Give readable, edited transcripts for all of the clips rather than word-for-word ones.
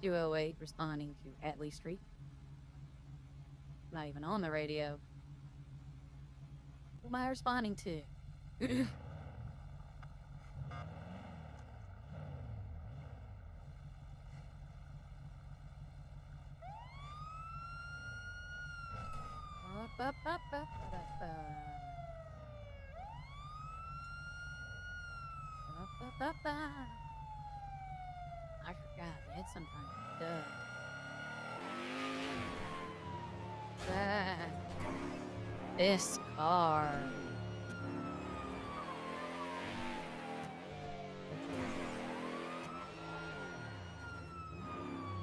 208 responding to Atley Street. Not even on the radio. Who am I responding to? I forgot. We had some time. Duh. This car.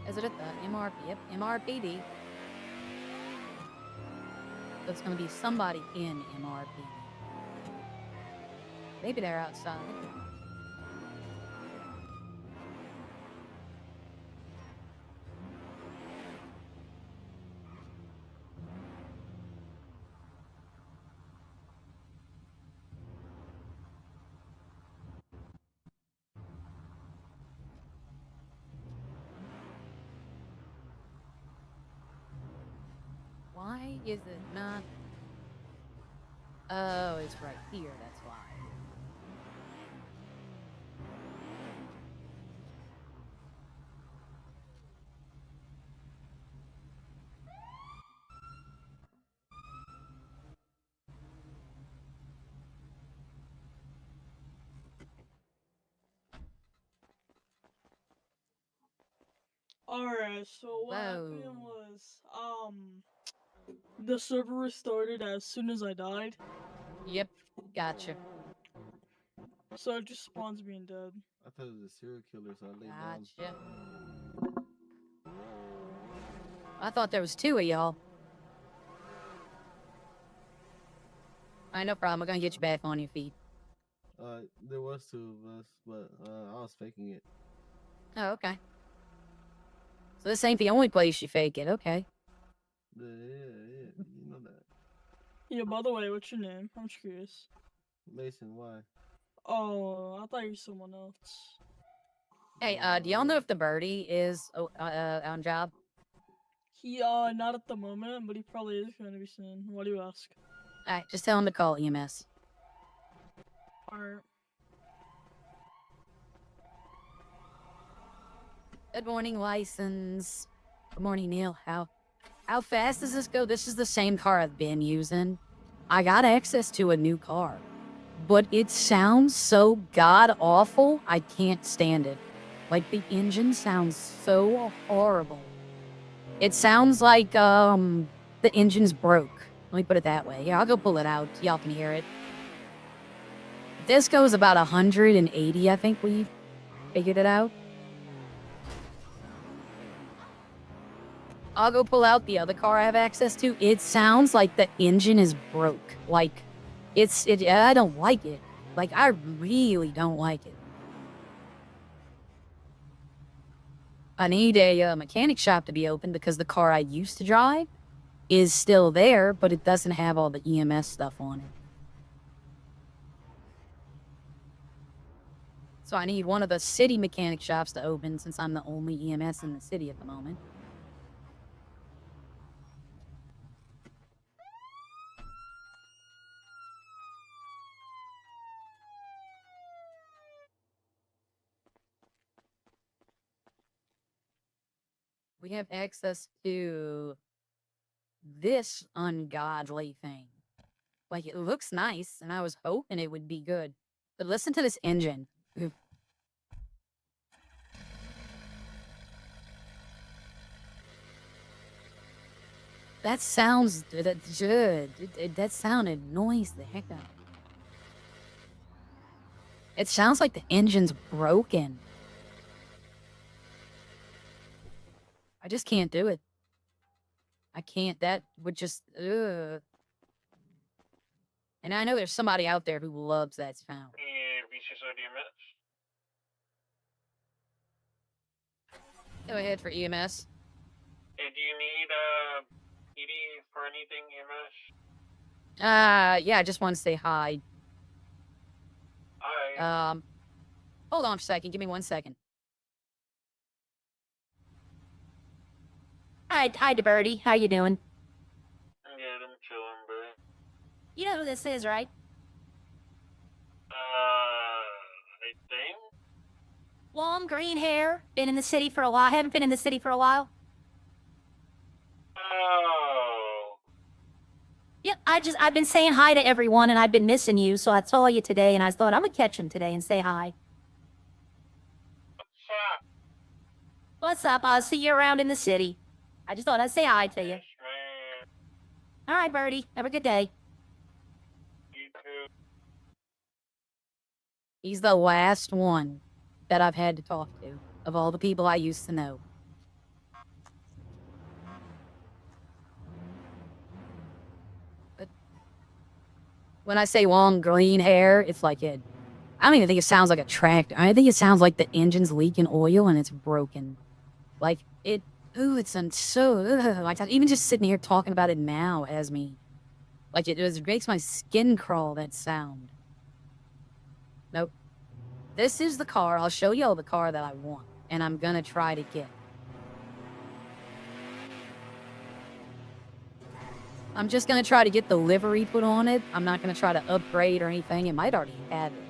Is it at the MRP? Yep, MRPD. So it's gonna be somebody in MRPD. Maybe they're outside. Why is it not? Oh, it's right here, that's why. Alright, so what happened Whoa. was, the server restarted as soon as I died. Yep, gotcha. So it just spawns being dead. I thought it was a serial killer, so I laid down. Gotcha. I thought there was two of y'all. Alright, no problem. We're gonna get you back on your feet. There was two of us, but I was faking it. Oh, okay. So this ain't the only place you fake it, okay. Yeah, you know that. Yeah, by the way, what's your name? I'm just curious. Mason, why? Oh, I thought you were someone else. Hey, do y'all know if the birdie is on job? He, not at the moment, but he probably is going to be soon. Why do you ask? Alright, just tell him to call EMS. Alright. Good morning, license. Good morning, Neil. How fast does this go? This is the same car I've been using. I got access to a new car, but it sounds so god-awful, I can't stand it. Like, the engine sounds so horrible. It sounds like, the engine's broke. Let me put it that way. Yeah, I'll go pull it out. Y'all can hear it. This goes about 180, I think we figured it out. I'll go pull out the other car I have access to. It sounds like the engine is broke. Like, I don't like it. Like, I really don't like it. I need a mechanic shop to be open because the car I used to drive is still there, but it doesn't have all the EMS stuff on it. So I need one of the city mechanic shops to open since I'm the only EMS in the city at the moment. We have access to this ungodly thing. Like, it looks nice, and I was hoping it would be good. But listen to this engine. That sounds good. That sound annoys the heck out of me. It sounds like the engine's broken. I just can't do it. I can't. That would just, ugh. And I know there's somebody out there who loves that sound. Go ahead for EMS. Hey, do you need PD for anything, EMS? Yeah, I just want to say hi. Hi. Hold on for a second. Give me 1 second. Hi, DeBirdie. How you doing? I'm good, I'm chilling, bro. You know who this is, right? I think? Long green hair. Been in the city for a while. Haven't been in the city for a while. Oh. Yep, I've been saying hi to everyone, and I've been missing you, so I saw you today, and I thought I'm gonna catch him today and say hi. What's up? What's up? I'll see you around in the city. I just thought I'd say hi to you. Yes, man. All right, Birdie. Have a good day. You too. He's the last one that I've had to talk to of all the people I used to know. But when I say long green hair, it's like it. I don't even think it sounds like a tractor. I think it sounds like the engine's leaking oil and it's broken. Like it. Ooh, it's so. Like even just sitting here talking about it now has me. Like it makes my skin crawl. That sound. Nope. This is the car. I'll show you all the car that I want, and I'm gonna try to get. I'm just gonna try to get the livery put on it. I'm not gonna try to upgrade or anything. It might already have it.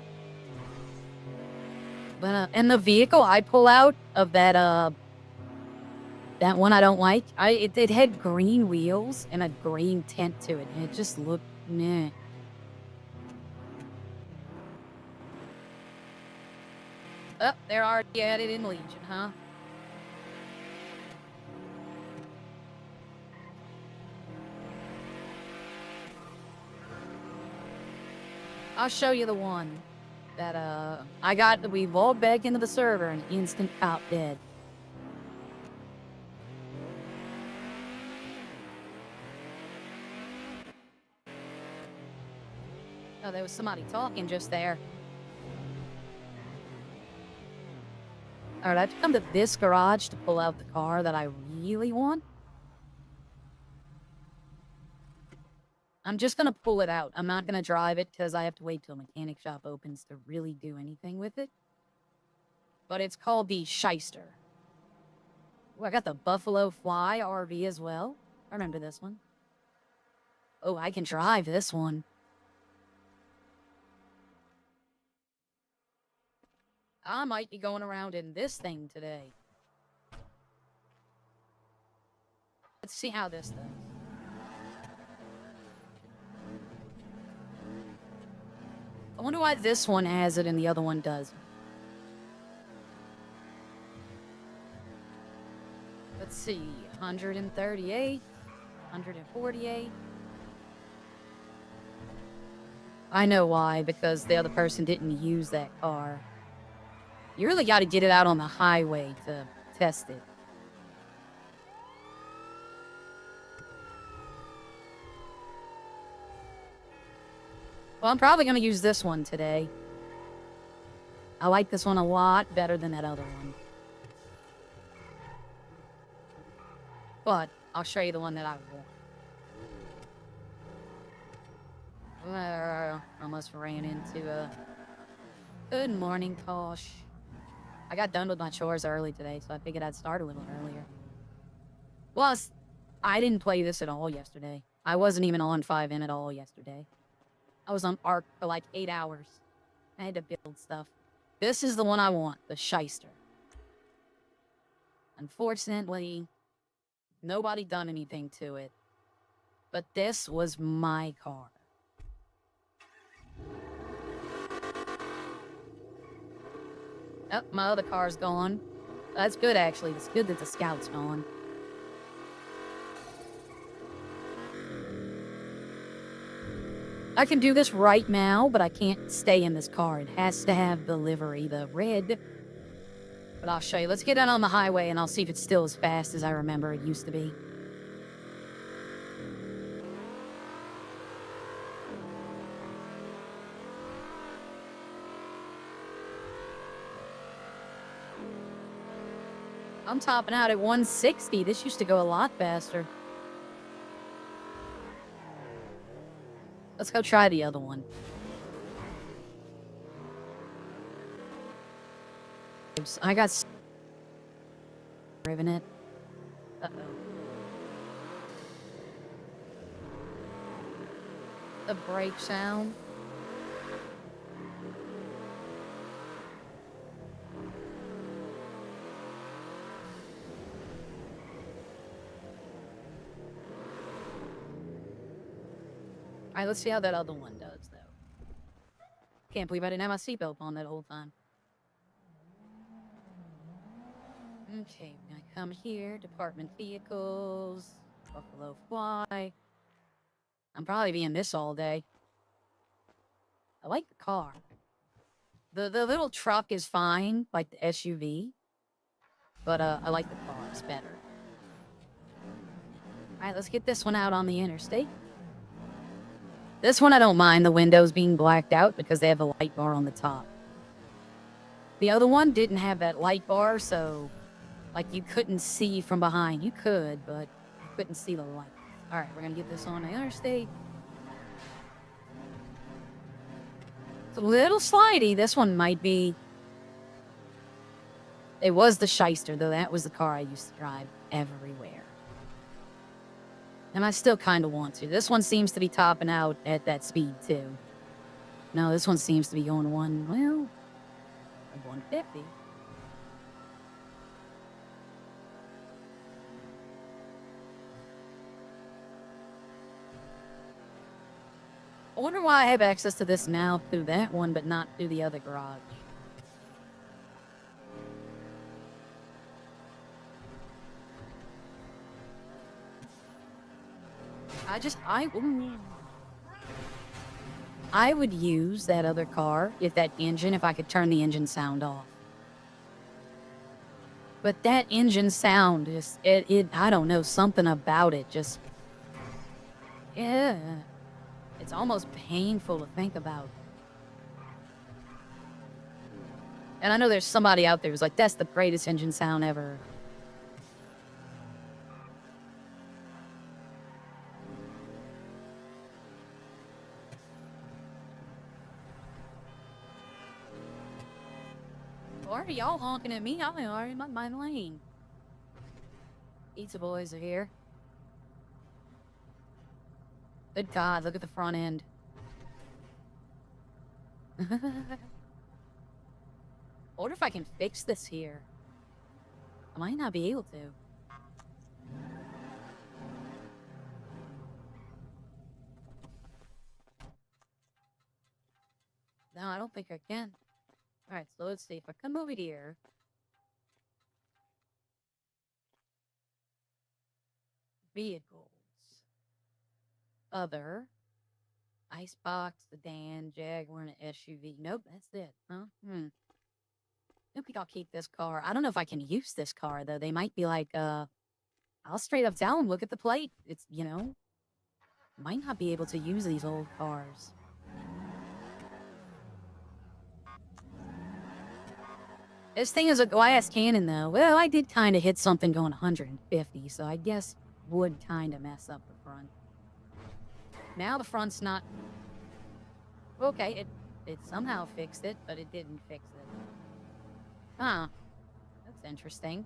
But and the vehicle I pull out of that that one I don't like. It had green wheels and a green tint to it, and it just looked meh. Oh, they're already at it in Legion, huh? I'll show you the one that I got. We logged back into the server and instant cop dead. Oh, there was somebody talking just there. Alright, I have to come to this garage to pull out the car that I really want. I'm just gonna pull it out. I'm not gonna drive it because I have to wait till a mechanic shop opens to really do anything with it. But it's called the Shyster. Oh, I got the Buffalo Fly RV as well. I remember this one. Oh, I can drive this one. I might be going around in this thing today. Let's see how this does. I wonder why this one has it and the other one doesn't. Let's see, 138, 148. I know why, because the other person didn't use that car. You really got to get it out on the highway to test it. Well, I'm probably going to use this one today. I like this one a lot better than that other one. But I'll show you the one that I want. Almost ran into a... Good morning, Kosh. I got done with my chores early today, so I figured I'd start a little earlier. Plus, I didn't play this at all yesterday. I wasn't even on 5M at all yesterday. I was on ARC for like 8 hours. I had to build stuff. This is the one I want, the Shyster. Unfortunately, nobody done anything to it. But this was my car. Oh, my other car's gone. That's good, actually. It's good that the Scout's gone. I can do this right now, but I can't stay in this car. It has to have the livery, the red. But I'll show you. Let's get out on the highway, and I'll see if it's still as fast as I remember it used to be. I'm topping out at 160. This used to go a lot faster. Let's go try the other one. Oops, I got driven it. Uh-oh. The brake sound. Alright, let's see how that other one does, though. Can't believe I didn't have my seatbelt on that whole time. Okay, we're gonna come here. Department vehicles. Buffalo Fly. I'm probably being this all day. I like the car. The little truck is fine, like the SUV. But I like the cars better. Alright, let's get this one out on the interstate. This one I don't mind the windows being blacked out because they have a light bar on the top. The other one didn't have that light bar, so like you couldn't see from behind. You could, but you couldn't see the light. Alright, we're gonna get this on the interstate. It's a little slidey. This one might be... It was the Shyster, though. That was the car I used to drive everywhere. And I still kind of want to. This one seems to be topping out at that speed, too. No, this one seems to be going 150. I wonder why I have access to this now through that one, but not through the other garage. I would use that other car if I could turn the engine sound off. But that engine sound is, I don't know, something about it just, yeah. It's almost painful to think about. And I know there's somebody out there who's like, that's the greatest engine sound ever. Why are y'all honking at me? I'm already in my lane. Pizza boys are here. Good God, look at the front end. I wonder if I can fix this here. I might not be able to. No, I don't think I can. Alright, so let's see. If I come over here... Vehicles. Other. Icebox, sedan, Jaguar, and an SUV. Nope, that's it. Huh? I think I'll keep this car. I don't know if I can use this car, though. They might be like, I'll straight up tell them, look at the plate. It's, you know... Might not be able to use these old cars. This thing is a glass cannon, though. Well, I did kind of hit something going 150, so I guess would kind of mess up the front. Now the front's not... Okay, it somehow fixed it, but it didn't fix it. Huh. That's interesting.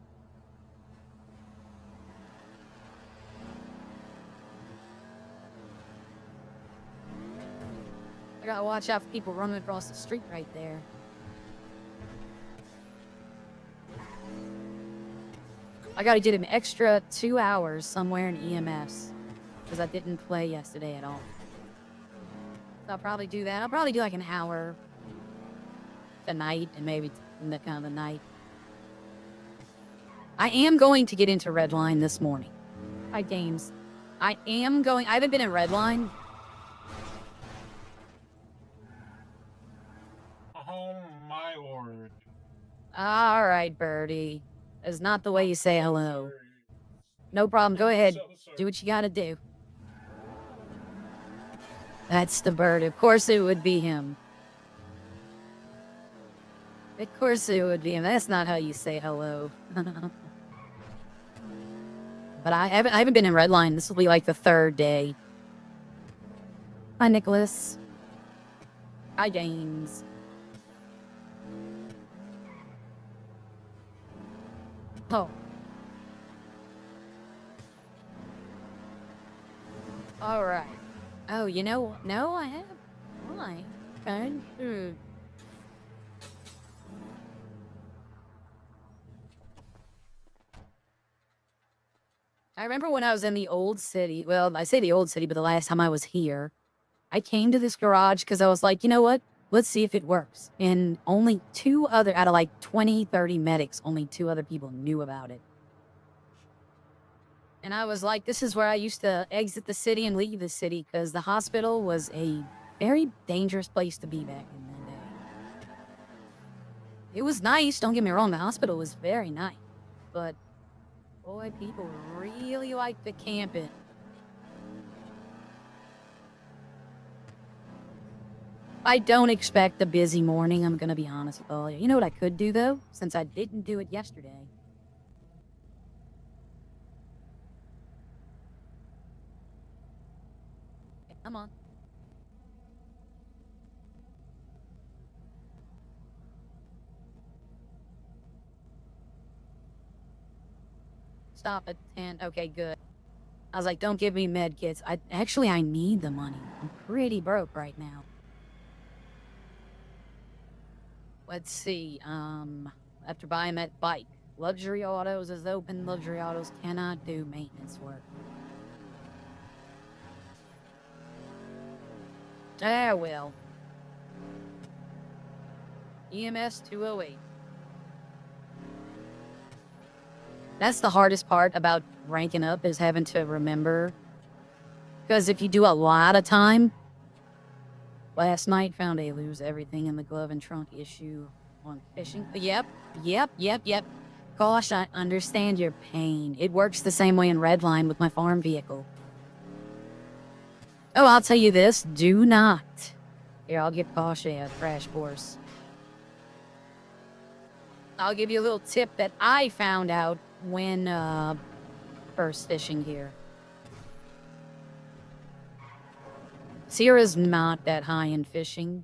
I gotta watch out for people running across the street right there. I gotta get an extra 2 hours somewhere in EMS. Because I didn't play yesterday at all. So I'll probably do that. I'll probably do like an hour tonight and maybe in the kind of the night. I am going to get into Redline this morning. Hi, Games. I haven't been in Redline. Oh my lord. Alright, Birdie. That's not the way you say hello. No problem. Go ahead. Do what you gotta do. That's the bird. Of course it would be him. Of course it would be him. That's not how you say hello. But I haven't been in Redline. This will be like the 3rd day. Hi, Nicholas. Hi, James. Oh. Alright. Oh, you know, no, I have. Why? Okay. I remember when I was in the old city. Well, I say the old city, but the last time I was here, I came to this garage because I was like, you know what? Let's see if it works. And only 2 other, out of like 20, 30 medics, only 2 other people knew about it. And I was like, this is where I used to exit the city and leave the city because the hospital was a very dangerous place to be back in that day. It was nice, don't get me wrong, the hospital was very nice. But, boy, people really like to camp it. I don't expect a busy morning, I'm gonna be honest with all you. You know what I could do, though? Since I didn't do it yesterday. Come on. Stop at 10. Okay, good. I was like, don't give me med kits. I need the money. I'm pretty broke right now. Let's see. After buying that bike. Luxury autos is open. Luxury autos cannot do maintenance work. Ah, well. EMS 208. That's the hardest part about ranking up, is having to remember. Because if you do a lot of time... Last night found a lose everything in the glove and trunk issue on fishing. Yep. Gosh, I understand your pain. It works the same way in Redline with my farm vehicle. Oh, I'll tell you this. Do not. Here, I'll give Gosh a crash course. I'll give you a little tip that I found out when first fishing here. Sierra's not that high in fishing.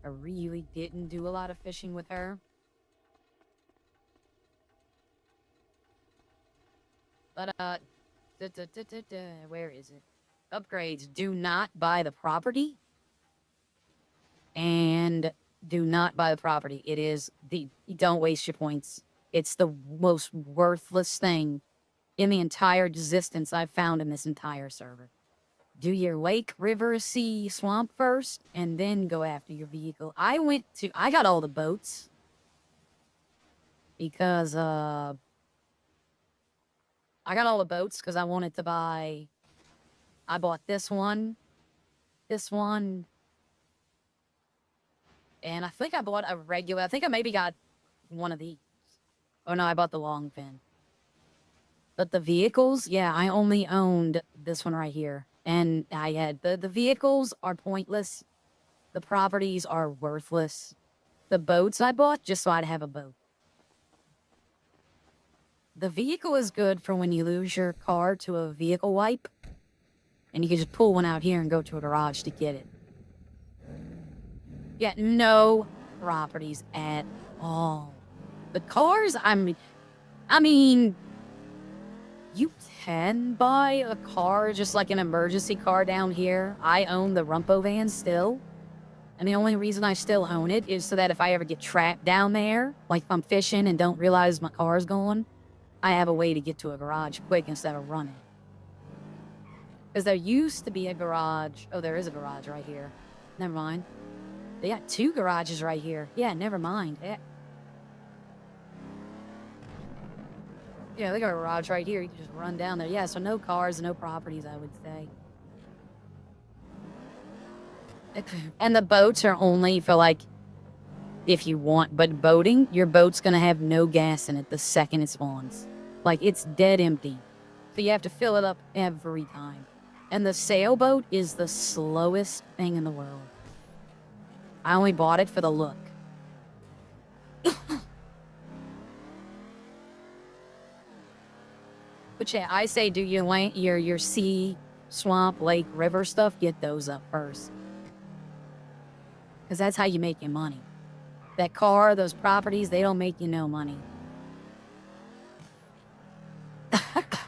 I really didn't do a lot of fishing with her. But, where is it? Upgrades. Do not buy the property. And do not buy the property. It is don't waste your points. It's the most worthless thing in the entire existence I've found in this entire server. Do your lake, river, sea, swamp first, and then go after your vehicle. I got all the boats. Because, I got all the boats because I wanted to buy... I bought this one, and I think I bought a regular... I think I maybe got one of these. Oh, no, I bought the long fin. But the vehicles, yeah, I only owned this one right here. And I had... The vehicles are pointless. The properties are worthless. The boats I bought just so I'd have a boat. The vehicle is good for when you lose your car to a vehicle wipe. And you can just pull one out here and go to a garage to get it. Yeah, no properties at all. The cars, I mean, you can buy a car, just like an emergency car down here. I own the Rumpo van still. And the only reason I still own it is so that if I ever get trapped down there, like if I'm fishing and don't realize my car's gone, I have a way to get to a garage quick instead of running. Because there used to be a garage. Oh, there is a garage right here. Never mind. They got 2 garages right here. Yeah, never mind. Yeah, they got a garage right here. You can just run down there. Yeah, so no cars, no properties, I would say. And the boats are only for, like, if you want. But boating, your boat's gonna have no gas in it the second it spawns. Like, it's dead empty. So you have to fill it up every time. And the sailboat is the slowest thing in the world. I only bought it for the look. But yeah, I say do your sea, swamp, lake, river stuff, get those up first. Because that's how you make your money. That car, those properties, they don't make you no money.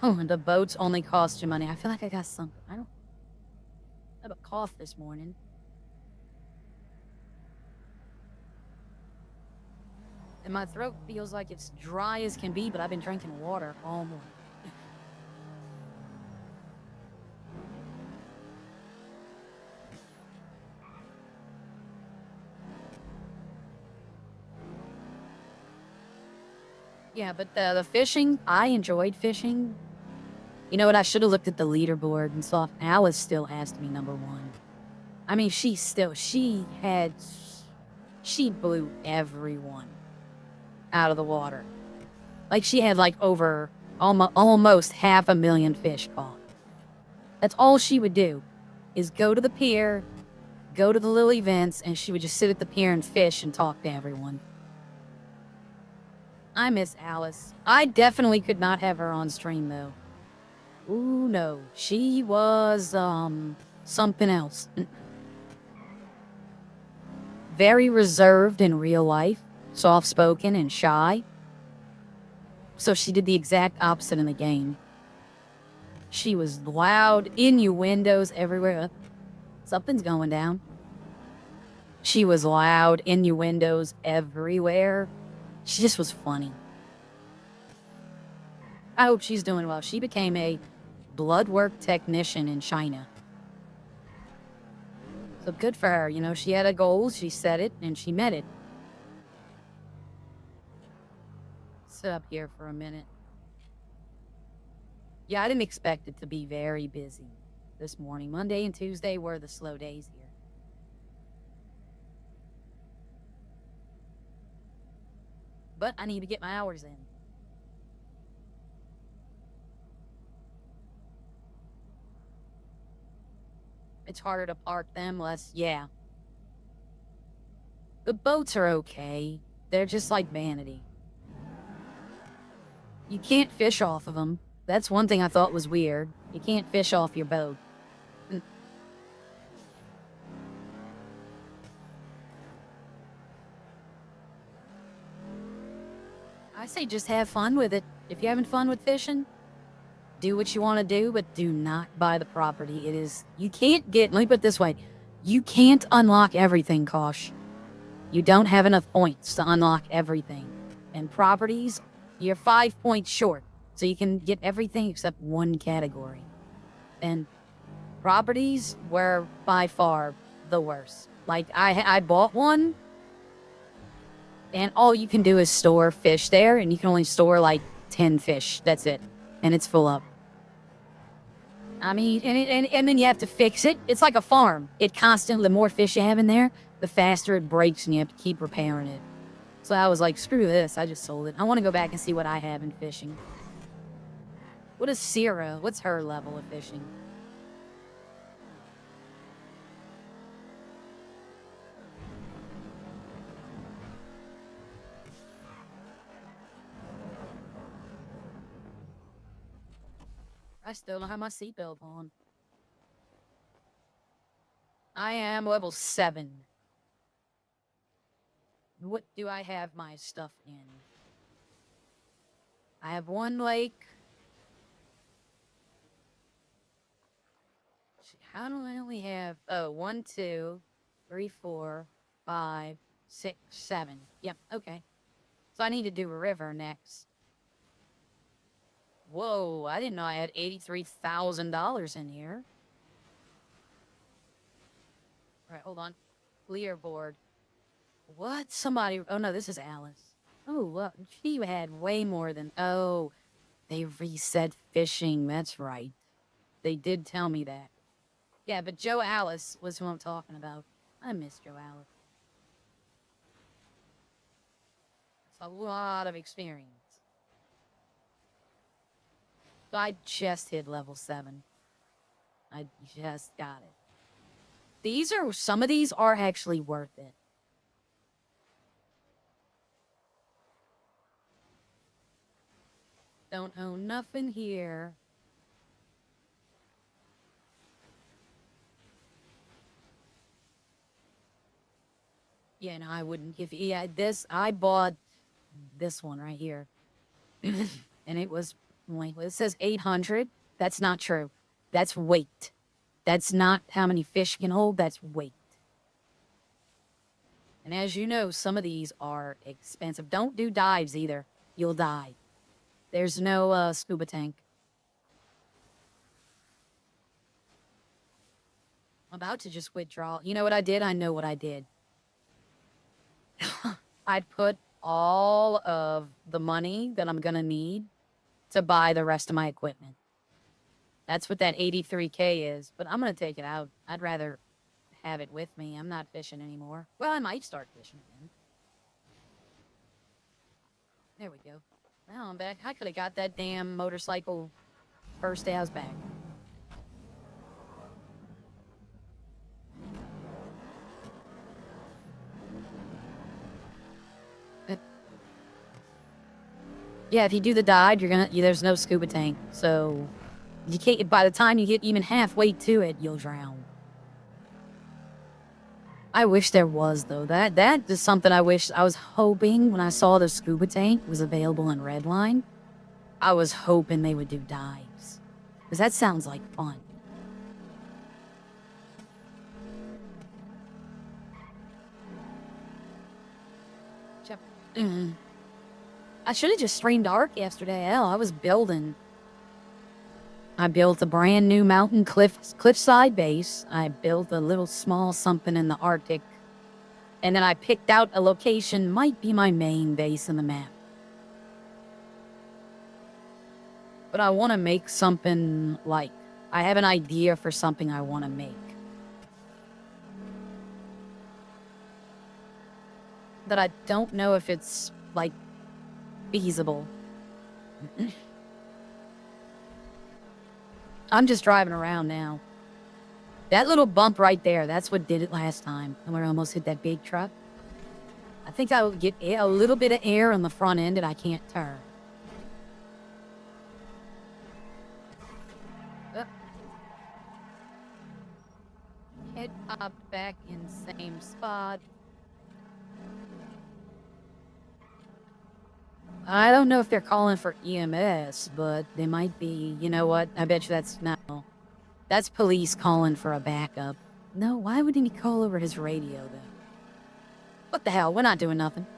The boats only cost you money. I feel like I got something. cough this morning. And my throat feels like it's dry as can be, but I've been drinking water all morning. Yeah, but the fishing, I enjoyed fishing. You know what? I should have looked at the leaderboard and saw Alice still has to be number 1. I mean, she blew everyone out of the water. Like, she had like over almost 500,000 fish caught. That's all she would do, is go to the pier, go to the little events, and she would just sit at the pier and fish and talk to everyone. I miss Alice. I definitely could not have her on stream, though. Ooh, no. She was, something else. Very reserved in real life, soft-spoken and shy. So she did the exact opposite in the game. She was loud, innuendos everywhere. Something's going down. She was loud, innuendos everywhere. She just was funny. I hope she's doing well. She became a blood work technician in China. So good for her. You know, she had a goal, she set it, and she met it. Sit up here for a minute. Yeah, I didn't expect it to be very busy this morning. Monday and Tuesday were the slow days here. But I need to get my hours in. It's harder to park them, yeah. The boats are okay. They're just like vanity. You can't fish off of them. That's one thing I thought was weird. You can't fish off your boat. I say just have fun with it. If you're having fun with fishing, do what you want to do, but do not buy the property. You can't let me put it this way. You can't unlock everything, Kosh. You don't have enough points to unlock everything. And properties, you're 5 points short. So you can get everything except one category. And properties were by far the worst. Like, I bought one, and all you can do is store fish there, and you can only store like 10 fish. That's it. And it's full up. I mean, and then you have to fix it. It's like a farm. The more fish you have in there, the faster it breaks, and you have to keep repairing it. So I was like, screw this. I just sold it. I want to go back and see what I have in fishing. What is Sierra? What's her level of fishing? I still don't have my seatbelt on. I am level 7. What do I have my stuff in? I have one lake. How do I only have... Oh, 1, 2, 3, 4, 5, 6, 7. Yep, okay. So I need to do a river next. Whoa, I didn't know I had $83,000 in here. Alright, hold on. Leaderboard. What? Somebody... Oh, no, this is Alice. Oh, look. She had way more than... Oh, they reset fishing. That's right. They did tell me that. Yeah, but Joe Alice was who I'm talking about. I miss Joe Alice. It's a lot of experience. So I just hit level 7. I just got it. Some of these are actually worth it. Don't own nothing here. Yeah, no, I wouldn't give... Yeah, I bought this one right here. And it was... Wait, it says 800. That's not true. That's weight. That's not how many fish you can hold, that's weight. And as you know, some of these are expensive. Don't do dives either. You'll die. There's no scuba tank. I'm about to just withdraw. You know what I did? I know what I did. I'd put all of the money that I'm gonna need to buy the rest of my equipment. That's what that 83K is, but I'm gonna take it out. I'd rather have it with me. I'm not fishing anymore. Well, I might start fishing again. There we go. Now I'm back. I could have got that damn motorcycle first day I was back. Yeah, if you do the dive, there's no scuba tank, so you can't. By the time you get even halfway to it, you'll drown. I wish there was though. That is something I was hoping when I saw the scuba tank was available in Redline. I was hoping they would do dives, because that sounds like fun. I should have just streamed Ark yesterday. Hell, I was building. I built a brand new mountain cliffside base. I built a little small something in the Arctic. And then I picked out a location, might be my main base in the map. But I want to make something like, I have an idea for something I want to make. That I don't know if it's, like, feasible. I'm just driving around now. That little bump right there, that's what did it last time. And we almost hit that big truck. I think I will get a little bit of air on the front end and I can't turn. Head popped back in same spot. I don't know if they're calling for EMS, but they might be. You know what? I bet you that's no. That's police calling for a backup. No, why wouldn't he call over his radio, though? What the hell? We're not doing nothing.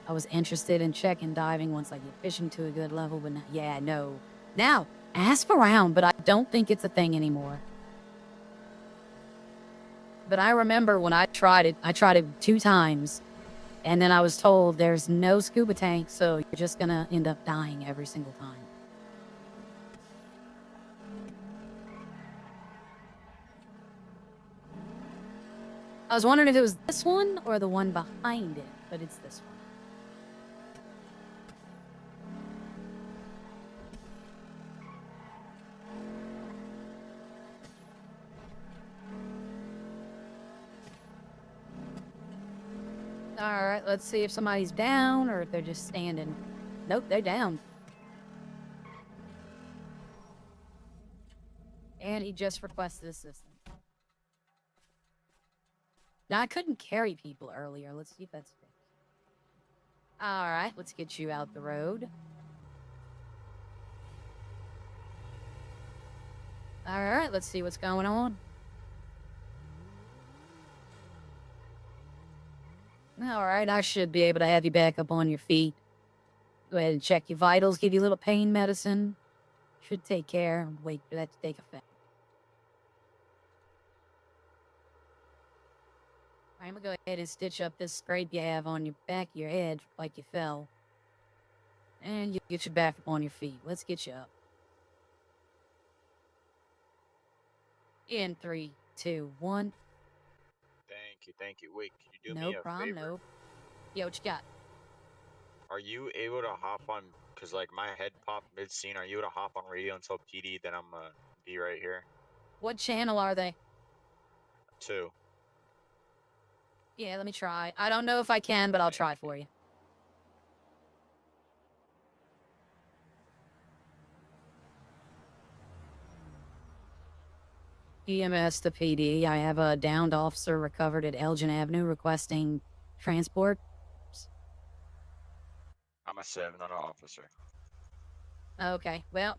I was interested in checking diving once I get fishing to a good level, but yeah, no. Now, ask around, but I don't think it's a thing anymore. But I remember when I tried it 2 times. And then I was told there's no scuba tank, so you're just gonna end up dying every single time. I was wondering if it was this one or the one behind it, but it's this one. Alright, let's see if somebody's down or if they're just standing. Nope, they're down. And he just requested assistance. Now, I couldn't carry people earlier. Let's see if that's fixed. Alright, let's get you out the road. Alright, let's see what's going on. Alright, I should be able to have you back up on your feet. Go ahead and check your vitals, give you a little pain medicine. Should take care. Wait for that to take effect. I'm gonna go ahead and stitch up this scrape you have on your back of your head like you fell. And you get you back up on your feet. Let's get you up. In 3, 2, 1. Thank you. Wait, can you do No me a problem, favor? no. Yeah, what you got? Are you able to hop on, cause like my head popped mid-scene, are you able to hop on radio and tell PD that I'm be right here? What channel are they? 2. Yeah, let me try. I don't know if I can, but I'll try for you. EMS to PD. I have a downed officer recovered at Elgin Avenue requesting transport. I'm a 7, not an officer. Okay, well,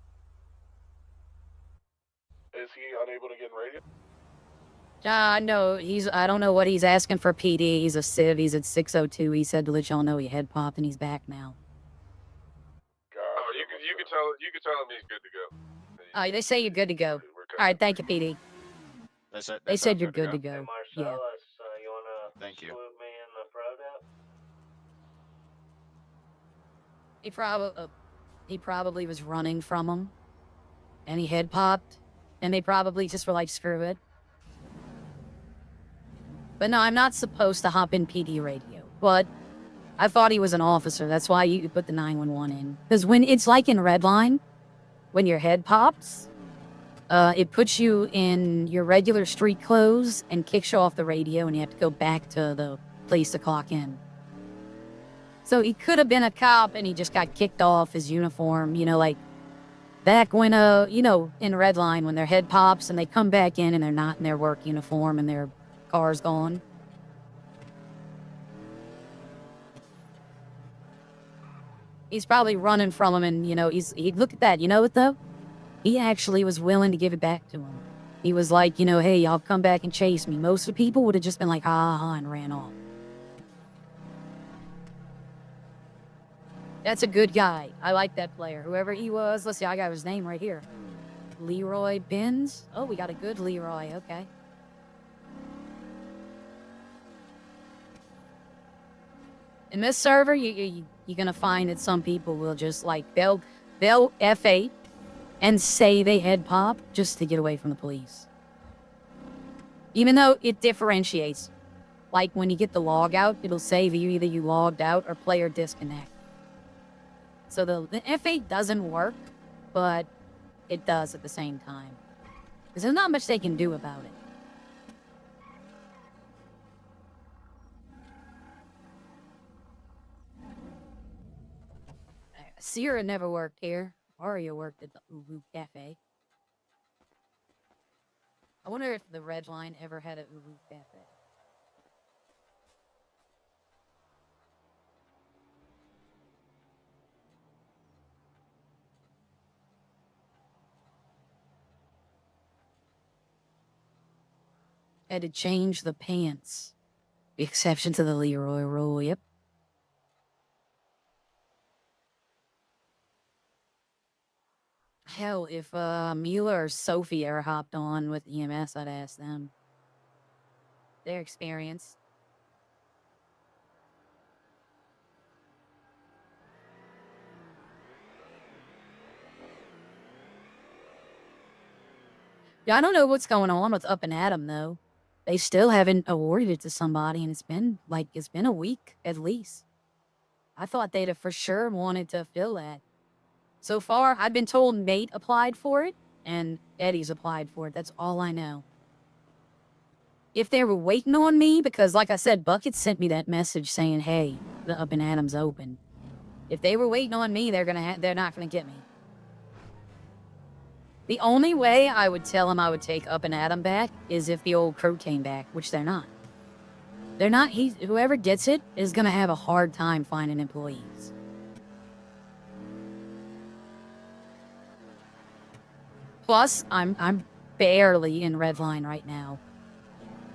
Hey, Is he unable to get in radio? No, I don't know what he's asking for PD. He's a civ. He's at 602. He said to let y'all know he head popped and he's back now. Oh, you can tell him he's good to go. They say you're good to go. All right, thank you, PD. They said you're good to go. Hey, Yeah. Marcellus, you wanna Thank you. salute me in the product? He probably was running from him, and he head popped, and they probably just were like, screw it. But no, I'm not supposed to hop in PD radio. But I thought he was an officer. That's why you put the 911 in. Because when it's like in Redline, when your head pops, it puts you in your regular street clothes and kicks you off the radio, and you have to go back to the place to clock in. So he could have been a cop, and he just got kicked off his uniform, like back when, in Redline, when their head pops and they come back in and they're not in their work uniform and their car's gone. He's probably running from him, and, look at that. You know what, though? He actually was willing to give it back to him. He was like, hey, y'all come back and chase me. Most of the people would have just been like, ha, ha, ha, and ran off. That's a good guy. I like that player. Whoever he was. Let's see, I got his name right here. Leroy Benz. Oh, we got a good Leroy. Okay. In this server, you're gonna find that some people will just they'll F8 and say they head pop just to get away from the police. Even though it differentiates. Like when you get the log out, it'll say either you logged out or player disconnect. So the F8 doesn't work, but it does at the same time. Because there's not much they can do about it. Sierra never worked here. Aria worked at the Uwu Cafe. I wonder if the Redline ever had a Uwu Cafe. Had to change the pants. The exception to the Leroy rule, yep. Hell, if Mila or Sophie ever hopped on with EMS, I'd ask them. Their experience. Yeah, I don't know what's going on with Up and Atom, though. They still haven't awarded it to somebody, and it's been a week at least. I thought they'd have for sure wanted to fill that. So far, I've been told Mate applied for it, and Eddie's applied for it. That's all I know. If they were waiting on me, because like I said, Bucket sent me that message saying, hey, the Up and Atom's open. If they were waiting on me, they're not gonna get me. The only way I would tell them I would take Up and Atom back is if the old crew came back, which they're not. They're not. Whoever gets it is gonna have a hard time finding employees. Plus, I'm barely in Redline right now.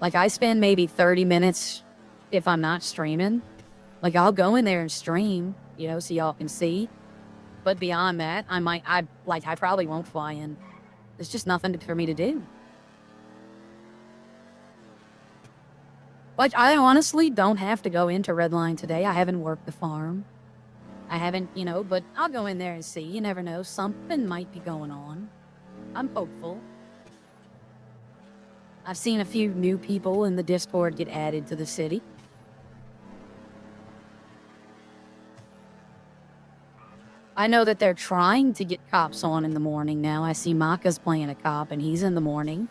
I spend maybe 30 minutes if I'm not streaming. I'll go in there and stream, so y'all can see. But beyond that, I probably won't fly in. There's just nothing for me to do. But I honestly don't have to go into Redline today. I haven't worked the farm. I haven't, but I'll go in there and see. You never know. Something might be going on. I'm hopeful. I've seen a few new people in the Discord get added to the city. I know that they're trying to get cops on in the morning now. I see Maka's playing a cop, and he's in the morning.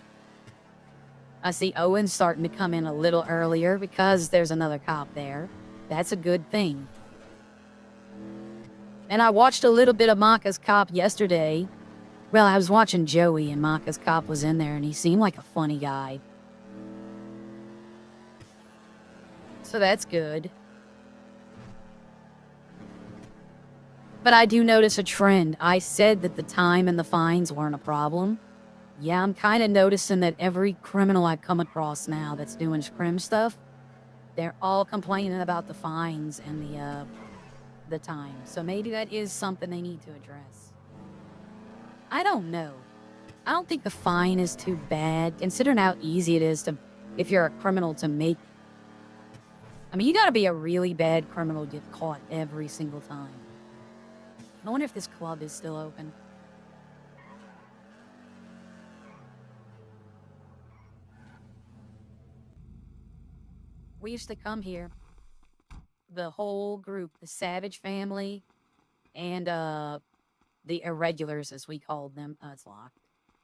I see Owen starting to come in a little earlier because there's another cop there. That's a good thing. And I watched a little bit of Maka's cop yesterday. Well, I was watching Joey, and Maka's cop was in there, and he seemed like a funny guy. So that's good. But I do notice a trend. I said that the time and the fines weren't a problem. Yeah, I'm kind of noticing that every criminal I come across now that's doing crim stuff, they're all complaining about the fines and the time. So maybe that is something they need to address. I don't know. I don't think the fine is too bad, considering how easy it is to, if you're a criminal, to make. I mean, you gotta be a really bad criminal to get caught every single time. I wonder if this club is still open. We used to come here, the whole group, the Savage family, and the irregulars, as we called them. It's locked.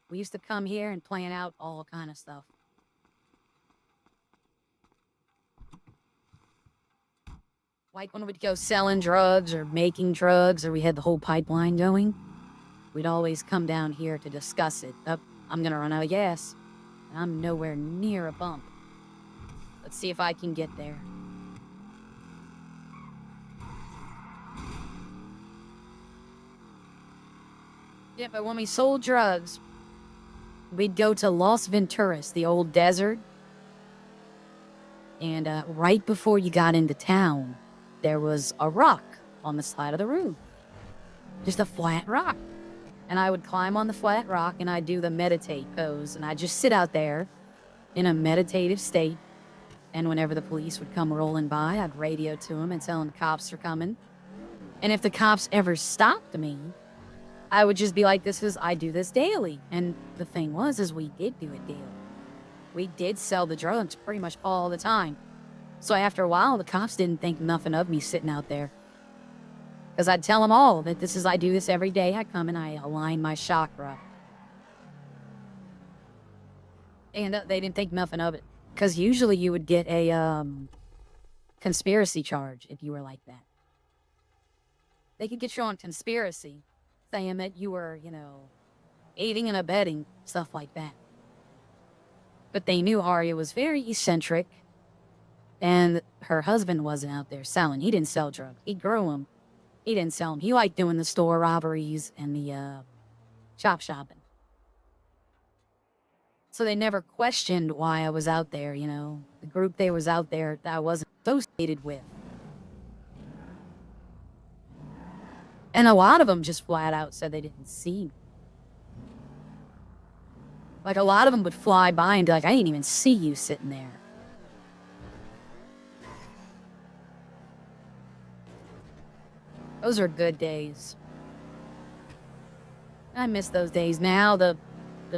We used to come here and plan out all kind of stuff. Like when we'd go selling drugs or making drugs, or we had the whole pipeline going, we'd always come down here to discuss it. I'm gonna run out of gas, and I'm nowhere near a bump. Let's see if I can get there. Yeah, but when we sold drugs, we'd go to Los Venturas, the old desert. And right before you got into town, there was a rock on the side of the road. Just a flat rock. And I would climb on the flat rock and I'd do the meditate pose. And I'd just sit out there in a meditative state. And whenever the police would come rolling by, I'd radio to them and tell them the cops are coming. And if the cops ever stopped me, I would just be like, I do this daily. And the thing was, is we did do it daily. We did sell the drugs pretty much all the time. So after a while, the cops didn't think nothing of me sitting out there. Because I'd tell them all that I do this every day. I come and I align my chakra. And they didn't think nothing of it. Because usually you would get a conspiracy charge if you were like that. They could get you on conspiracy, saying that you were, aiding and abetting, stuff like that. But they knew Arya was very eccentric, and her husband wasn't out there selling. He didn't sell drugs. He grew them. He didn't sell them. He liked doing the store robberies and the shop shopping. So they never questioned why I was out there, the group they was out there that I wasn't associated with. And a lot of them just flat out said they didn't see me. Like, a lot of them would fly by and be like, I didn't even see you sitting there. Those are good days. I miss those days. Now the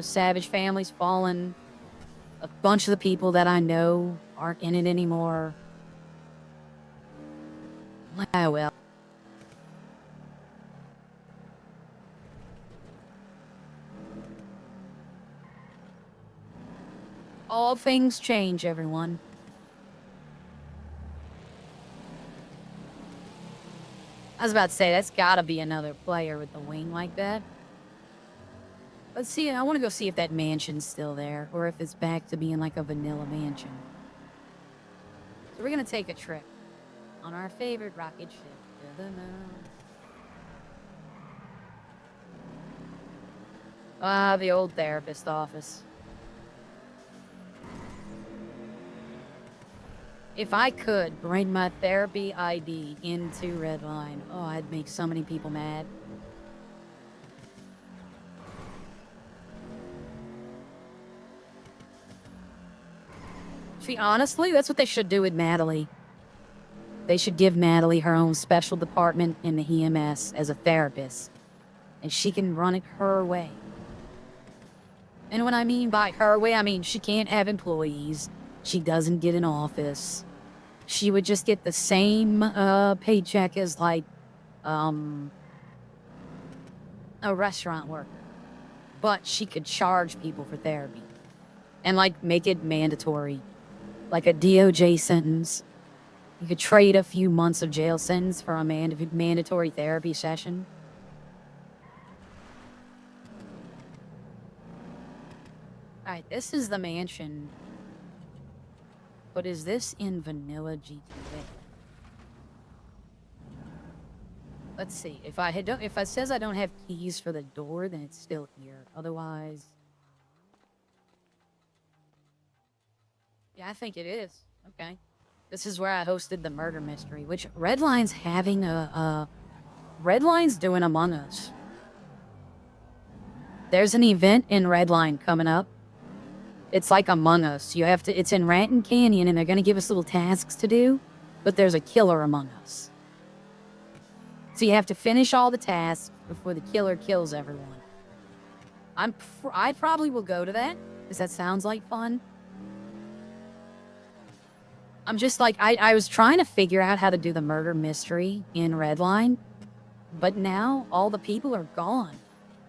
Savage family's fallen. A bunch of the people that I know aren't in it anymore. Ah, well. All things change, everyone. I was about to say, that's gotta be another player with the wing like that. Let's see, I want to go see if that mansion's still there, or if it's back to being like a vanilla mansion. So we're gonna take a trip on our favorite rocket ship to the moon. Ah, the old therapist office. If I could bring my therapy ID into Redline, oh, I'd make so many people mad. See, honestly, that's what they should do with Natalie. They should give Natalie her own special department in the EMS as a therapist. And she can run it her way. And what I mean by her way, I mean she can't have employees. She doesn't get an office. She would just get the same paycheck as, like, a restaurant worker. But she could charge people for therapy. And, like, make it mandatory. Like a DOJ sentence. You could trade a few months of jail sentence for a mandatory therapy session. Alright, this is the mansion. But is this in vanilla GTA? Let's see. If it says I don't have keys for the door, then it's still here. Otherwise, Yeah, I think it is. Okay. This is where I hosted the murder mystery, which Redline's having Redline's doing Among Us. There's an event in Redline coming up. It's like Among Us. It's in Ranton Canyon, and they're gonna give us little tasks to do, but there's a killer among us. So you have to finish all the tasks before the killer kills everyone. I probably will go to that, because that sounds like fun. I'm just like, I was trying to figure out how to do the murder mystery in Redline, but now all the people are gone.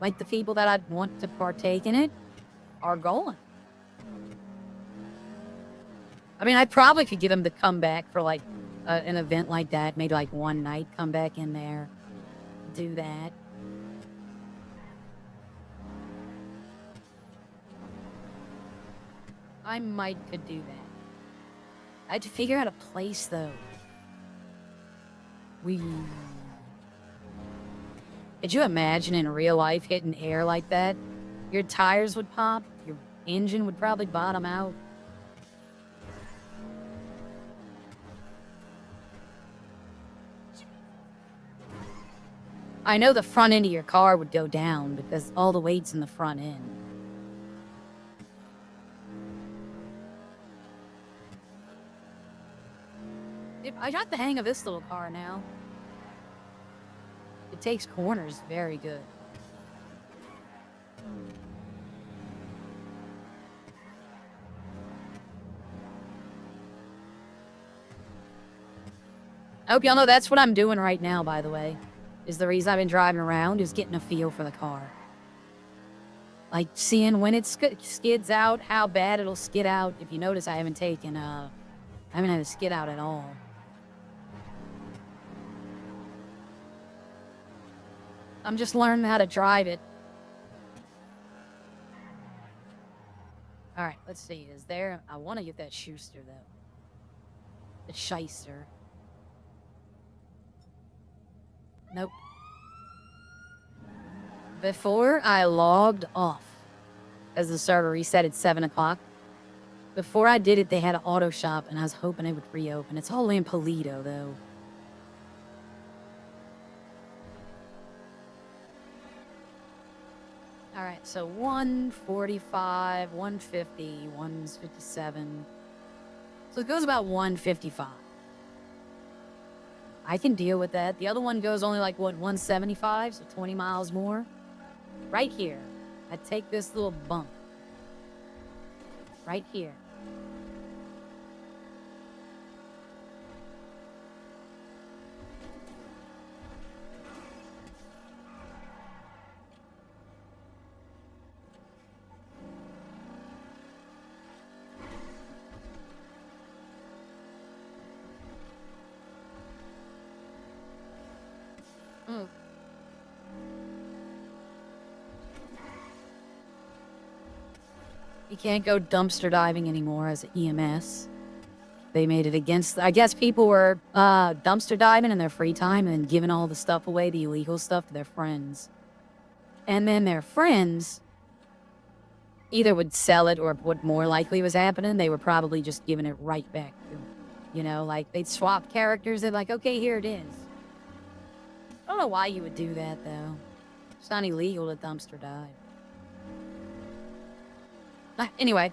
Like, the people that I'd want to partake in it are gone. I mean, I probably could get them to come back for, like, an event like that. Maybe, like, one night, come back in there, do that. I might could do that. I had to figure out a place, though. Could you imagine in real life hitting air like that? Your tires would pop, your engine would probably bottom out. I know the front end of your car would go down because all the weight's in the front end. I got the hang of this little car now. It takes corners very good. I hope y'all know that's what I'm doing right now, by the way. Is the reason I've been driving around is getting a feel for the car. Like seeing when it skids out, how bad it'll skid out. If you notice, I haven't had a skid out at all. I'm just learning how to drive it. Alright, let's see. I want to get that Schuster, though. The Shyster. Nope. Before I logged off, as the server reset at 7 o'clock, before I did it, they had an auto shop, and I was hoping it would reopen. It's all in Polito, though. Alright, so 145, 150, 157. So it goes about 155. I can deal with that. The other one goes only like, what, 175? So 20 miles more. Right here. I take this little bump. Right here. You can't go dumpster diving anymore as an EMS. They made it against... I guess people were dumpster diving in their free time and giving all the stuff away, the illegal stuff, to their friends. And then their friends either would sell it, or what more likely was happening, they were probably just giving it right back to them. You know, like, they'd swap characters. They're like, okay, here it is. I don't know why you would do that, though. It's not illegal to dumpster dive. Anyway.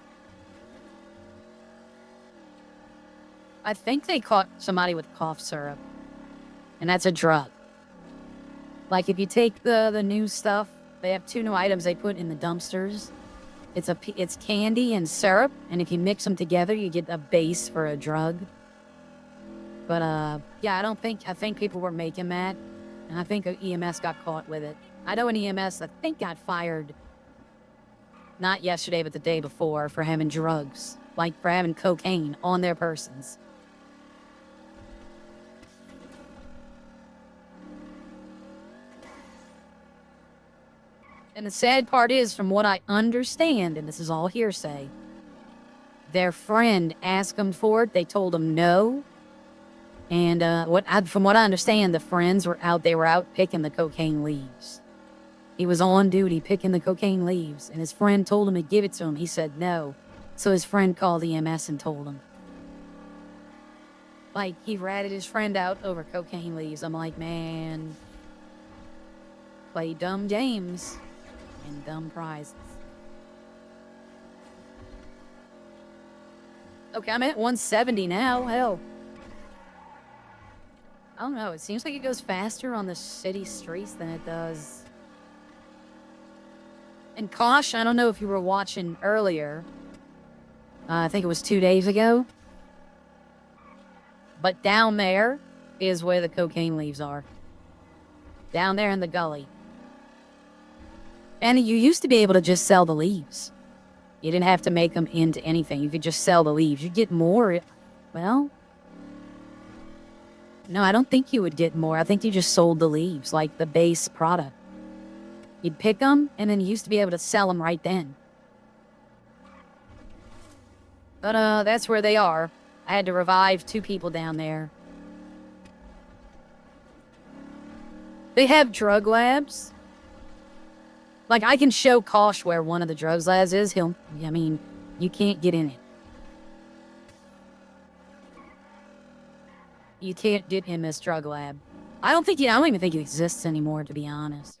I think they caught somebody with cough syrup. And that's a drug. Like, if you take the new stuff, they have 2 new items they put in the dumpsters. It's candy and syrup, and if you mix them together, you get a base for a drug. But, yeah, I think people were making that, and I think EMS got caught with it. I know an EMS, I think, got fired, not yesterday, but the day before, for having drugs, like for having cocaine on their persons. And the sad part is, from what I understand, and this is all hearsay, their friend asked them for it. They told them no. And from what I understand, the friends were out. They were out picking the cocaine leaves. He was on duty picking the cocaine leaves, and his friend told him to give it to him. He said no. So his friend called EMS and told him. Like, he ratted his friend out over cocaine leaves. I'm like, man, play dumb games and dumb prizes. Okay, I'm at 170 now. Hell. I don't know. It seems like it goes faster on the city streets than it does. And Kosh, I don't know if you were watching earlier. I think it was 2 days ago. But down there is where the cocaine leaves are. Down there in the gully. And you used to be able to just sell the leaves. You didn't have to make them into anything. You could just sell the leaves. You'd get more. Well, no, I don't think you would get more. I think you just sold the leaves, like the base product. You'd pick them, and then you used to be able to sell them right then. But, that's where they are. I had to revive 2 people down there. They have drug labs. Like, I can show Kosh where one of the drugs labs is. I mean, you can't get in it. You can't get in this drug lab. I don't even think it exists anymore, to be honest.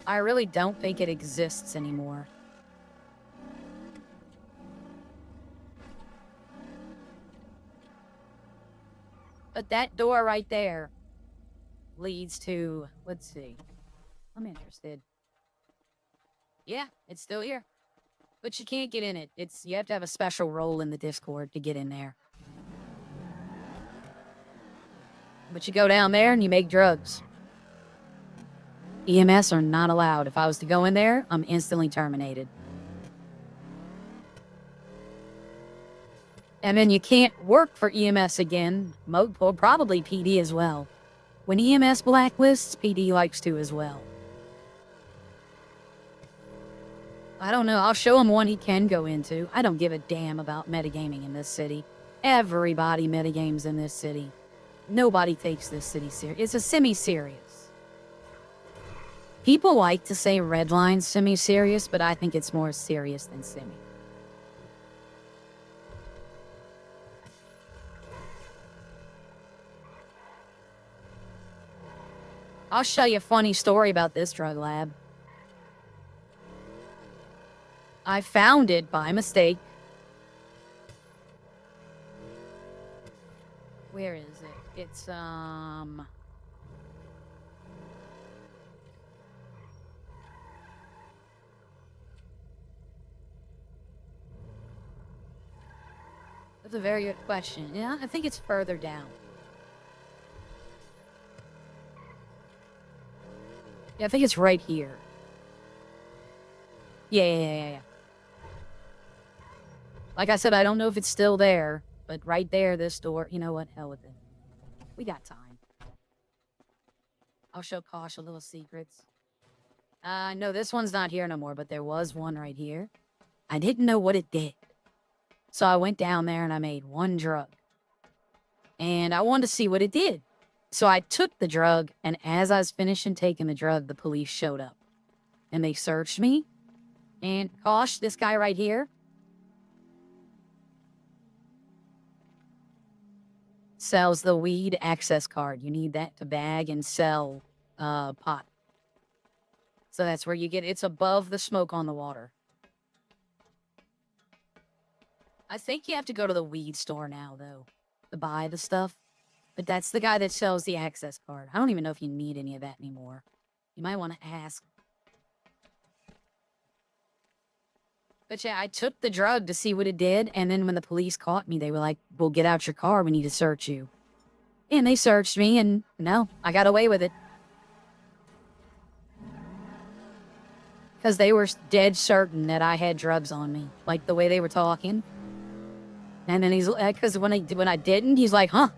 I really don't think it exists anymore. But that door right there leads to, let's see. I'm interested. Yeah, it's still here. But you can't get in it. You have to have a special role in the Discord to get in there. But you go down there and you make drugs. EMS are not allowed. If I was to go in there, I'm instantly terminated. And then you can't work for EMS again. Or probably PD as well. When EMS blacklists, PD likes to as well. I don't know. I'll show him one he can go into. I don't give a damn about metagaming in this city. Everybody metagames in this city. Nobody takes this city serious. It's a semi-serious. People like to say Redline's semi-serious, but I think it's more serious than semi. I'll show you a funny story about this drug lab. I found it by mistake. Where is it? It's, That's a very good question. Yeah, I think it's further down. Yeah, I think it's right here. Yeah. Like I said, I don't know if it's still there, but right there, this door. You know what? Hell with it. We got time. I'll show Kosh a little secrets. No, this one's not here no more, but there was one right here. I didn't know what it did. So I went down there and I made one drug. And I wanted to see what it did. So I took the drug, and as I was finishing taking the drug, the police showed up. And they searched me. And Kosh, this guy right here, sells the weed access card. You need that to bag and sell pot. So that's where you get it's above the smoke on the water. I think you have to go to the weed store now, though, to buy the stuff. But that's the guy that sells the access card. I don't even know if you need any of that anymore. You might want to ask. But yeah, I took the drug to see what it did, and then when the police caught me, they were like, well, get out your car, we need to search you. And they searched me, and no, I got away with it. Because they were dead certain that I had drugs on me, like the way they were talking. And then he's, because when I didn't, he's like, huh?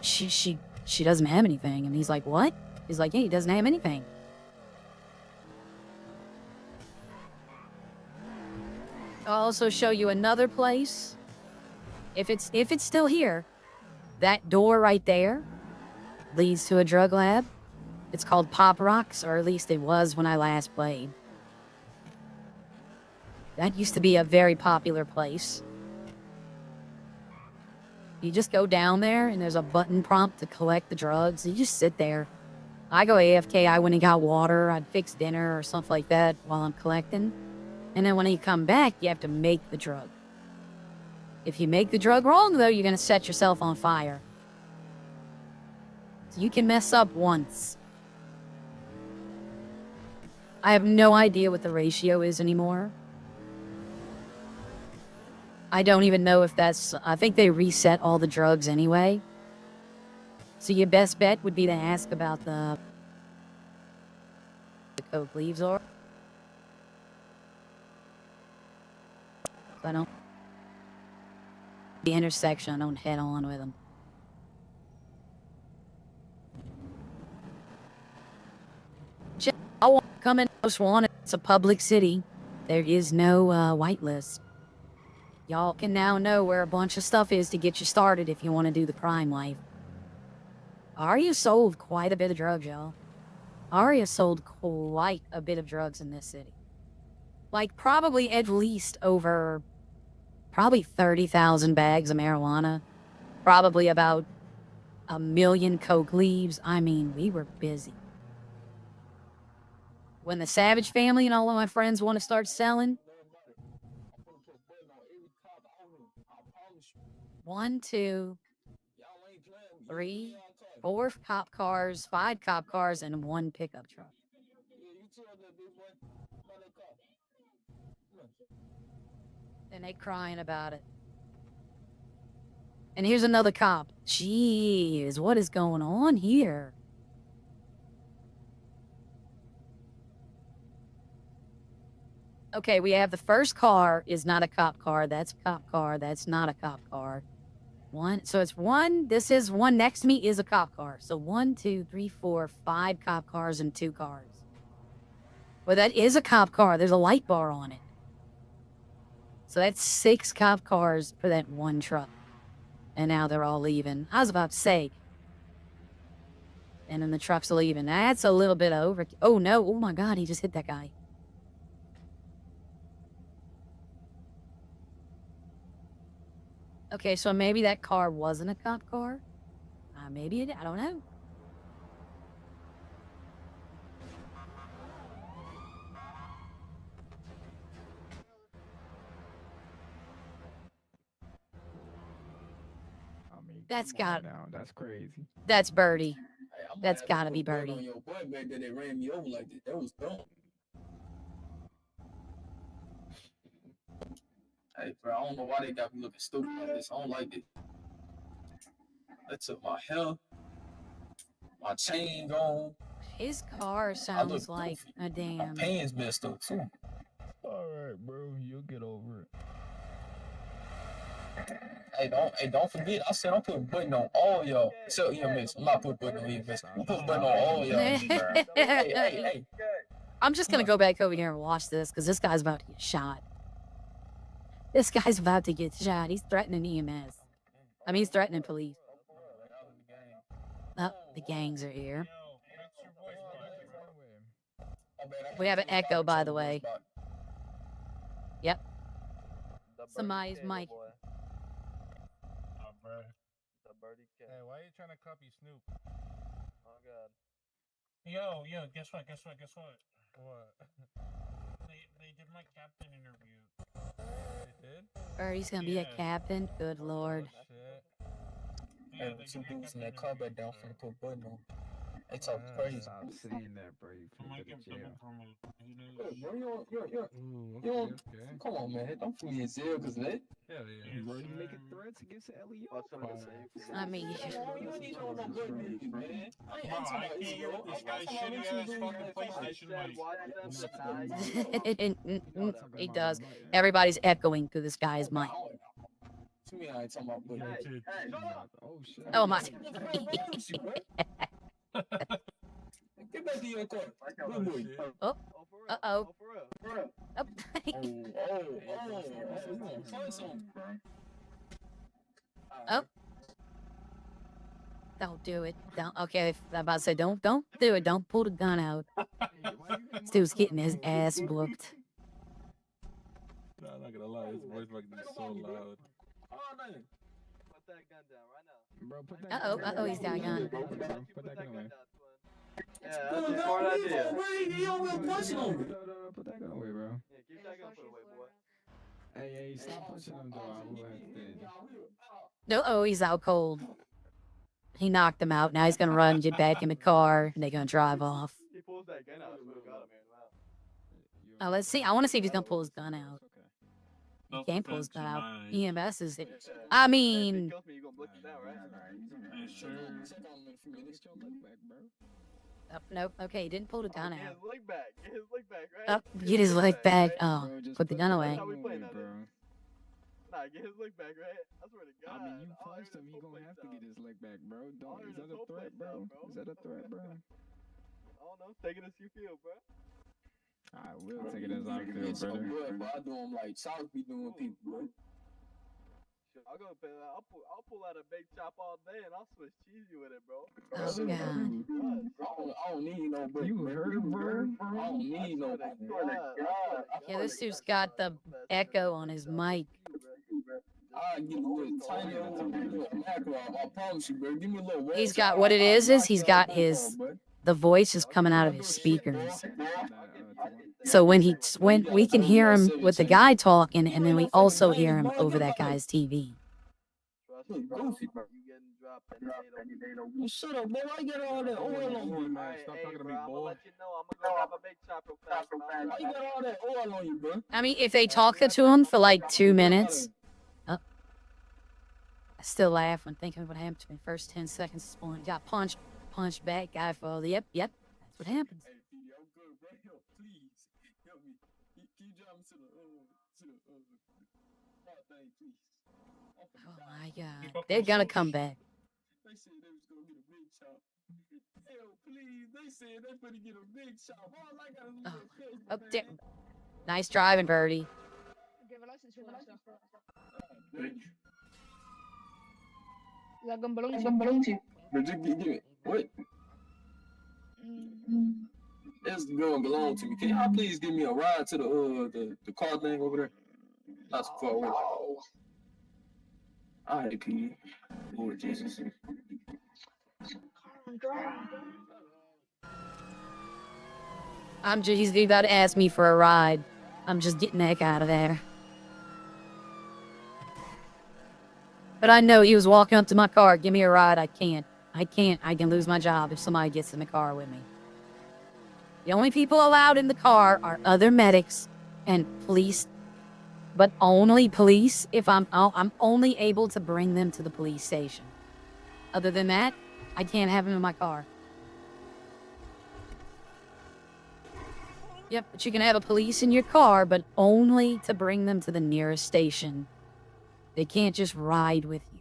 She doesn't have anything. And he's like, what? He's like, yeah, he doesn't have anything. I'll also show you another place. If it's still here, that door right there leads to a drug lab. It's called Pop Rocks, or at least it was when I last played. That used to be a very popular place. You just go down there and there's a button prompt to collect the drugs. You just sit there. I go AFK. I went and got water. I'd fix dinner or something like that while I'm collecting. And then when you come back, you have to make the drug. If you make the drug wrong, though, you're going to set yourself on fire. So you can mess up once. I have no idea what the ratio is anymore. I don't even know if that's... I think they reset all the drugs anyway. So your best bet would be to ask about the coke leaves are. I don't... The intersection, I don't head on with them. I want to come in most wanted. It's a public city. There is no whitelist. Y'all can now know where a bunch of stuff is to get you started if you want to do the crime life. Arya sold quite a bit of drugs, y'all. Arya sold quite a bit of drugs in this city. Like, probably at least over... Probably 30,000 bags of marijuana. Probably about 1 million coke leaves. I mean, we were busy. When the Savage family and all of my friends want to start selling... 1, 2, 3, 4 cop cars, 5 cop cars, and 1 pickup truck. And they crying about it. And here's another cop. Jeez, what is going on here? Okay, we have the first car is not a cop car. That's a cop car. That's not a cop car. So it's 1. This is 1 next to me is a cop car. So 1, 2, 3, 4, 5 cop cars and 2 cars. Well, that is a cop car. There's a light bar on it. So that's 6 cop cars for that 1 truck. And now they're all leaving. I was about to say. And then the truck's leaving. That's a little bit over. Oh, no. Oh, my God. He just hit that guy. Okay, so maybe that car wasn't a cop car. Maybe it... I don't know. That's got... That's crazy. That's Birdie. That's gotta be Birdie. On your boy back there, they ran me over like that. That was dumb. Hey, bro, I don't know why they got me looking stupid like this. I don't like it. They took my hair, my chain gone. His car sounds like a damn... My pants messed up, too. Alright, bro. You'll get over it. Hey, don't forget, I said I'm putting a button on all y'all. Except EMS. I'm not putting a button on EMS. I'm putting a button on all y'all. hey. I'm just gonna go back over here and watch this, because this guy's about to get shot. This guy's about to get shot. He's threatening EMS. I mean, he's threatening police. Oh, the gangs are here. We have an echo, by the way. Yep. Somebody's mic. Hey, why are you trying to copy Snoop? Oh god. Yo, guess what? What? They did my captain interview. They did? Birdie's gonna be a captain. Good lord. Shit. Hey, two dudes in that car back down finna put a button on. They talk crazy. Stop saying that, bro. You I finna might go get to jail. promoted. Who knows? Bro, Ooh, you don't- okay. come on, man. Don't put me in jail because of that. Hell yeah. Bro, you making threats against Elio? I mean, You ain't even on no button music, man. I ain't Bro, talking I about can't you, hear bro. this I'm guy's talking about shitty ass you fucking doing PlayStation mic. it does. Everybody's echoing through this guy's mic. To me, I ain't talking about button. Oh, shit. Oh my. Get back to your car. Good boy. Oh. Uh-oh. Oh. Oh. Don't do it. Don't. Okay, I'm about to say, don't do it. Don't pull the gun out. This dude's getting his ass booked. not gonna lie, his voice back there is so loud. All day. Put that gun down right now. Bro, put that Uh-oh, gun he's got a gun. Bro, put that gun away. Yeah, that's a smart idea. He over here punching on me. Put that gun away, bro. Yeah, keep that gun put away, boy. Hey, stop punching him, though. I will have to. Oh, he's out cold. He knocked him out. Now he's gonna run, get back in the car, and they're gonna drive off. He pulls that gun out. I swear to God, man. Wow. Oh, let's see. I want to see if he's gonna pull his gun out. He can't pull his gun out. EMS is it. I mean, Kills me, you gonna look it down, right? nope. Okay, he didn't pull the gun Get out. his leg back. Get his leg back, right? Get his leg back. Oh, Bro, just put the gun away. How we playing that, bro. Nah, get his leg back, right? I swear to God. I mean, you I'll punched hear him. this He whole gonna place have to down. get his leg back, bro. I'll hear Is this that a whole threat, place bro? down, bro. Is that a threat, bro? I don't know. Take it as you feel, bro. I will take it as I feel, brother. But I do him like South be doing people, bro. Shit, I'll go. I'll pull out a big chop all day and I'll switch cheesy with it, bro. Oh, God. I don't need no break. You heard, bro? I don't need no break. Yeah, this dude's got the echo on his mic. I get a little tiny little macro. I promise you, bro. Give me a little. He's got what it is he's got the voice is coming out of his speakers. So when we can hear him with the guy talking, and then we also hear him over that guy's TV. Goofy, bro. You getting dropped any day, though. Well, shut up, boy. Why you got all that oil on you? Man, stop talking to me, I'm gonna boy. let you know. I'm gonna go grab a big chop real fast. Why you got all that oil on you, bro? I mean, if they talk to him for like 2 minutes, I still laugh when thinking of what happened to me. First 10 seconds, spawn got punched back, guy fall. Yep, that's what happens. Hey, PD, I'm good, bro. Help, please. Help me. Can you drive me to the car thing, please? Oh my God, they're gonna come back. They said they was gonna get a big chop. Hell, please. They said they gonna get a big chop. All I gotta do is Oh, nice driving, Birdie. Give a license for that stuff. That gun belongs to you. But you give it. What? This gun belongs to me. Can y'all please give me a ride to the car thing over there? That's far away. Alright, P. Lord Jesus. He's about to ask me for a ride. I'm just getting the heck out of there. But I know he was walking up to my car. Give me a ride. I can't. I can lose my job if somebody gets in the car with me. The only people allowed in the car are other medics and police. But only police if I'm only able to bring them to the police station. Other than that, I can't have them in my car. Yep, but you can have a police in your car, but only to bring them to the nearest station. They can't just ride with you.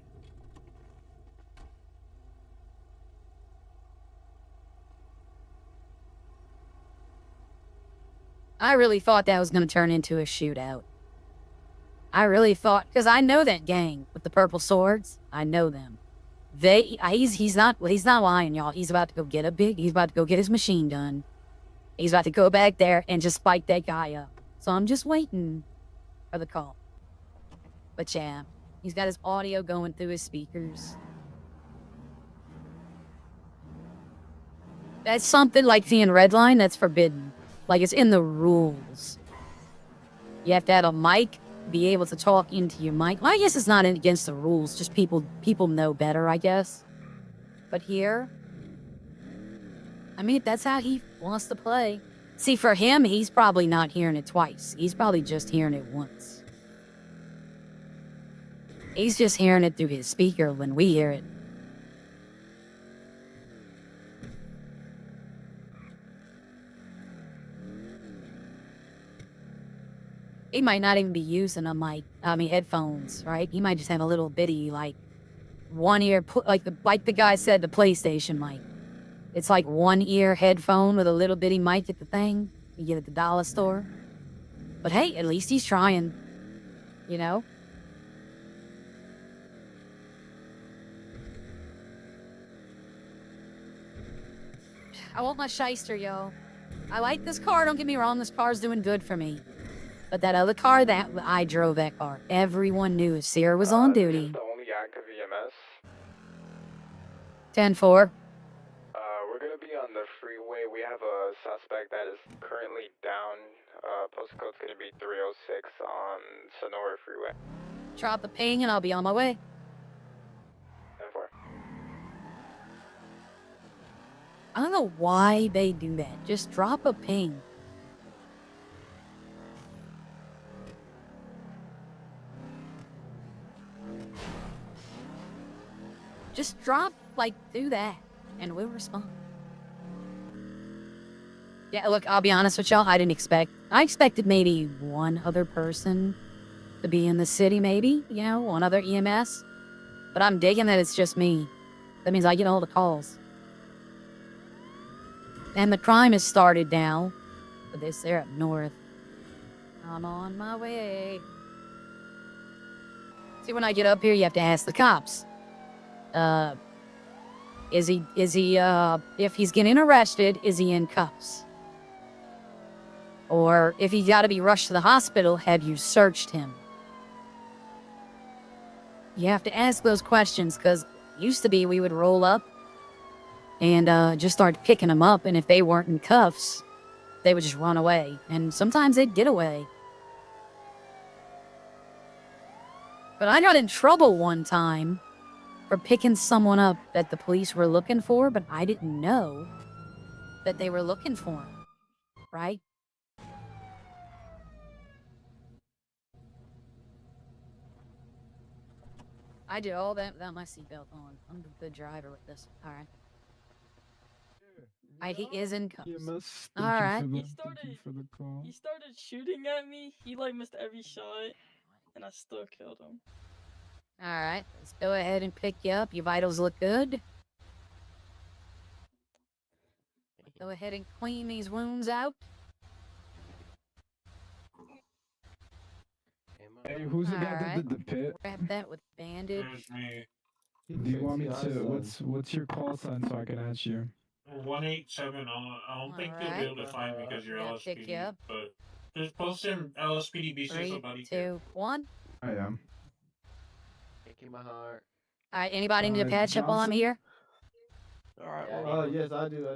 I really thought that was going to turn into a shootout. I really thought, because I know that gang with the purple swords. I know them. He's not lying, y'all. He's about to go get he's about to go get his machine gun. He's about to go back there and just spike that guy up. So I'm just waiting for the call. But yeah, he's got his audio going through his speakers. That's something like seeing Redline that's forbidden. Like, it's in the rules. You have to have a mic, be able to talk into your mic. Well, I guess it's not against the rules, just people know better, I guess. But here, I mean, if that's how he wants to play. See, for him, he's probably not hearing it twice. He's probably just hearing it once. He's just hearing it through his speaker when we hear it. He might not even be using a mic, headphones, right? He might just have a little bitty, like, one ear, like the guy said, the PlayStation mic. It's like one ear headphone with a little bitty mic at the thing you get at the dollar store. But hey, at least he's trying, you know? I want my shyster, yo. I like this car, don't get me wrong, this car's doing good for me. But that other car, that I drove that car. Everyone knew Sierra was on duty. This is the only active EMS. 10-4. We're gonna be on the freeway. We have a suspect that is currently down. Postcode's gonna be 306 on Sonora Freeway. Drop the ping and I'll be on my way. 10-4. I don't know why they do that. Just drop a ping. Just drop, do that, and we'll respond. Yeah, look, I'll be honest with y'all, I expected maybe one other person to be in the city, maybe, one other EMS. But I'm digging that it's just me. That means I get all the calls. And the crime has started now. But they're up north. I'm on my way. See, when I get up here, you have to ask the cops. If he's getting arrested, is he in cuffs? Or if he got to be rushed to the hospital, have you searched him? You have to ask those questions, because used to be we would roll up and just start picking them up, and if they weren't in cuffs, they would just run away. And sometimes they'd get away. But I got in trouble one time for picking someone up that the police were looking for, but I didn't know that they were looking for him, right? I did all that without my seatbelt on. I'm a good driver with this. All right. He is in cuffs. EMS, All thank you right. for the- He thank you for the call. He started shooting at me. He missed every shot, and I still killed him. All right. Let's go ahead and pick you up. Your vitals look good. Go ahead and clean these wounds out. Hey, who's the guy that Alright. did the pit? Wrap that with bandage. There's me. Do you want me to? What's your call sign so I can add you? 187. I don't think you'll be able to find me because you're Yeah, pick you LSPD. up. But just post in LSPD BC 3, somebody. 2, 1. I am. Breaking my heart. All right. Anybody need to patch up while I'm Johnson? here? Alright, Oh, well, yes, I do. All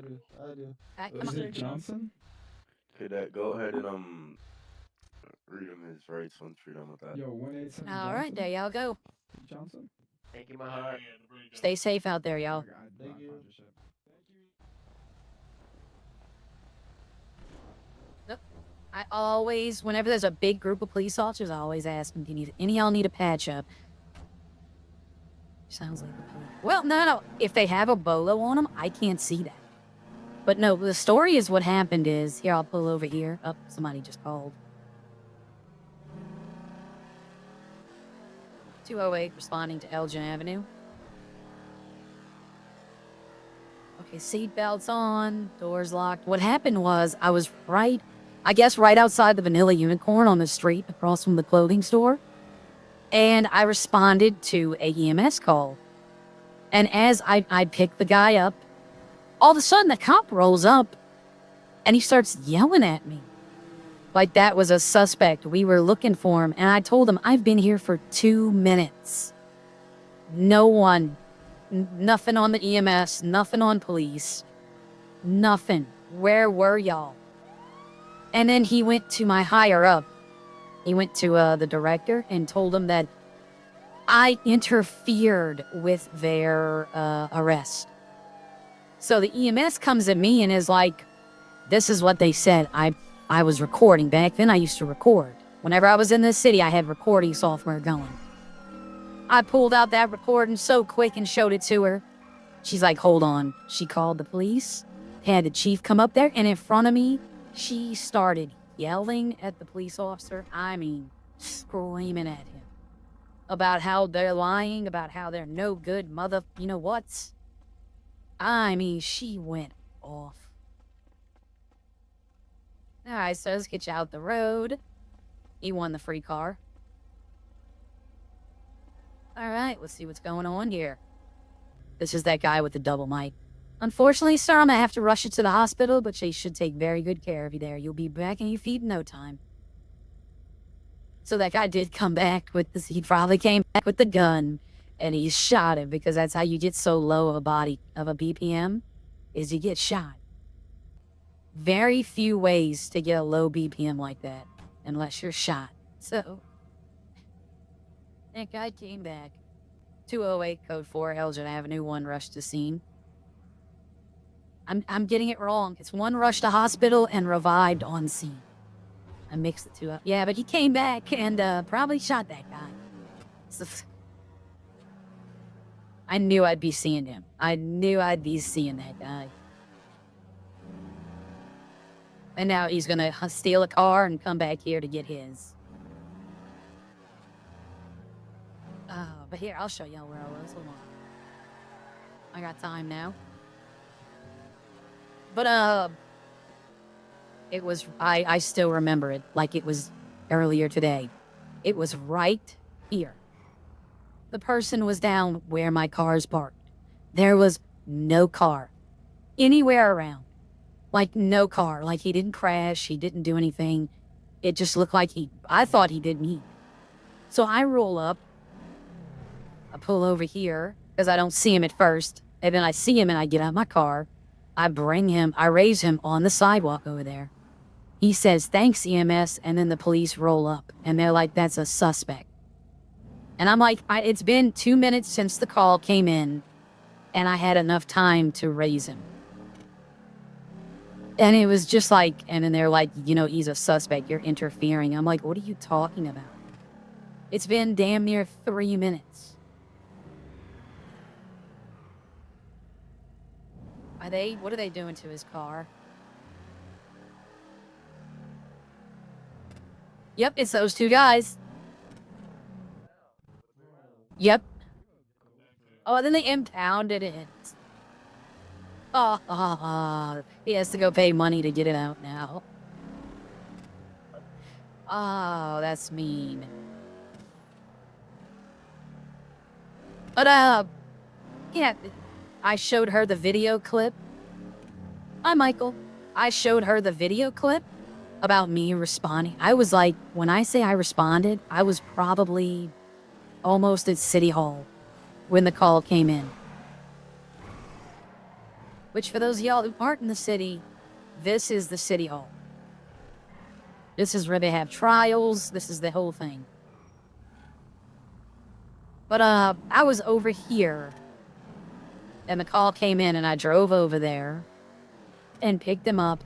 right, come Is on. it Johnson? could go ahead and read him his rights once you're done with that. Yo, 187. All right. There y'all go. Johnson. Breaking my heart. Stay safe out there, y'all. Thank you. I always, whenever there's a big group of police officers, I always ask them, do any of y'all need a patch up? Sounds like the police. Well, no. If they have a bolo on them, I can't see that. But no, the story is what happened is, here, I'll pull over here. Oh, somebody just called. 208 responding to Elgin Avenue. Okay, seatbelts on, doors locked. What happened was I was right outside the Vanilla Unicorn on the street across from the clothing store. And I responded to a EMS call. And as I picked the guy up, all of a sudden the cop rolls up and he starts yelling at me. Like that was a suspect. We were looking for him. And I told him, I've been here for 2 minutes. No one. Nothing on the EMS. Nothing on police. Nothing. Where were y'all? And then he went to my higher up. He went to the director and told him that I interfered with their arrest. So the EMS comes at me and is like, this is what they said. I was recording. Back then I used to record. Whenever I was in this city, I had recording software going. I pulled out that recording so quick and showed it to her. She's like, hold on. She called the police, had the chief come up there, and in front of me, she started yelling at the police officer. I mean, screaming at him. About how they're lying, about how they're no good mother, you know what? I mean, she went off. Alright, so let's get you out the road. He won the free car. Alright, let's see what's going on here. This is that guy with the double mic. Unfortunately, sir, I'm gonna have to rush you to the hospital, but they should take very good care of you there. You'll be back on your feet in no time. So that guy did come back with this. He probably came back with the gun, and he shot him because that's how you get so low of a BPM, is you get shot. Very few ways to get a low BPM like that, unless you're shot. So that guy came back. 208 code 4 Elgin Avenue, 1 rush to scene. I'm getting it wrong. It's 1 rush to hospital and revived on scene. I mixed the 2 up. Yeah, but he came back and probably shot that guy. So, I knew I'd be seeing him. I knew I'd be seeing that guy. And now he's gonna steal a car and come back here to get his. But here, I'll show y'all where I was. Hold on. I got time now. But, it was, I still remember it like it was earlier today. It was right here. The person was down where my car's parked. There was no car anywhere around. Like, no car. Like, he didn't crash. He didn't do anything. It just looked like I thought he did me. So I roll up. I pull over here because I don't see him at first. And then I see him and I get out of my car. I raise him on the sidewalk over there. He says, thanks, EMS. And then the police roll up and they're like, that's a suspect. And I'm like, it's been 2 minutes since the call came in and I had enough time to raise him. And it was just like, and then they're like, you know, he's a suspect. You're interfering. I'm like, what are you talking about? It's been damn near 3 minutes. What are they doing to his car? Yep, it's those 2 guys. Yep. Oh, then they impounded it. He has to go pay money to get it out now. Oh, that's mean. But, yeah, I showed her the video clip. Hi, Michael. I showed her the video clip about me responding. I was like, when I say I responded, I was probably almost at City Hall when the call came in. Which, for those of y'all who aren't in the city, this is the City Hall. This is where they have trials. This is the whole thing. But, I was over here. And the call came in and I drove over there and picked him up.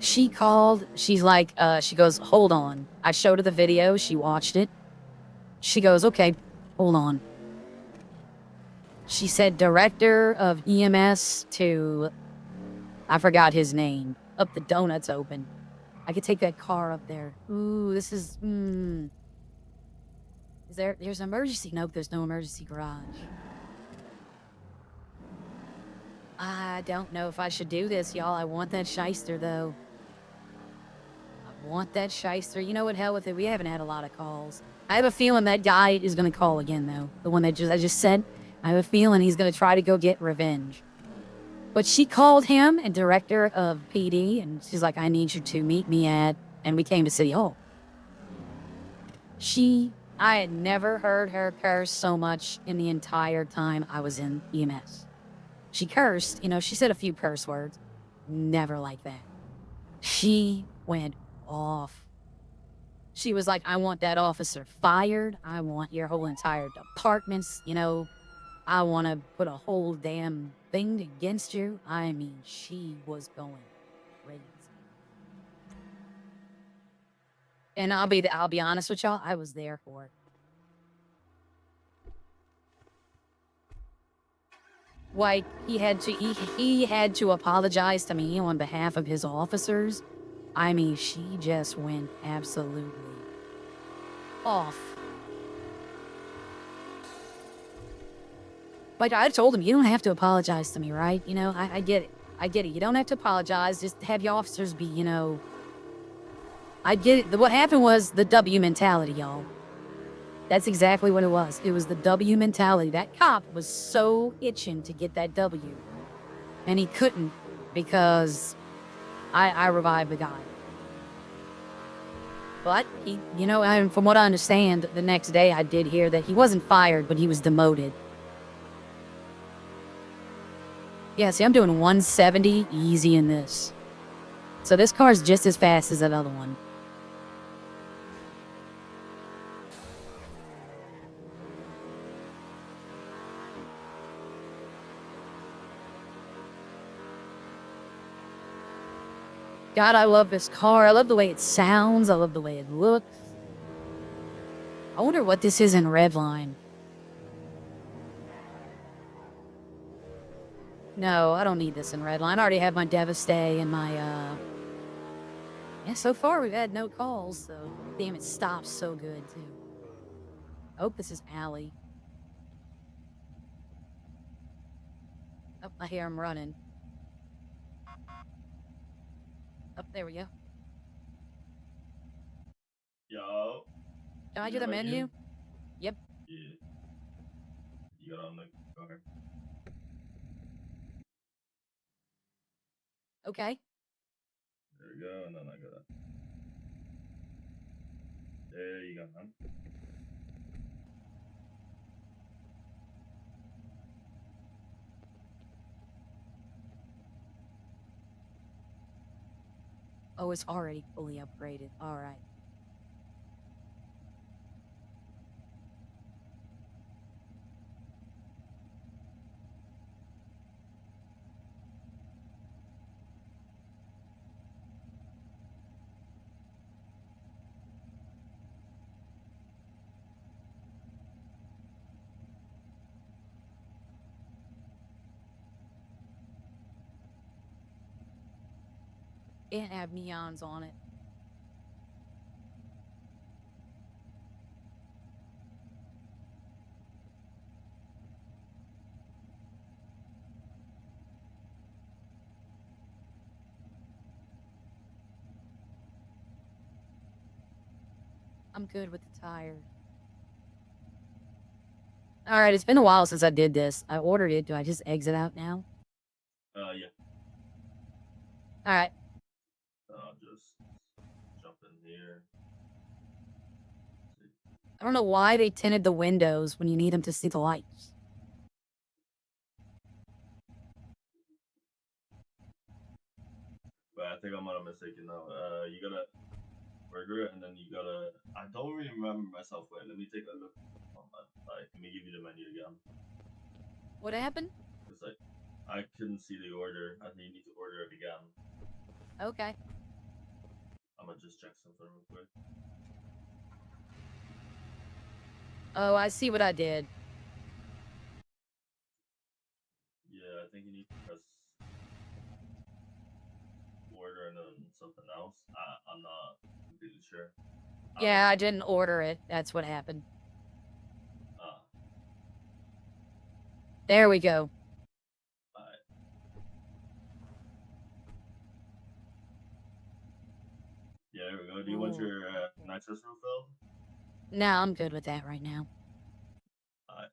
She called. She's like, she goes, hold on. I showed her the video. She watched it. She goes, okay, hold on. She said director of EMS to, I forgot his name, up the donuts open. I could take that car up there. Ooh, this is, there's an emergency? Nope, there's no emergency garage. I don't know if I should do this, y'all. I want that shyster, though. I want that shyster. You know what, hell with it. We haven't had a lot of calls. I have a feeling that guy is going to call again, though. The one that I just said. I have a feeling he's going to try to go get revenge. But she called him, and director of PD, and she's like, I need you to meet me at... And we came to City Hall. I had never heard her curse so much in the entire time I was in EMS. She cursed, you know, she said a few curse words. Never like that. She went off. She was like, I want that officer fired. I want your whole entire departments, you know. I want to put a whole damn thing against you. I mean, she was going crazy. And I'll be honest with y'all, I was there for it. Like, he had to apologize to me on behalf of his officers. I mean, she just went absolutely off. Like, I told him, you don't have to apologize to me, right? You know, I get it. I get it. You don't have to apologize. Just have your officers be, you know... I get it. What happened was the W mentality, y'all. That's exactly what it was. It was the W mentality. That cop was so itching to get that W. And he couldn't because I revived the guy. But he, you know, from what I understand, the next day I did hear that he wasn't fired, but he was demoted. Yeah, see, I'm doing 170 easy in this. So this car's just as fast as that other one. God, I love this car. I love the way it sounds. I love the way it looks. I wonder what this is in Redline. No, I don't need this in Redline. I already have my Devastay and my, Yeah, so far we've had no calls, so... Damn, it stops so good, too. I hope this is Alley. Oh, I hear him running. Oh, there we go. Yo. Can I do the menu? Yep. Yeah. You got on the car. Okay. There we go, and then I got. There you go, man. Oh, it's already fully upgraded. Alright. It have neons on it. I'm good with the tires. Alright, it's been a while since I did this. I ordered it. Do I just exit out now? Yeah. Alright. I'll just jump in here. I don't know why they tinted the windows when you need them to see the lights. But I think I'm not mistaken now. You gotta order it, and then you gotta. I don't really remember myself. Wait, let me take a look. Let me give you the menu again. What happened? Cause I couldn't see the order. I think you need to order it again. Okay. I'm gonna just check something real quick. Oh, I see what I did. Yeah, I think you need to press order and then something else. I'm not completely sure. Yeah, I didn't order it. That's what happened. There we go. Alright. Yeah, there we go. Do you want your nitrous refilled? No, I'm good with that right now. Alright.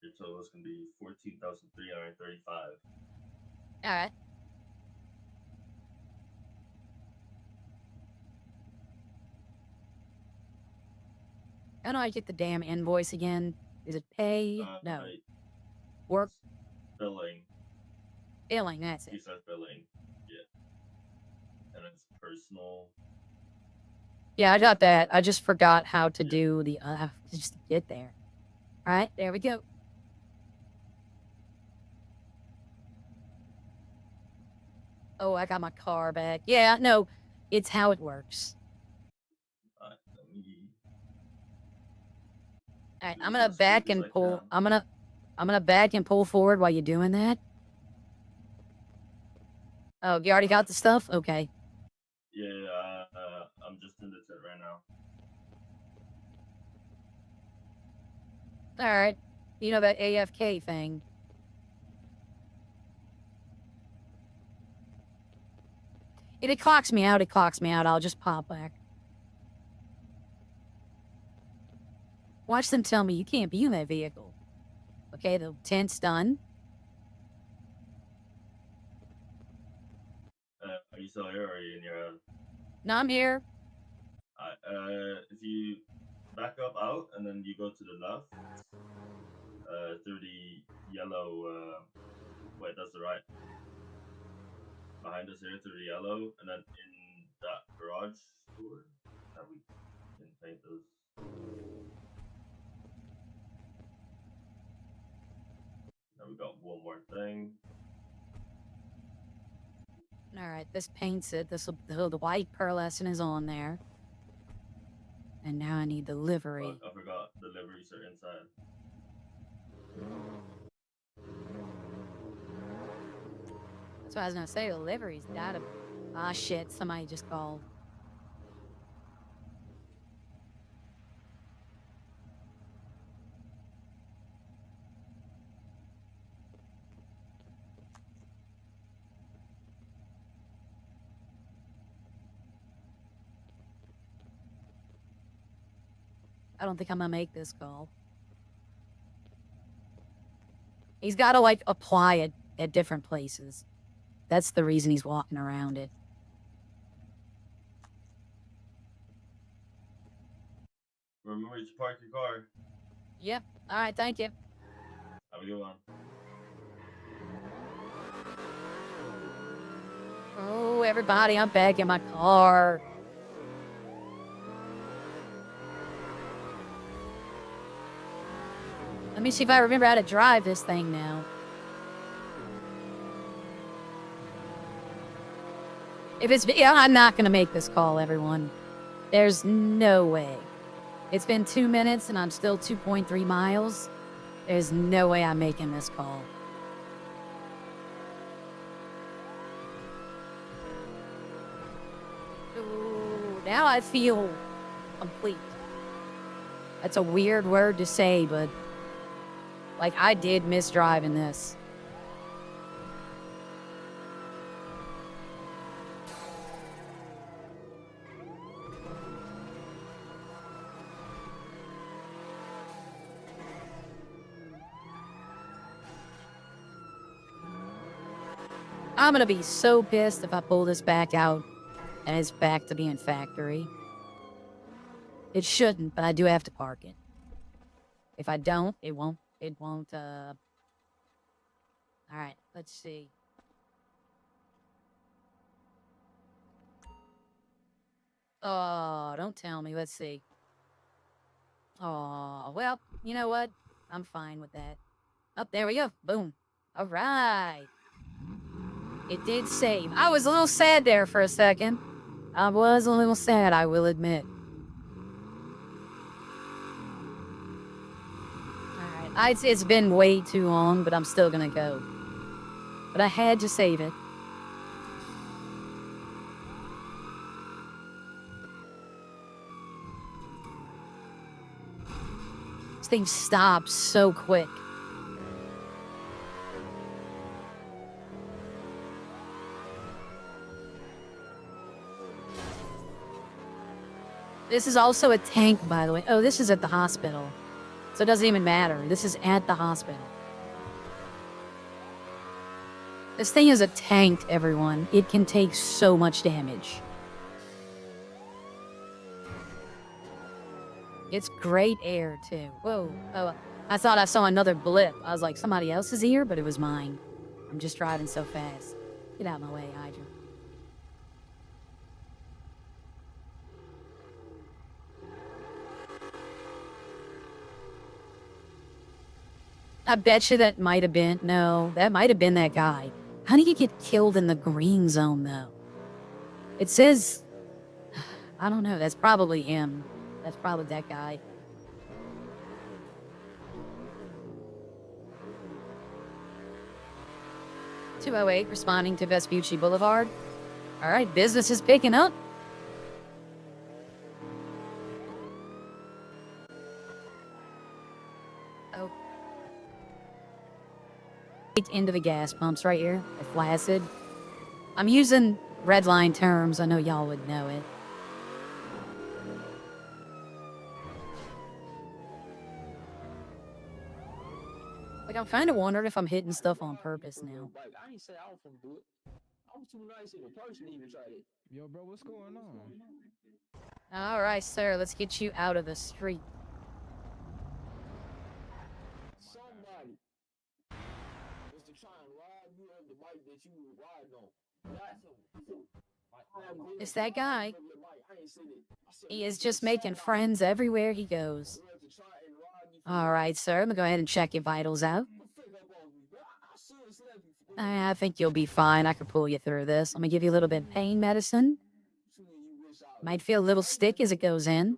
Your total is gonna be 14,335. Alright. How do I get the damn invoice again? Is it pay? No. Work? Billing. Billing, that's it. He says billing. Yeah. And it's personal. Yeah, I got that. I just forgot how to do the, just to get there. Alright, there we go. Oh, I got my car back. Yeah, no, it's how it works. Alright, let me... Alright, I'm gonna back and pull. I'm gonna back and pull forward while you're doing that. Oh, you already got the stuff? Okay. Yeah, I'm just in the tent right now. Alright. You know that AFK thing. If it clocks me out, it clocks me out. I'll just pop back. Watch them tell me you can't be in that vehicle. Okay, the tent's done. Are you still here or are you in your own? No, I'm here. If you back up out and then you go to the left, through the yellow, wait, that's the right. Behind us here through the yellow, and then in that garage door that we can paint those. Now we got one more thing. All right, this paints it. The white pearlescent is on there. And now I need the livery. Fuck, I forgot the liveries are inside. That's what I was gonna say. The livery's gotta. Ah, shit! Somebody just called. I don't think I'm gonna make this call. He's gotta, like, apply it at different places. That's the reason he's walking around it. Remember to park your car. Yep. All right, thank you. Have a good one. Oh, everybody, I'm back in my car. Let me see if I remember how to drive this thing now. If it's... Yeah, I'm not gonna make this call, everyone. There's no way. It's been 2 minutes and I'm still 2.3 miles. There's no way I'm making this call. Ooh, now I feel complete. That's a weird word to say, but like, I did miss driving this. I'm gonna be so pissed if I pull this back out and it's back to being factory. It shouldn't, but I do have to park it. If I don't, it won't, Alright, let's see. Oh, don't tell me, let's see. Oh, well, you know what? I'm fine with that. Oh, there we go, boom. Alright. It did save. I was a little sad there for a second. I was a little sad, I will admit. Alright, it's been way too long, but I'm still gonna go. But I had to save it. This thing stops so quick. This is also a tank, by the way. Oh, this is at the hospital. So it doesn't even matter. This is at the hospital. This thing is a tank, everyone. It can take so much damage. It's great air, too. Whoa. Oh, I thought I saw another blip. I was like, somebody else's ear, but it was mine. I'm just driving so fast. Get out of my way, Hydra. I bet you that might have been... No, that might have been that guy. How did he get killed in the green zone, though? It says... I don't know. That's probably him. That's probably that guy. .208 responding to Vespucci Boulevard. All right, business is picking up. Oh. Into the gas pumps right here. They're flaccid. I'm using redline terms. I know y'all would know it. Like, I'm kind of wondering if I'm hitting stuff on purpose now. I ain't say I was gonna do it. I I'm too nice in a person to even try that. Yo, bro, what's going on? All right, sir. Let's get you out of the street. Somebody was to try and rob you of the bike that you were riding on. It's that guy. I ain't seen it. I said, He is just making friends everywhere he goes. to try and rob you All right, sir. I'm gonna go ahead and check your vitals out. I think you'll be fine. I could pull you through this. Let me give you a little bit of pain medicine. Might feel a little stick as it goes in.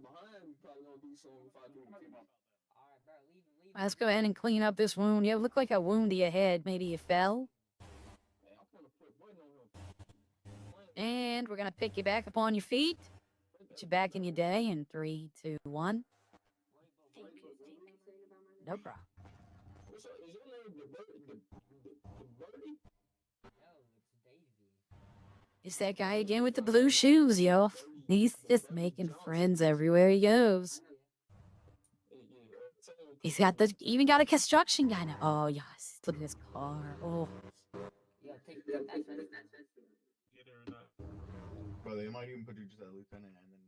Let's go ahead and clean up this wound. You look like a wound to your head. Maybe you fell. And we're gonna pick you back up on your feet. Get you back in your day in 3, 2, 1. No problem. Is your name the Birdie? It's that guy again with the blue shoes, yo. He's just making friends everywhere he goes. He's got even got a construction guy now. Oh, yes. Look at his car. Oh. Bro, they might even put you just at lieutenant and then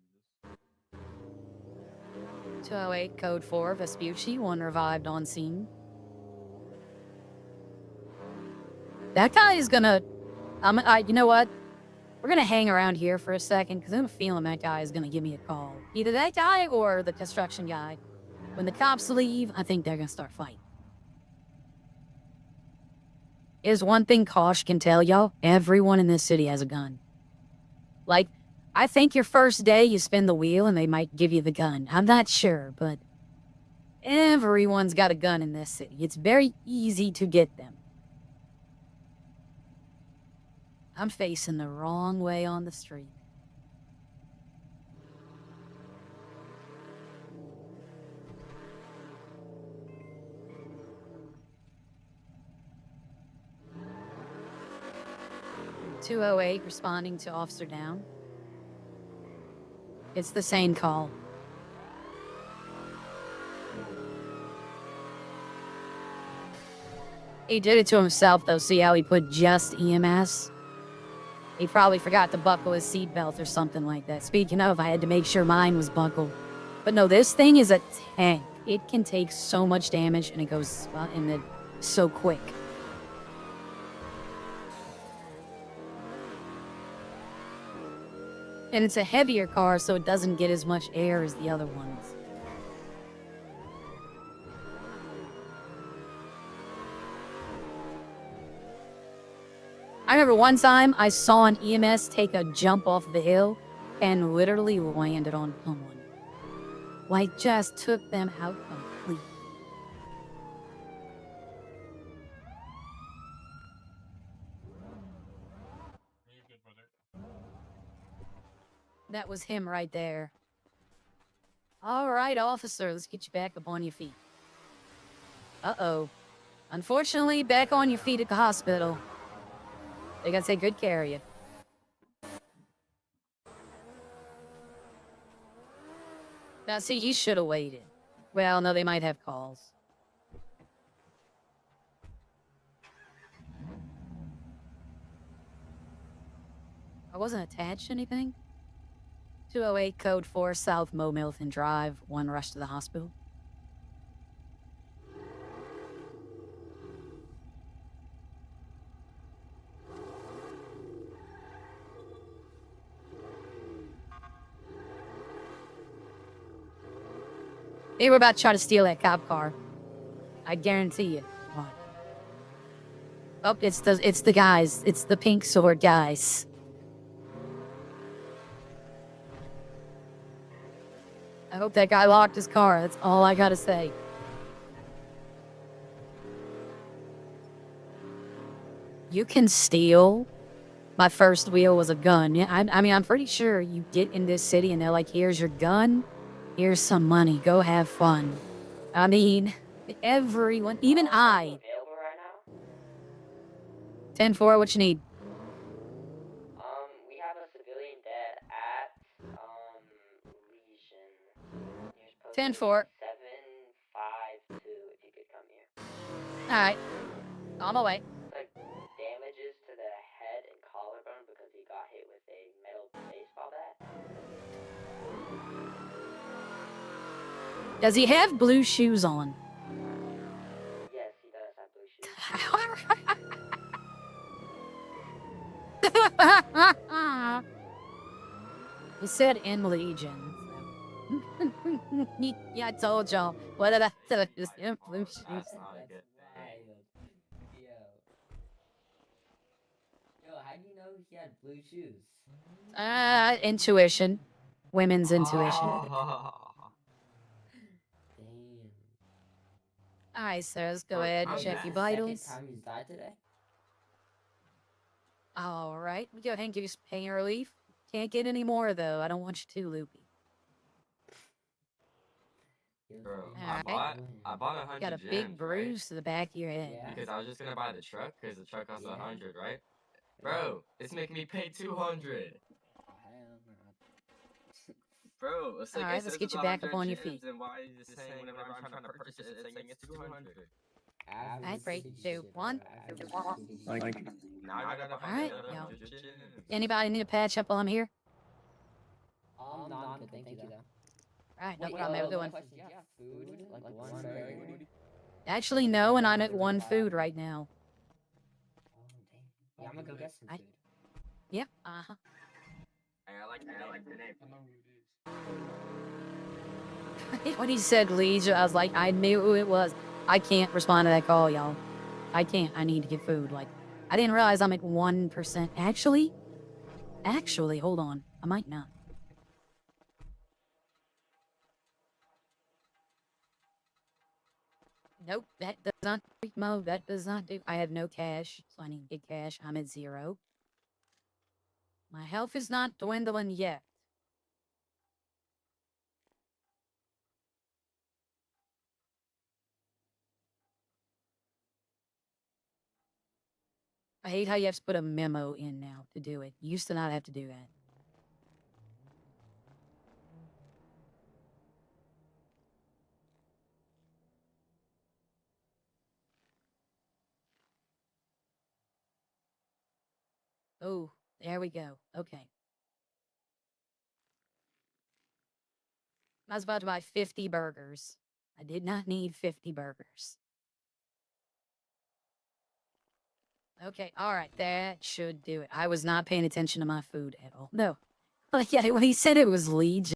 just... 208, code 4, Vespucci, 1 revived on scene. That guy is gonna... you know what? We're gonna hang around here for a second, because I'm feeling that guy is gonna give me a call. Either that guy or the construction guy. When the cops leave, I think they're gonna start fighting. Here's one thing Kosh can tell y'all. Everyone in this city has a gun. Like, I think your first day you spin the wheel and they might give you the gun. I'm not sure, but everyone's got a gun in this city. It's very easy to get them. I'm facing the wrong way on the street. .208 responding to officer down. It's the same call. He did it to himself, though. See how he put just EMS? He probably forgot to buckle his seatbelt or something like that. Speaking of, I had to make sure mine was buckled. But no, this thing is a tank. It can take so much damage, and it goes so quick. And it's a heavier car, so it doesn't get as much air as the other ones. I remember one time I saw an EMS take a jump off the hill and literally landed on someone. Like, just took them out completely. That was him right there. All right, officer, let's get you back up on your feet. Uh-oh. Unfortunately, back on your feet at the hospital. They gotta take good care of you. Now, see, he should have waited. Well, no, they might have calls. I wasn't attached to anything. 208, code 4, South Mo Milton Drive, 1 rush to the hospital. They were about to try to steal that cop car. I guarantee you. Oh, it's the guys. It's the pink sword guys. I hope that guy locked his car. That's all I gotta say. You can steal. My first wheel was a gun. Yeah, I mean, I'm pretty sure you get in this city and they're like, here's your gun. Here's some money. Go have fun. I mean, everyone, even I. 10-4, what you need? We have a civilian dead at, Legion. 10-4. 752, if you could come here. Alright. On my way. Like, damages to the head and collarbone Does he have blue shoes on? Yes, he does have blue shoes. He said in Legion. So. Yeah, I told y'all. What did I tell you? Blue shoes. That's wild. Yo, how do you know he had blue shoes? Intuition. Women's intuition. Damn. Alright, sir, let's go ahead and check your vitals. Second time he's died today? Alright, we go ahead and give you some pain relief. Can't get any more, though. I don't want you too loopy. Bro, Alright. I bought 100 Got a big bruise to the back of your head. because I was just gonna buy the truck because the truck costs 100, right? Bro, it's making me pay 200. Bro, it's like Alright, let's get you back up on your feet. And why is it saying whenever I'm trying to purchase it, it's saying it's 200? Alright, 3, 2, 1. Like, now I gotta find Alright, another yo. Egyptian. Anybody need a patch up while I'm here? No, I'm good, thank you though. Alright, no problem. How we doing? Do you have food? Like one food? Actually, no, and I'm at 1 food right now. Yeah, I'm gonna go get some food. Yep, uh-huh. I like the name. When he said Legion, I was like, I knew who it was. I can't respond to that call, y'all. I can't. I need to get food. Like, I didn't realize I'm at 1%. Actually, hold on. I might not. Nope, that does not mode. That does not do. I have no cash, so I need to get cash. I'm at 0. My health is not dwindling yet. I hate how you have to put a memo in now to do it. You used to not have to do that. Oh, there we go. Okay. I was about to buy 50 burgers. I did not need 50 burgers. Okay, alright, that should do it. I was not paying attention to my food at all. No. Like, yeah, when he said it was Legion,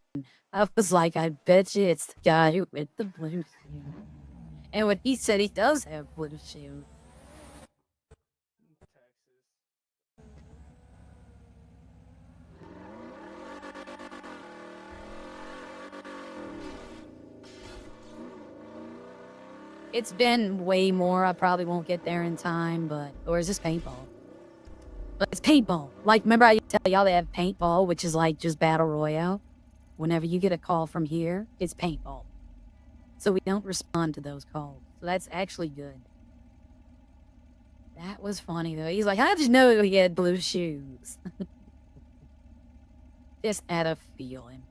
I was like, I bet you it's the guy with the blue shoe. And when he said he does have blue shoe. It's been way more. I probably won't get there in time, but... Or is this paintball? But it's paintball. Like, remember I used to tell y'all they have paintball, which is like just Battle Royale? Whenever you get a call from here, it's paintball. So we don't respond to those calls. So that's actually good. That was funny, though. He's like, how did you know he had blue shoes? Just had a feeling.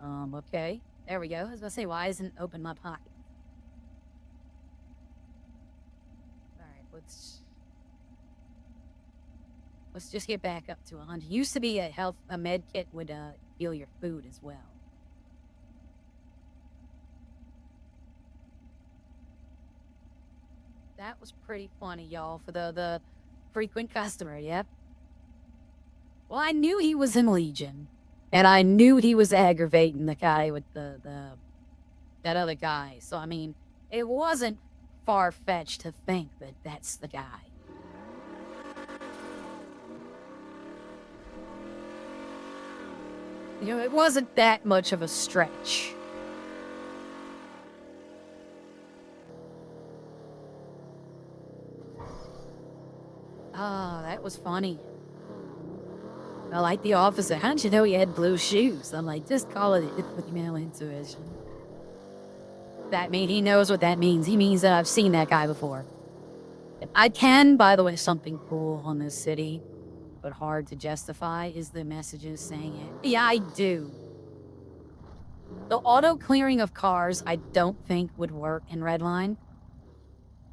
Okay. There we go. I was about to say, why isn't it open my pocket? Let's just get back up to 100. Used to be a med kit would heal your food as well. That was pretty funny, y'all, for the frequent customer, yep. Well, I knew he was in Legion, and I knew he was aggravating the guy with that other guy. So I mean, it wasn't far-fetched to think that that's the guy. You know, it wasn't that much of a stretch. Oh, that was funny. I like the officer. How'd you know he had blue shoes? I'm like, just call it female intuition. That mean he knows what that means. He means that I've seen that guy before. I can, by the way, something cool on this city, but hard to justify, is the messages saying it. Yeah, I do. The auto-clearing of cars, I don't think would work in Redline.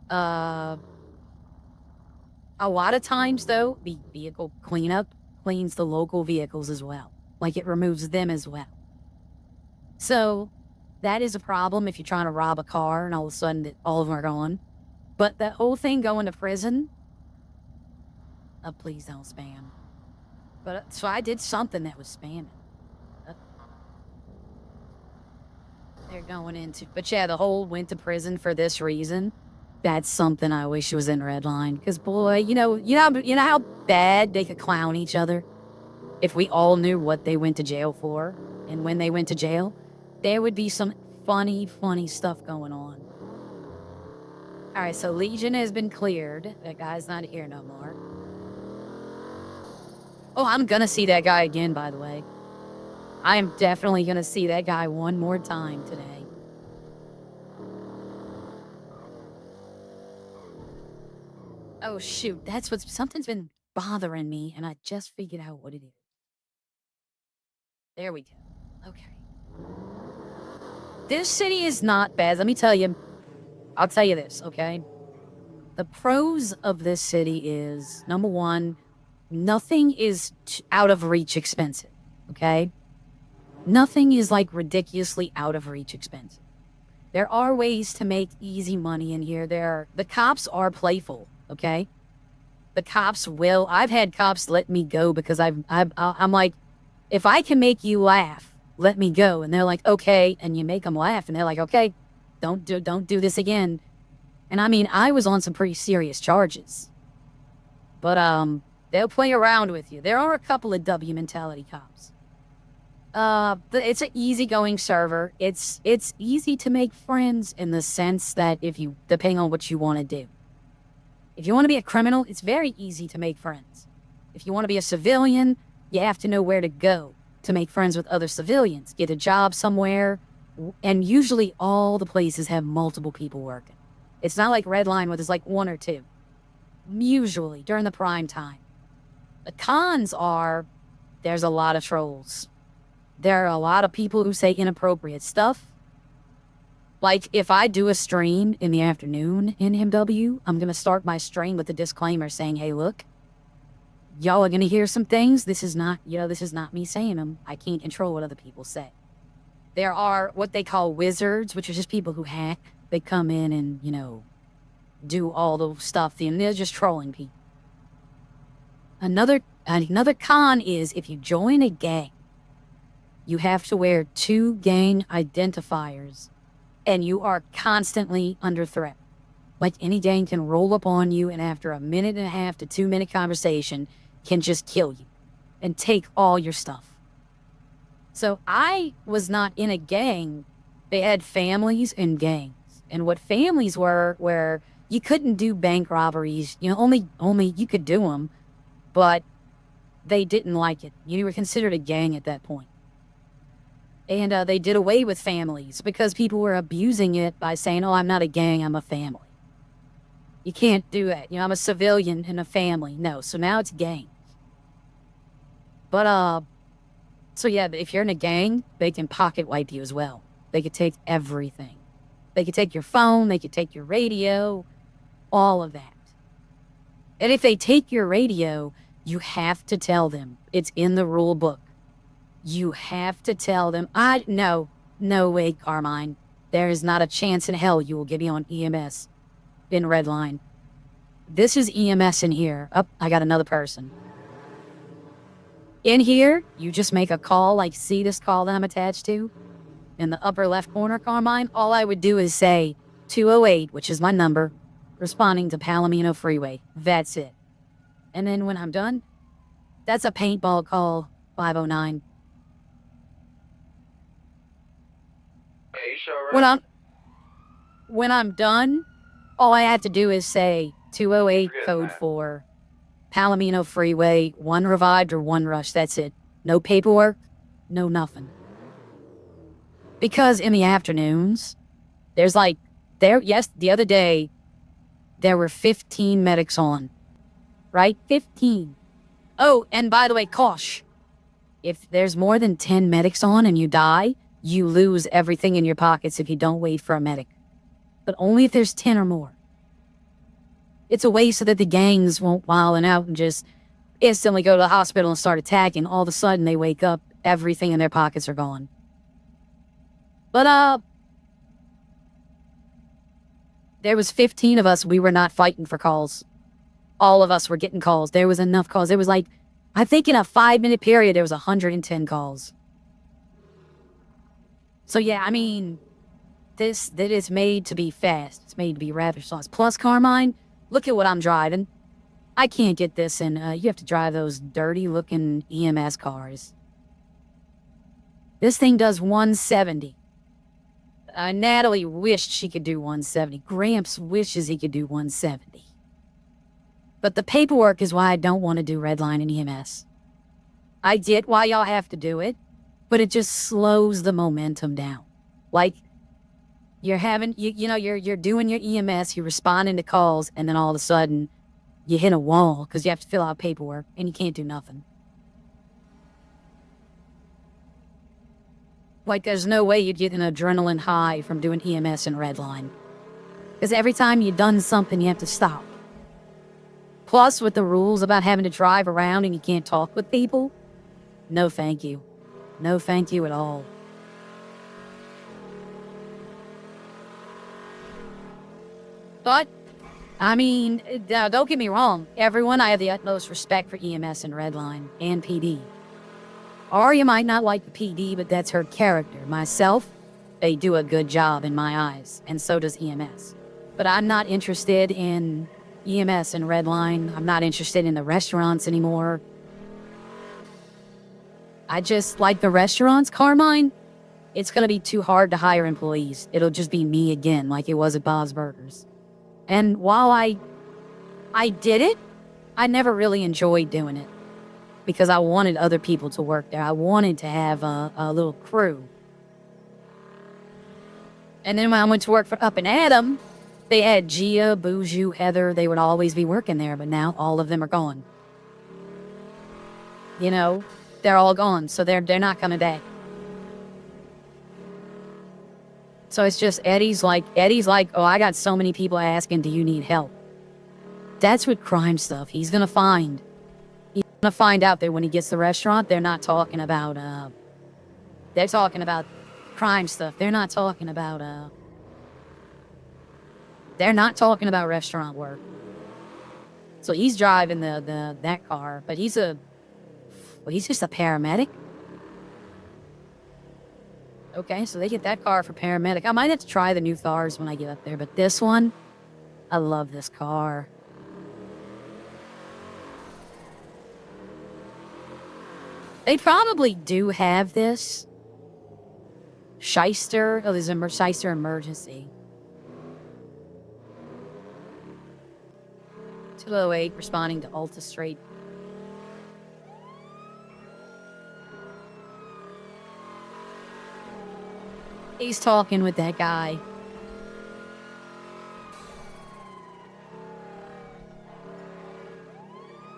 A lot of times, though, the vehicle cleanup cleans the local vehicles as well. Like, it removes them as well. So, That is a problem if you're trying to rob a car and all of a sudden all of them are gone. But the whole thing going to prison, please don't spam. But so I did something that was spamming. They're going into, but yeah, the whole went to prison for this reason. That's something I wish was in Redline. Because boy, you know how bad they could clown each other. If we all knew what they went to jail for, and when they went to jail, there would be some funny stuff going on. All right, so Legion has been cleared. That guy's not here no more. Oh, I'm gonna see that guy again, by the way. I am definitely gonna see that guy one more time today. Oh, shoot. That's something's been bothering me, and I just figured out what it is. There we go. Okay. This city is not bad. Let me tell you. I'll tell you this, okay? The pros of this city is, number one, nothing is out of reach expensive, okay? Nothing is, like, ridiculously out of reach expensive. There are ways to make easy money in here. The cops are playful, okay? The cops will. I've had cops let me go because I'm like, if I can make you laugh, let me go. And they're like, okay. And you make them laugh, and they're like, okay, don't do this again. And I mean, I was on some pretty serious charges, but they'll play around with you. There are a couple of W mentality cops. It's an easygoing server. It's easy to make friends in the sense that depending on what you want to do. If you want to be a criminal, it's very easy to make friends. If you want to be a civilian, you have to know where to go to make friends with other civilians. Get a job somewhere, and usually all the places have multiple people working. It's not like Redline where there's like one or two. Usually, during the prime time. The cons are, there's a lot of trolls. There are a lot of people who say inappropriate stuff. Like, if I do a stream in the afternoon in MW, I'm going to start my stream with a disclaimer saying, hey, look, y'all are going to hear some things. This is not me saying them. I can't control what other people say. There are what they call wizards, which are just people who hack. They come in and, do all the stuff, and they're just trolling people. Another con is if you join a gang, you have to wear 2 gang identifiers, and you are constantly under threat. Like, any gang can roll up on you, and after a 1.5 to 2 minute conversation, can just kill you and take all your stuff. So I was not in a gang. They had families and gangs. And what families were, where you couldn't do bank robberies, only you could do them, but they didn't like it. You were considered a gang at that point. And they did away with families because people were abusing it by saying, oh, I'm not a gang, I'm a family. You can't do that. I'm a civilian in a family. No, so now it's gangs. But, so yeah, if you're in a gang, they can pocket wipe you as well. They could take everything. They could take your phone, they could take your radio, all of that. And if they take your radio, you have to tell them. It's in the rule book. You have to tell them, no way, Carmine. There is not a chance in hell you will get me on EMS in Redline. This is EMS in here. Oh, I got another person. In here, you just make a call, like, see this call that I'm attached to? In the upper left corner, Carmine, all I would do is say 208, which is my number, responding to Palomino Freeway. That's it. And then when I'm done, that's a paintball call, 509. When I'm done, all I have to do is say 208 code 4, Palomino Freeway, 1 revived or 1 rush. That's it. No paperwork, no nothing. Because in the afternoons, there's like, the other day, there were 15 medics on. Right? 15. Oh, and by the way, Kosh, if there's more than 10 medics on and you die, you lose everything in your pockets if you don't wait for a medic. But only if there's 10 or more. It's a way so that the gangs won't wild out and just instantly go to the hospital and start attacking. All of a sudden, they wake up, everything in their pockets are gone. But, There was 15 of us. We were not fighting for calls. All of us were getting calls. There was enough calls. It was like, I think in a 5-minute period, there was 110 calls. So yeah, I mean, that is made to be fast. It's made to be rapid response. Plus, Carmine, look at what I'm driving. I can't get this in. You have to drive those dirty-looking EMS cars. This thing does 170. Natalie wished she could do 170. Gramps wishes he could do 170. But the paperwork is why I don't want to do Redline and EMS. I get why y'all have to do it, but it just slows the momentum down. Like, you're having, you're doing your EMS, you're responding to calls, and then all of a sudden, you hit a wall because you have to fill out paperwork, and you can't do nothing. Like, there's no way you'd get an adrenaline high from doing EMS and Redline. Because every time you've done something, you have to stop. Plus, with the rules about having to drive around and you can't talk with people, no thank you. No thank you at all. But, I mean, don't get me wrong. Everyone, I have the utmost respect for EMS and Redline and PD. Arya might not like the PD, but that's her character. Myself, they do a good job in my eyes, and so does EMS. But I'm not interested in EMS and Redline. I'm not interested in the restaurants anymore. I just like the restaurants, Carmine. It's gonna be too hard to hire employees. It'll just be me again, like it was at Bob's Burgers. And while I did it, I never really enjoyed doing it. Because I wanted other people to work there. I wanted to have a little crew. And then when I went to work for Up and Adam, they had Gia, Boujou, Heather. They would always be working there, but now all of them are gone. You know, they're all gone, so they're not coming back. So it's just Eddie's like, oh, I got so many people asking, do you need help? That's what crime stuff. He's gonna find out that when he gets to the restaurant, they're not talking about, they're talking about crime stuff. They're not talking about restaurant work. So he's driving that car, but he's just a paramedic. Okay, so they get that car for paramedic. I might have to try the new Thars when I get up there, but this one, I love this car. They probably do have this. Shyster. Oh, there's a Shyster emergency. 208 responding to Alta Street. He's talking with that guy.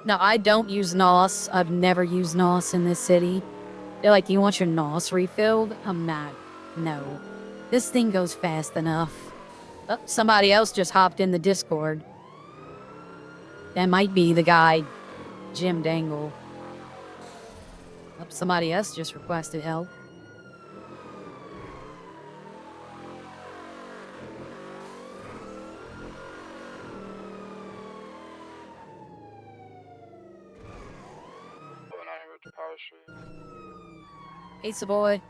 No, I don't use NOS. I've never used NOS in this city. They're like, you want your NOS refilled? I'm not. No. This thing goes fast enough. Oh, somebody else just hopped in the Discord. That might be the guy, Jim Dangle. Oh, somebody else just requested help. Pizza boy.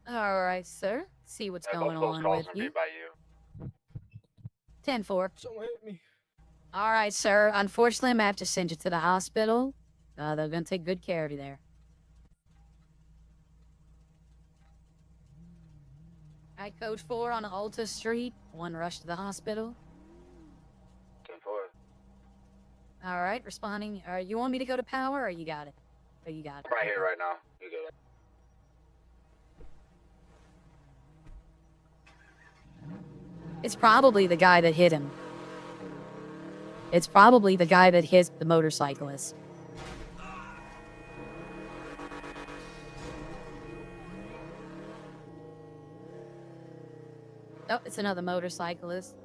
All right, sir. See what's going on with you. 10-4. Someone hit me. All right, sir. Unfortunately, I'm gonna have to send you to the hospital. They're gonna take good care of you there. All right, code 4 on Alta Street. One rush to the hospital. 10-4. All right, responding. You want me to go to power, or you got it? Oh, you got it. Right here, right now. You get it. It's probably the guy that hit him. It's probably the guy that hit the motorcyclist. Oh, it's another motorcyclist.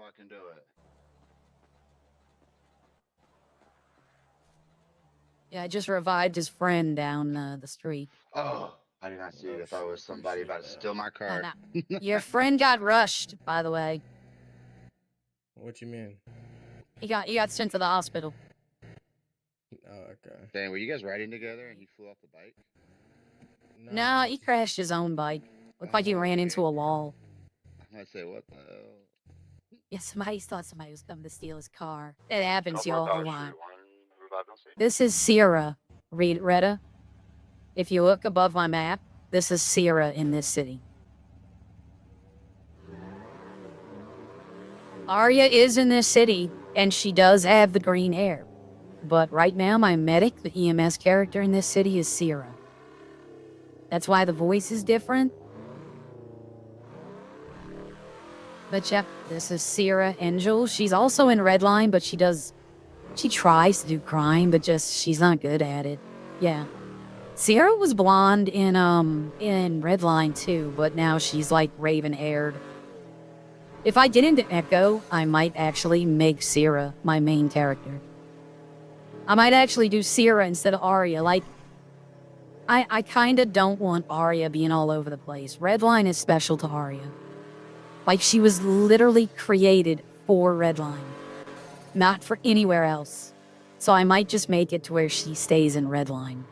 fucking do it. Yeah, I just revived his friend down the street. Oh, I did not see it. I thought it was somebody about to steal my car. Your friend got rushed, by the way. What you mean? He got sent to the hospital. Oh, okay. Dang, were you guys riding together and he flew off the bike? No, he crashed his own bike. Looked like he ran into a wall. I might say, what the hell? Yeah, somebody thought somebody was coming to steal his car. It happens, Couple y'all. of Hold dollars, on. you want to revive them, see? This is Sierra. Read Retta. If you look above my map, this is Sierra in this city. Arya is in this city, and she does have the green hair. But right now, my medic, the EMS character in this city, is Sierra. That's why the voice is different. But yeah, this is Sierra Angel. She's also in Redline, but she tries to do crime, but she's not good at it. Yeah. Sierra was blonde in Redline too, but now she's like raven-haired. If I didn't echo, I might actually make Sierra my main character. I might actually do Sierra instead of Arya. Like, I kinda don't want Arya being all over the place. Redline is special to Arya. Like, she was literally created for Redline, not for anywhere else. So I might just make it to where she stays in Redline.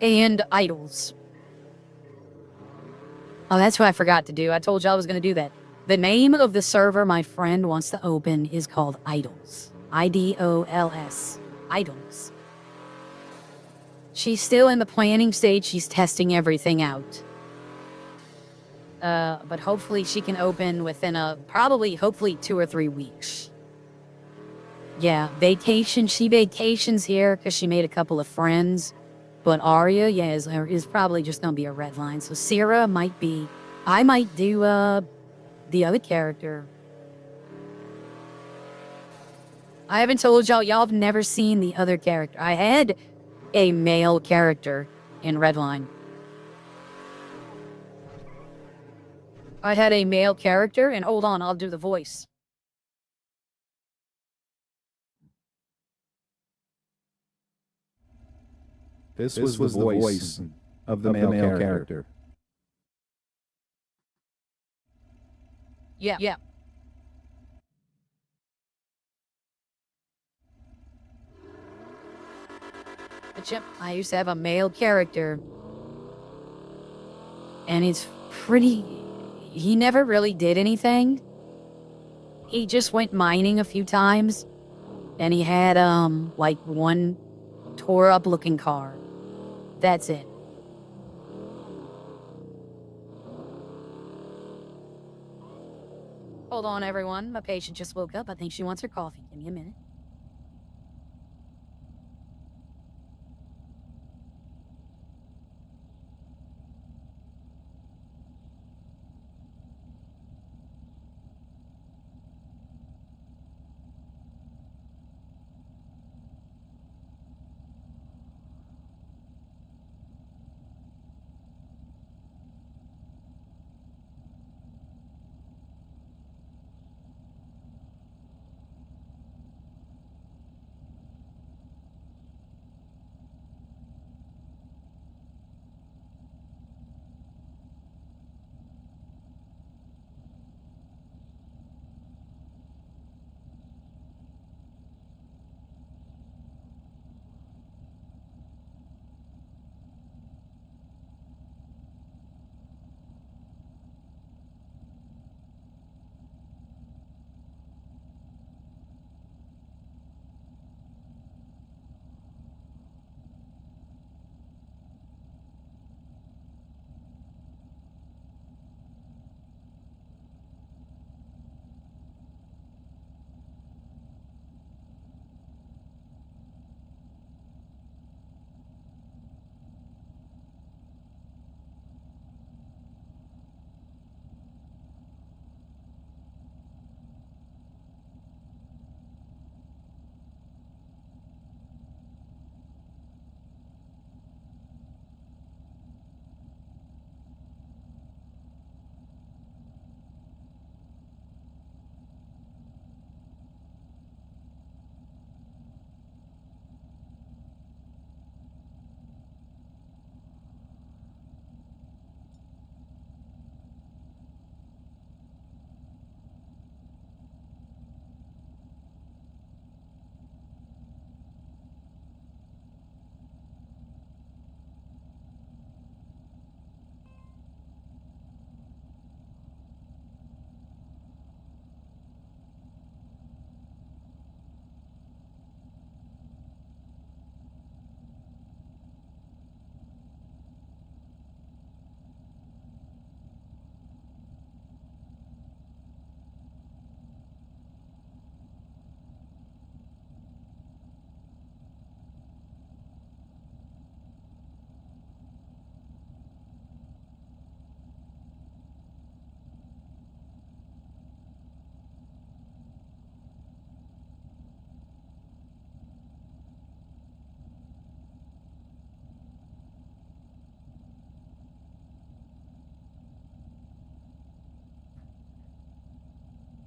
And idols. Oh, that's what I forgot to do. I told you I was going to do that. The name of the server my friend wants to open is called Idols. IDOLS. Idols. She's still in the planning stage. She's testing everything out. But hopefully she can open within hopefully 2 or 3 weeks. Yeah, vacation. She vacations here because she made a couple of friends. But Arya, yeah, is probably just gonna be a Redline. So Sierra might be. I might do the other character. I haven't told y'all. Y'all have never seen the other character. I had a male character in Redline. I had a male character, and hold on, I'll do the voice. This was the voice of the male character. Yeah. But yep, I used to have a male character. And it's pretty... He never really did anything. He just went mining a few times. And he had, like, one tore-up looking car. That's it. Hold on, everyone. My patient just woke up. I think she wants her coffee. Give me a minute.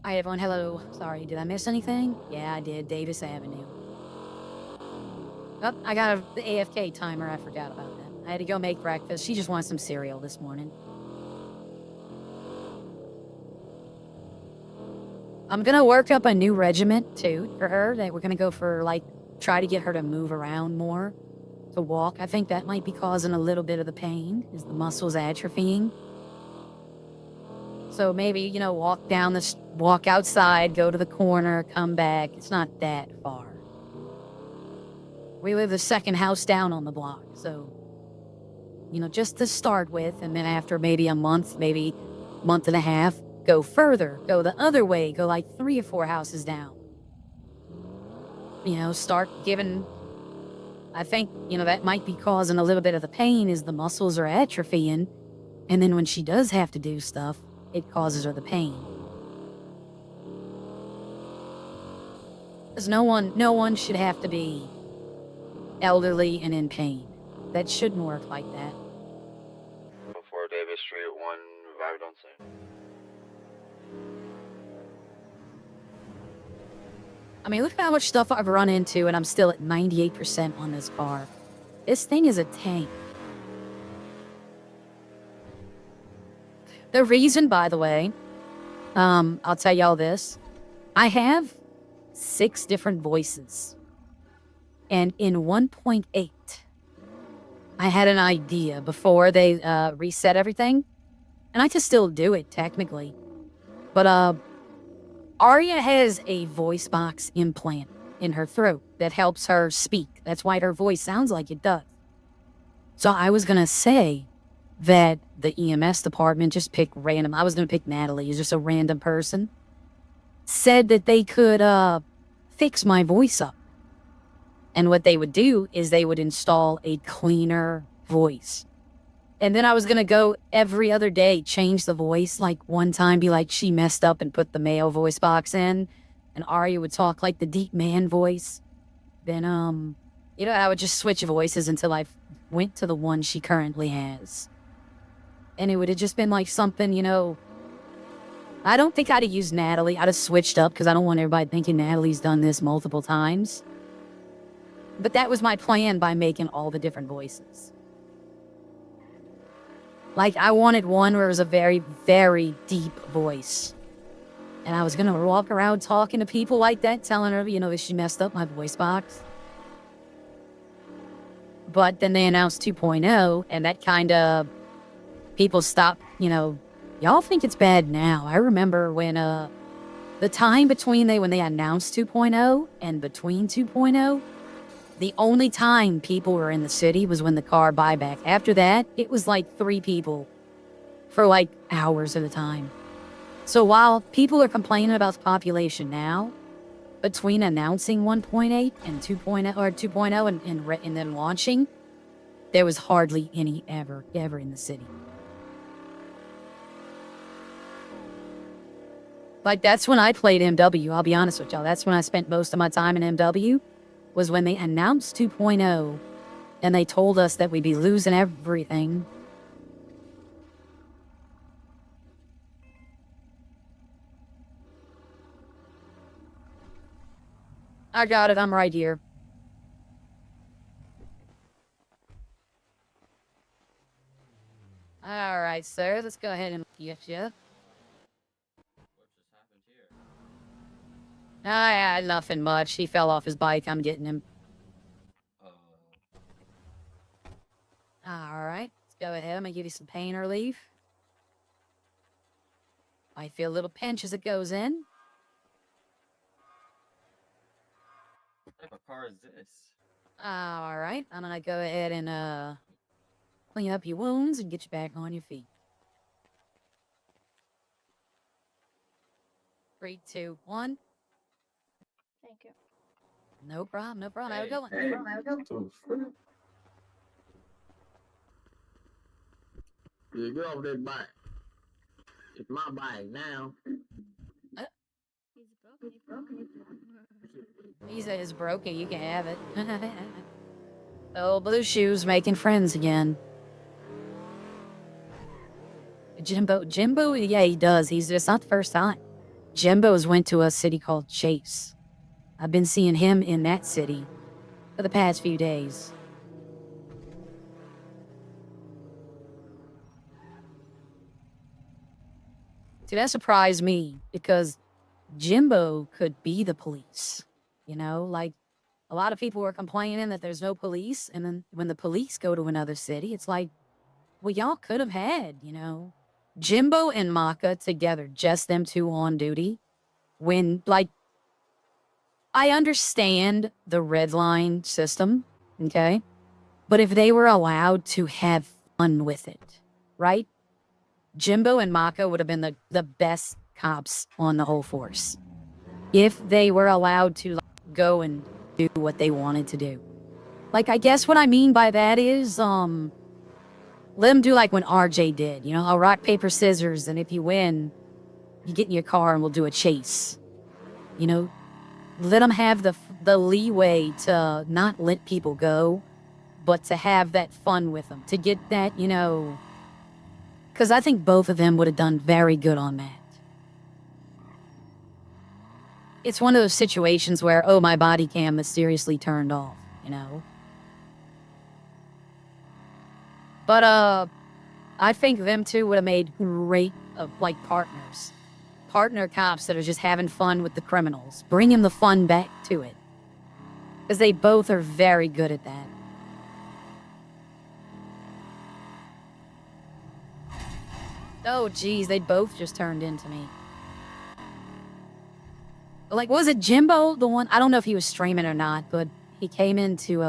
Hi, everyone. Hello. Sorry, did I miss anything? Yeah, I did. Davis Avenue. Oh, I got the AFK timer. I forgot about that. I had to go make breakfast. She just wants some cereal this morning. I'm gonna work up a new regiment, too, for her. That we're gonna go for, like, try to get her to move around more. To walk. I think that might be causing a little bit of the pain, is the muscles atrophying. So maybe, you know, walk outside, go to the corner, come back. It's not that far. We live the second house down on the block, so, you know, just to start with, and then after maybe a month, maybe month and a half, go further, go the other way, go like 3 or 4 houses down. You know, start giving, I think, you know, that might be causing a little bit of the pain is the muscles are atrophying, and then when she does have to do stuff, it causes her the pain. Because no one should have to be elderly and in pain. That shouldn't work like that. 4 Davis Street, 1 revived on scene. I mean, look at how much stuff I've run into, and I'm still at 98% on this car. This thing is a tank. The reason, by the way, I'll tell y'all this. I have 6 different voices. And in 1.8, I had an idea before they reset everything. And I can still do it, technically. But Arya has a voice box implant in her throat that helps her speak. That's why her voice sounds like it does. So I was going to say that the EMS department just pick random. I was going to pick Natalie, who's just a random person. Said that they could fix my voice up. And what they would do is they would install a cleaner voice. And then I was going to go every other day, change the voice. Like one time be like, she messed up and put the male voice box in. And Arya would talk like the deep man voice. Then, you know, I would just switch voices until I went to the one she currently has. And it would have just been like something, you know. I don't think I'd have used Natalie. I'd have switched up because I don't want everybody thinking Natalie's done this multiple times. But that was my plan by making all the different voices. Like, I wanted one where it was a very, very deep voice. And I was going to walk around talking to people like that, telling her, you know, that she messed up my voice box. But then they announced 2.0, and that kind of... People stopped, you know... Y'all think it's bad now. I remember when, the time between when they announced 2.0 and between 2.0... The only time people were in the city was when the car buyback. After that, it was like 3 people for like hours at a time. So while people are complaining about the population now, between announcing 1.8 and 2.0 or 2.0 and then launching, there was hardly any ever in the city. Like that's when I played MW, I'll be honest with y'all. That's when I spent most of my time in MW. Was when they announced 2.0 and they told us that we'd be losing everything. I got it, I'm right here. Alright, sir, let's go ahead and get you. Ah, nothing much. He fell off his bike. I'm getting him. Alright, let's go ahead. I'm gonna give you some pain relief. I feel a little pinch as it goes in. What type of car is this? Alright, I'm gonna go ahead and clean up your wounds and get you back on your feet. 3, 2, 1. Thank you. No problem, no problem. Have a good one. Yeah, get off that bike. It's my bike now. He said it's broken, you can have it. Oh, Blue Shoes making friends again. Jimbo, yeah, he does. It's not the first time. Jimbo's went to a city called Chase. I've been seeing him in that city for the past few days. See, that surprised me because Jimbo could be the police. You know, like a lot of people were complaining that there's no police. And then when the police go to another city, it's like, well, y'all could have had, you know, Jimbo and Maka together, just them two on duty. When, like, I understand the red line system, okay? But if they were allowed to have fun with it, right? Jimbo and Maka would have been the best cops on the whole force. If they were allowed to go and do what they wanted to do. Like, I guess what I mean by that is, let them do like when RJ did, you know, how rock, paper, scissors, and if you win, you get in your car and we'll do a chase. You know, let them have the leeway to not let people go, but to have that fun with them, to get that, you know, because I think both of them would have done very good on that. It's one of those situations where, oh, my body cam mysteriously turned off, you know? But, I think them two would have made great, like, partners. Partner cops that are just having fun with the criminals. Bringing the fun back to it. Because they both are very good at that. Oh, geez, they both just turned into me. Like, was it Jimbo, the one? I don't know if he was streaming or not, but he came into,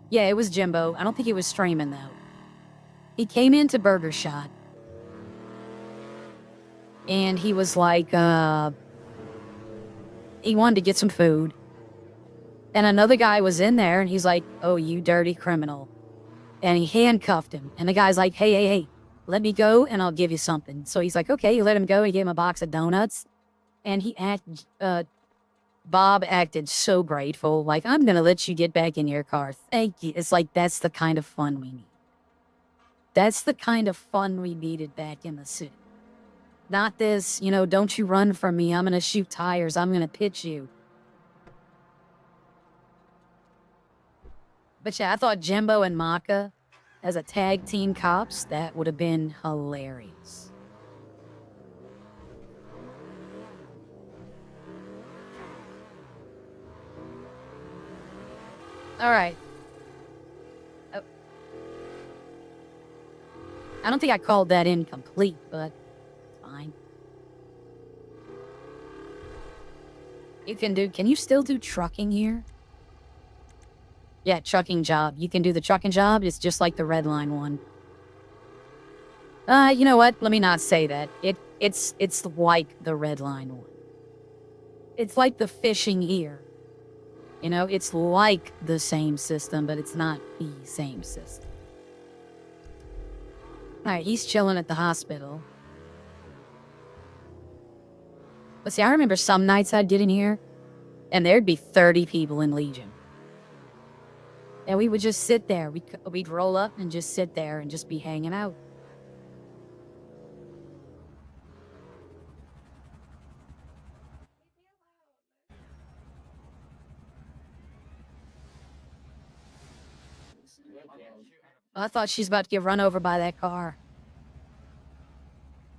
yeah, it was Jimbo. I don't think he was streaming, though. He came into Burger Shot. And he was like, he wanted to get some food. And another guy was in there, and he's like, oh, you dirty criminal. And he handcuffed him. And the guy's like, hey, let me go, and I'll give you something. So he's like, okay, you let him go. He gave him a box of donuts. And Bob acted so grateful. Like, I'm going to let you get back in your car. Thank you. It's like, that's the kind of fun we need. That's the kind of fun we needed back in the city. Not this, you know, don't you run from me. I'm going to shoot tires. I'm going to pitch you. But yeah, I thought Jimbo and Maka as a tag team cops, that would have been hilarious. All right. Oh. I don't think I called that incomplete, but fine. Can you still do trucking here? Yeah, trucking job. You can do the trucking job. It's just like the Redline one. You know what? Let me not say that. It's like the Redline one. It's like the fishing here. You know, it's like the same system, but it's not the same system. Alright, he's chilling at the hospital. But see, I remember some nights I'd get in here, and there'd be 30 people in Legion. And we would just sit there. We'd roll up and just sit there and just be hanging out. I thought she's about to get run over by that car.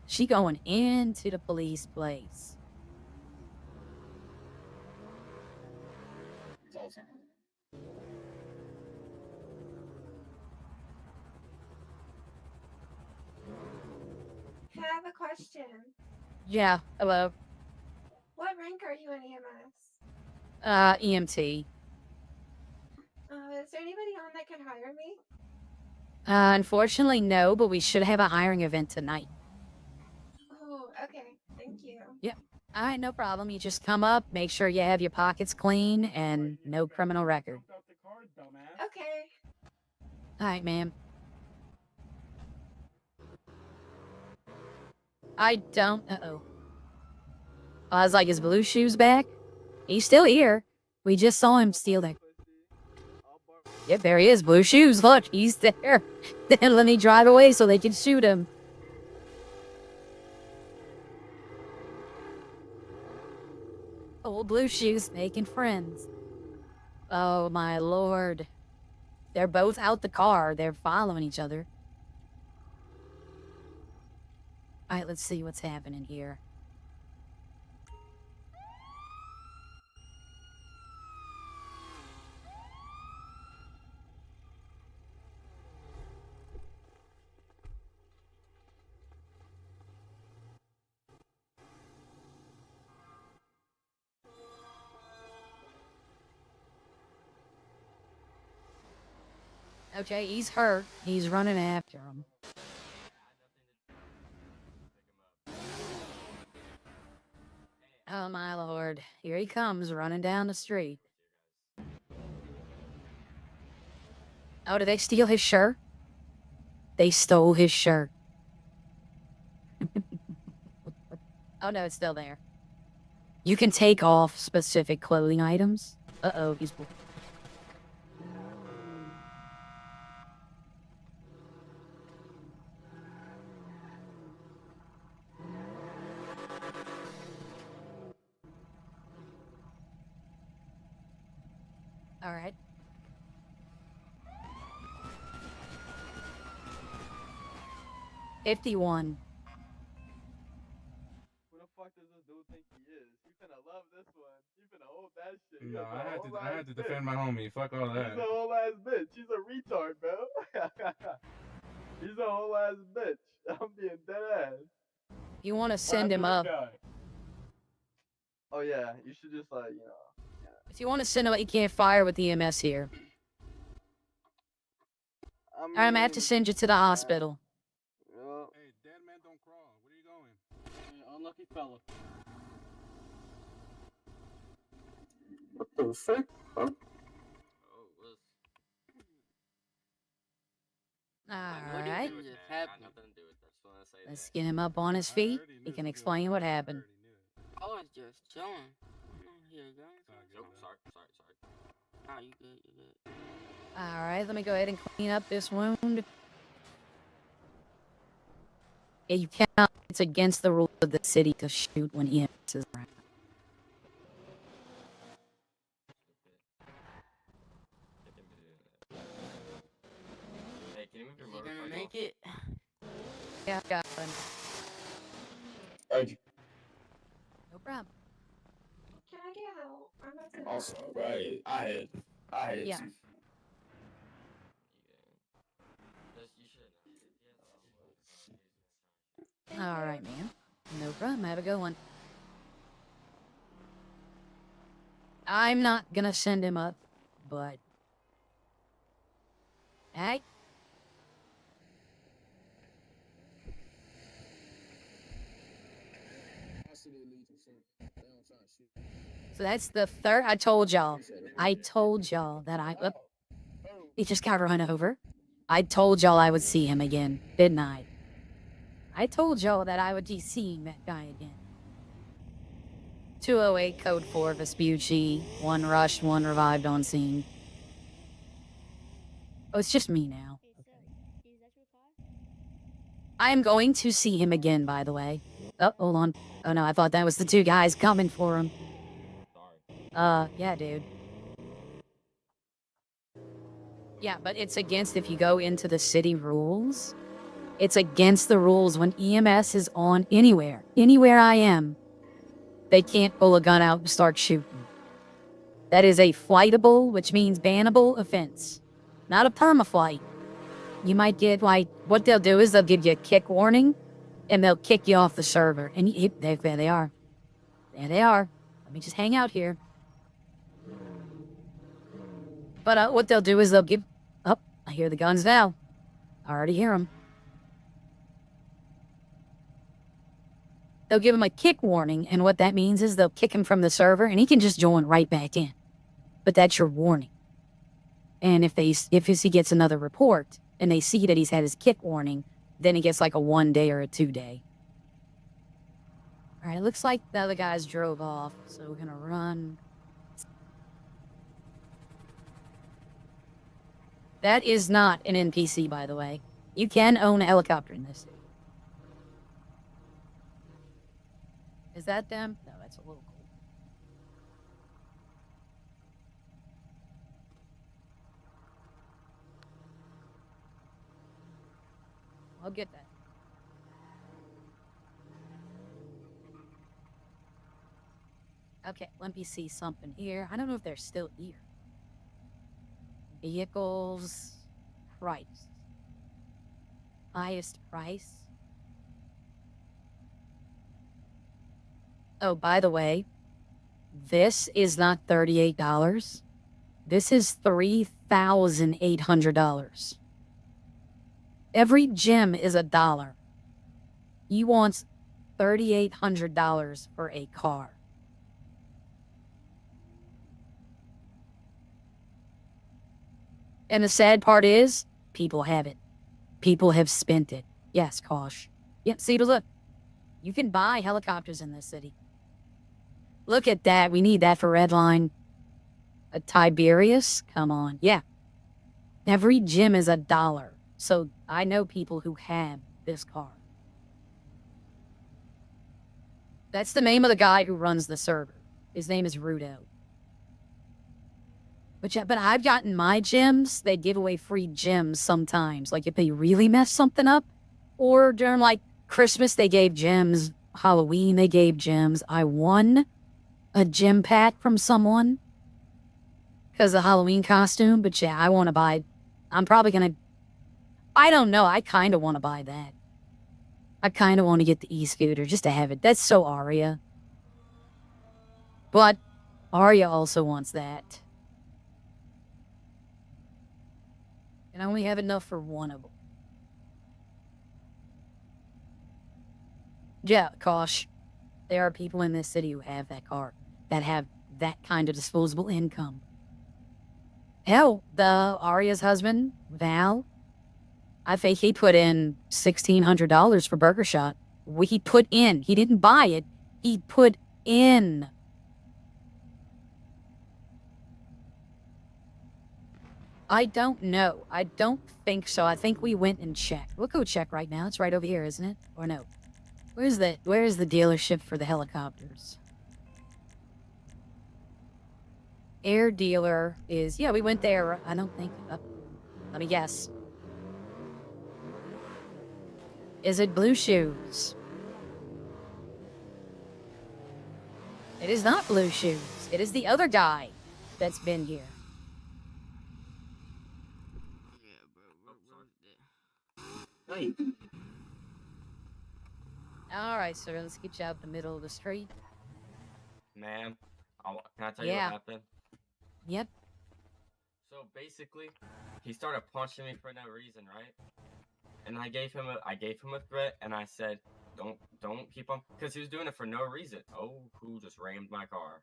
She going into the police place. I have a question. Yeah, hello. What rank are you in EMS? EMT. Is there anybody on that could hire me? Unfortunately, no, but we should have a hiring event tonight. Oh, okay. Thank you. Yep. All right, no problem. You just come up, make sure you have your pockets clean, and no criminal record. Okay. All right, ma'am. I don't... Uh-oh. I was like, is Blue Shoes back? He's still here. We just saw him steal that... Yep, there he is. Blue Shoes. Look, he's there. Then let me drive away so they can shoot him. Old blue shoes making friends. Oh my lord. They're both out the car. They're following each other. Alright, let's see what's happening here. Okay, he's hurt. He's running after him. Oh my lord. Here he comes, running down the street. Oh, did they steal his shirt? They stole his shirt. Oh no, it's still there. You can take off specific clothing items. Uh-oh, he's... Alright. $51. Who the fuck does this dude think he is? You finna love this one. You finna hold that shit. No, I had to defend my homie. Fuck all that. He's a whole ass bitch. He's a retard, bro. He's a whole ass bitch. I'm being dead ass. You want to send him up. Oh yeah, you should just like, you know. If you want to send him up, you can't fire with EMS here. I'm gonna have to send you to the hospital. Hey, dead man don't crawl. Where are you going? Unlucky fella. What the fuck? Huh? Alright. Let's get him up on his feet. He can explain what happened. I was just chilling. Here you go. Sorry. Oh, you good. Alright, let me go ahead and clean up this wound. Yeah, you cannot. It's against the rules of the city to shoot when EMS is around. Hey, can you move your You motorcycle? gonna make it? Yeah, got one. Thank you. No problem. Can I get help? I'm about to Also, right. I had Yeah. to. Alright, man. No problem. Have a good one. I'm not gonna send him up, but... Hey? So that's the third... I told y'all that I... Oop. He just got run over. I told y'all I would see him again, didn't I? I told y'all that I would be seeing that guy again. 208 code 4 Vespucci. 1 rushed, 1 revived on scene. Oh, it's just me now. I am going to see him again, by the way. Oh, hold on. Oh no, I thought that was the 2 guys coming for him. Yeah, dude. Yeah, but it's against if you go into the city rules. It's against the rules when EMS is on anywhere. Anywhere I am. They can't pull a gun out and start shooting. That is a flightable, which means bannable offense. Not a perma-flight. You might get, like, what they'll do is they'll give you a kick warning, and they'll kick you off the server. And there they are. There they are. Let me just hang out here. But what they'll do is they'll give... Oh, I hear the guns now. I already hear them. They'll give him a kick warning, and what that means is they'll kick him from the server, and he can just join right back in. But that's your warning. And if he gets another report, and they see that he's had his kick warning, then he gets like a 1 day or a 2 day. Alright, it looks like the other guys drove off, so we're gonna run. That is not an NPC, by the way. You can own a helicopter in this city. Is that them? No, that's a little cool. I'll get that. Okay, let me see something here. I don't know if they're still here. Vehicles. Price. Highest price. Oh, by the way, this is not $38. This is $3,800. Every gem is $1. He wants $3,800 for a car. And the sad part is, people have it. People have spent it. Yes, Kosh. Yep, see, look. You can buy helicopters in this city. Look at that. We need that for Redline. A Tiberius? Come on. Yeah. Every gym is $1. So I know people who have this car. That's the name of the guy who runs the server. His name is Rudo. But I've gotten my gyms. They give away free gyms sometimes. Like if they really mess something up. Or during like Christmas, they gave gyms. Halloween, they gave gyms. I won a gym pack from someone. Because of the Halloween costume. But yeah, I want to buy. I'm probably going to. I don't know. I kind of want to buy that. I kind of want to get the e-scooter just to have it. That's so Arya. But Arya also wants that. And I only have enough for one of them. Yeah, Kosh. There are people in this city who have that car. That have that kind of disposable income. Hell, the Arya's husband, Val. I think he put in $1,600 for Burger Shot. He put in. He didn't buy it. He put in. I don't know. I don't think so. I think we went and checked. We'll go check right now. It's right over here, isn't it? Or no? Where's the dealership for the helicopters? Air dealer is... Yeah, we went there. I don't think... let me guess. Is it Blue Shoes? It is not Blue Shoes. It is the other guy that's been here. Wait. Alright, sir, let's get you out the middle of the street. Ma'am, can I tell you what happened? Yep. So basically, he started punching me for no reason, right? And I gave him a threat, and I said, don't keep on, because he was doing it for no reason. Oh, who just rammed my car?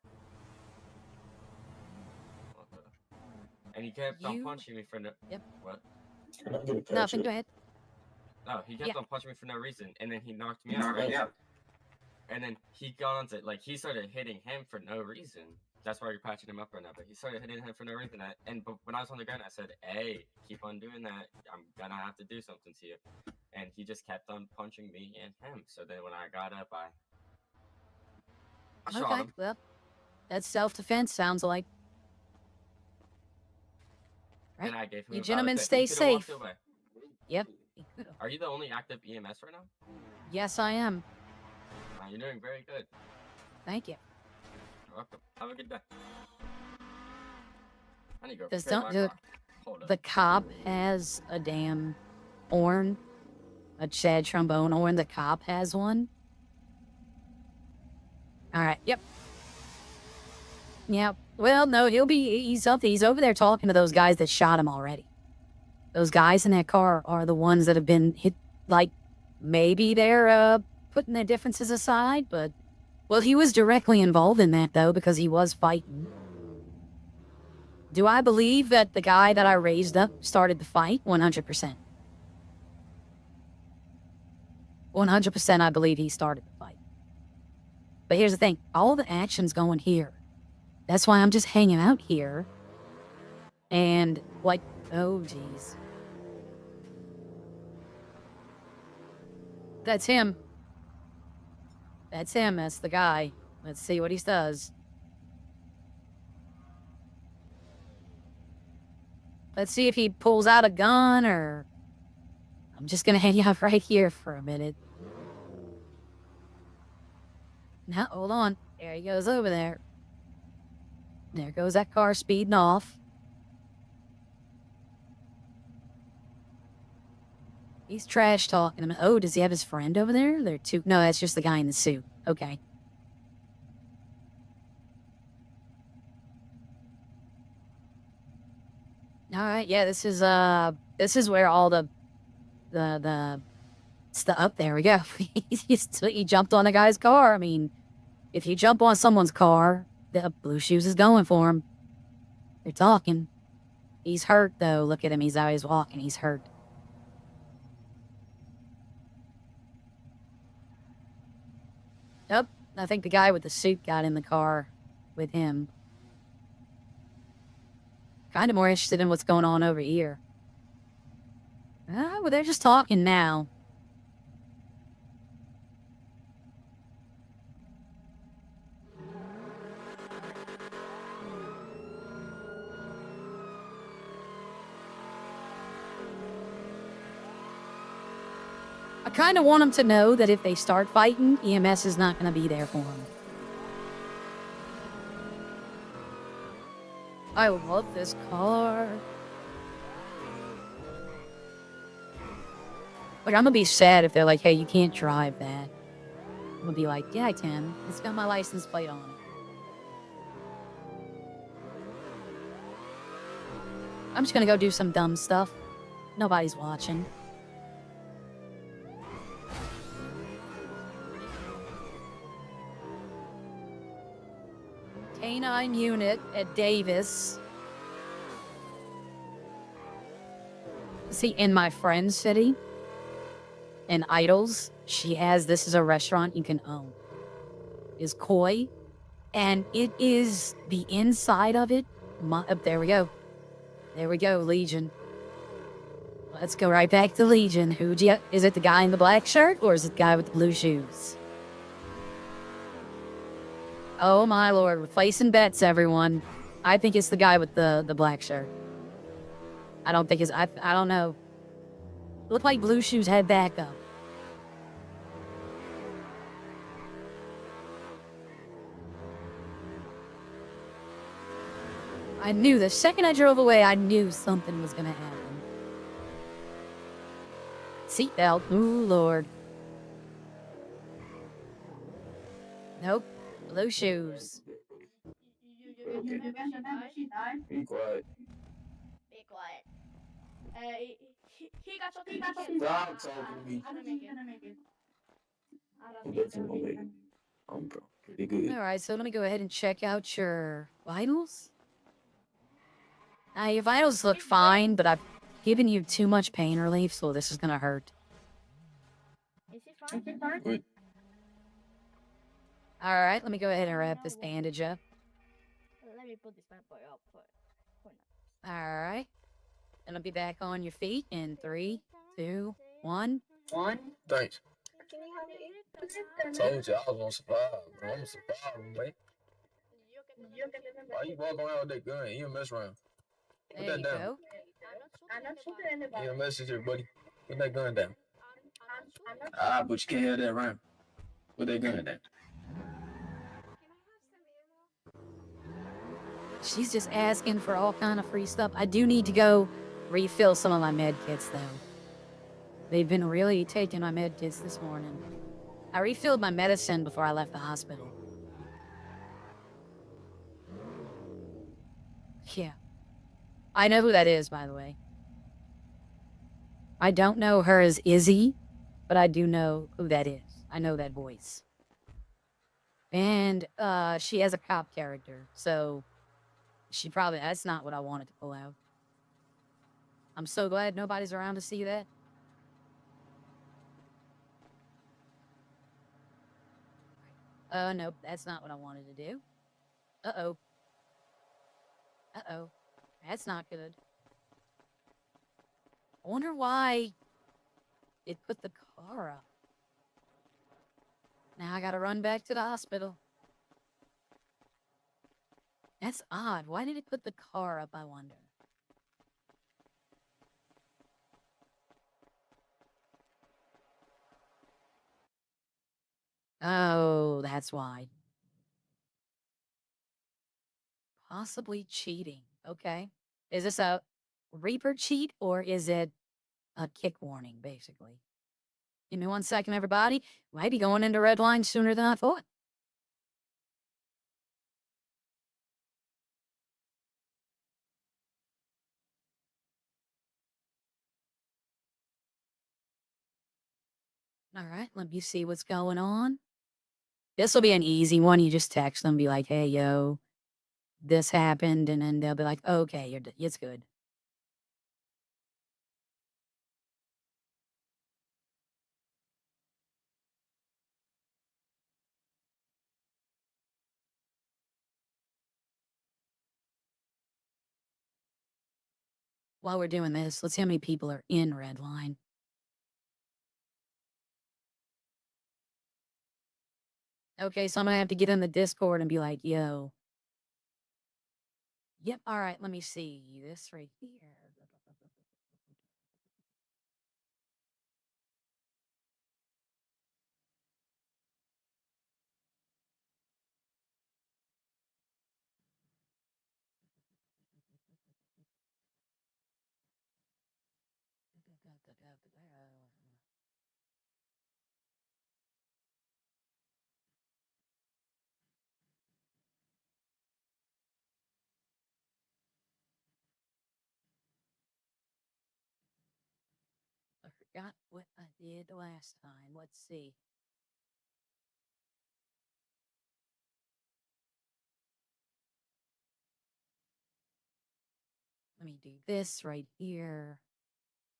What the? And he kept on punching me for no. Yep. What? Nothing. Go ahead. No, he kept on punching me for no reason, and then he knocked me out. Right? And then he got on to, like, he started hitting him for no reason. That's why you're patching him up right now. But he started hitting him for no reason. But when I was on the ground, I said, "Hey, keep on doing that. I'm gonna have to do something to you." And he just kept on punching me and him. So then when I got up, I shot him. Well, that's self-defense. Sounds like. Right. And I gave him You a gentlemen valid stay threat. He could've safe. walked away. Yep. Are you the only active EMS right now? Yes, I am. You're doing very good. Thank you. You're welcome. Have a good day. I need to go Does prepare don't my the, car. Hold up. the cop has a damn horn, a Chad trombone horn. The cop has one. All right. Yep. Yeah. Well, no, he's over there talking to those guys that shot him already. Those guys in that car are the ones that have been hit. Like, maybe they're putting their differences aside, but well, he was directly involved in that though because he was fighting. Do I believe that the guy that I raised up started the fight? 100%. 100% I believe he started the fight. But here's the thing. All the action's going here. That's why I'm just hanging out here. And, like, oh, jeez. That's him. That's him. That's the guy. Let's see what he does. Let's see if he pulls out a gun or... I'm just gonna hang out right here for a minute. Now, hold on. There he goes over there. There goes that car speeding off. He's trash talking him. Oh, does he have his friend over there? There are two. No, that's just the guy in the suit. Okay. All right. Yeah, this is where all the stuff. Up there we go. He jumped on a guy's car. I mean, if you jump on someone's car, the Blue Shoes is going for him. They're talking. He's hurt though. Look at him. He's always walking. He's hurt. Yep. I think the guy with the suit got in the car with him. Kind of more interested in what's going on over here. Well, they're just talking now. I kind of want them to know that if they start fighting, EMS is not going to be there for them. I love this car. Like, I'm going to be sad if they're like, hey, you can't drive that. I'm going to be like, yeah, I can. It's got my license plate on it. I'm just going to go do some dumb stuff. Nobody's watching. K9 unit at Davis. See, in my friend's city, in Idols, she has, this is a restaurant you can own. Is Koi. And it is the inside of it. There we go. There we go, Legion. Let's go right back to Legion. Is it the guy in the black shirt or is it the guy with the blue shoes? Oh my lord, we're placing bets, everyone. I think it's the guy with the black shirt. I don't think it's, I don't know. Looked like Blue Shoes had backup. I knew the second I drove away, I knew something was gonna happen. Seatbelt, ooh lord. Nope. Blue Shoes. Be quiet. Be quiet. He got something. Stop talking to me. I'm pretty good. Alright, so let me go ahead and check out your vitals. Your vitals look fine, but I've given you too much pain relief, so this is gonna hurt. Is he fine? Good. Alright, let me go ahead and wrap this bandage up. Let me put this bad boy up for Alright. And I'll be back on your feet in 3, 2, 1. Thanks. Told you I was gonna survive, bro. I'm gonna survive, mate. Why you walking around with that gun? EMS round. Put There that you down. go. EMS is here, buddy. Put that gun down. But you can't have that round. Put that gun down. She's just asking for all kind of free stuff. I do need to go refill some of my med kits, though. They've been really taking my med kits this morning. I refilled my medicine before I left the hospital. Yeah. I know who that is, by the way. I don't know her as Izzy, but I do know who that is. I know that voice. And she has a cop character, so she probably, that's not what I wanted to pull out. I'm so glad nobody's around to see that. Nope, that's not what I wanted to do. Uh-oh. Uh-oh. That's not good. I wonder why it put the car up. Now I gotta run back to the hospital. That's odd. Why did it put the car up, I wonder? That's why. Possibly cheating. Okay. Is this a Reaper cheat or is it a kick warning, basically? Give me 1 second, everybody. Might be going into Redline sooner than I thought. All right, let me see what's going on. This will be an easy one. You just text them, be like, hey, yo, this happened. And then they'll be like, okay, it's good. While we're doing this, let's see how many people are in Redline. Okay, so I'm gonna have to get in the Discord and be like, yo. Yep, all right, let me see this right here. I forgot what I did last time. Let's see. Let me do this right here.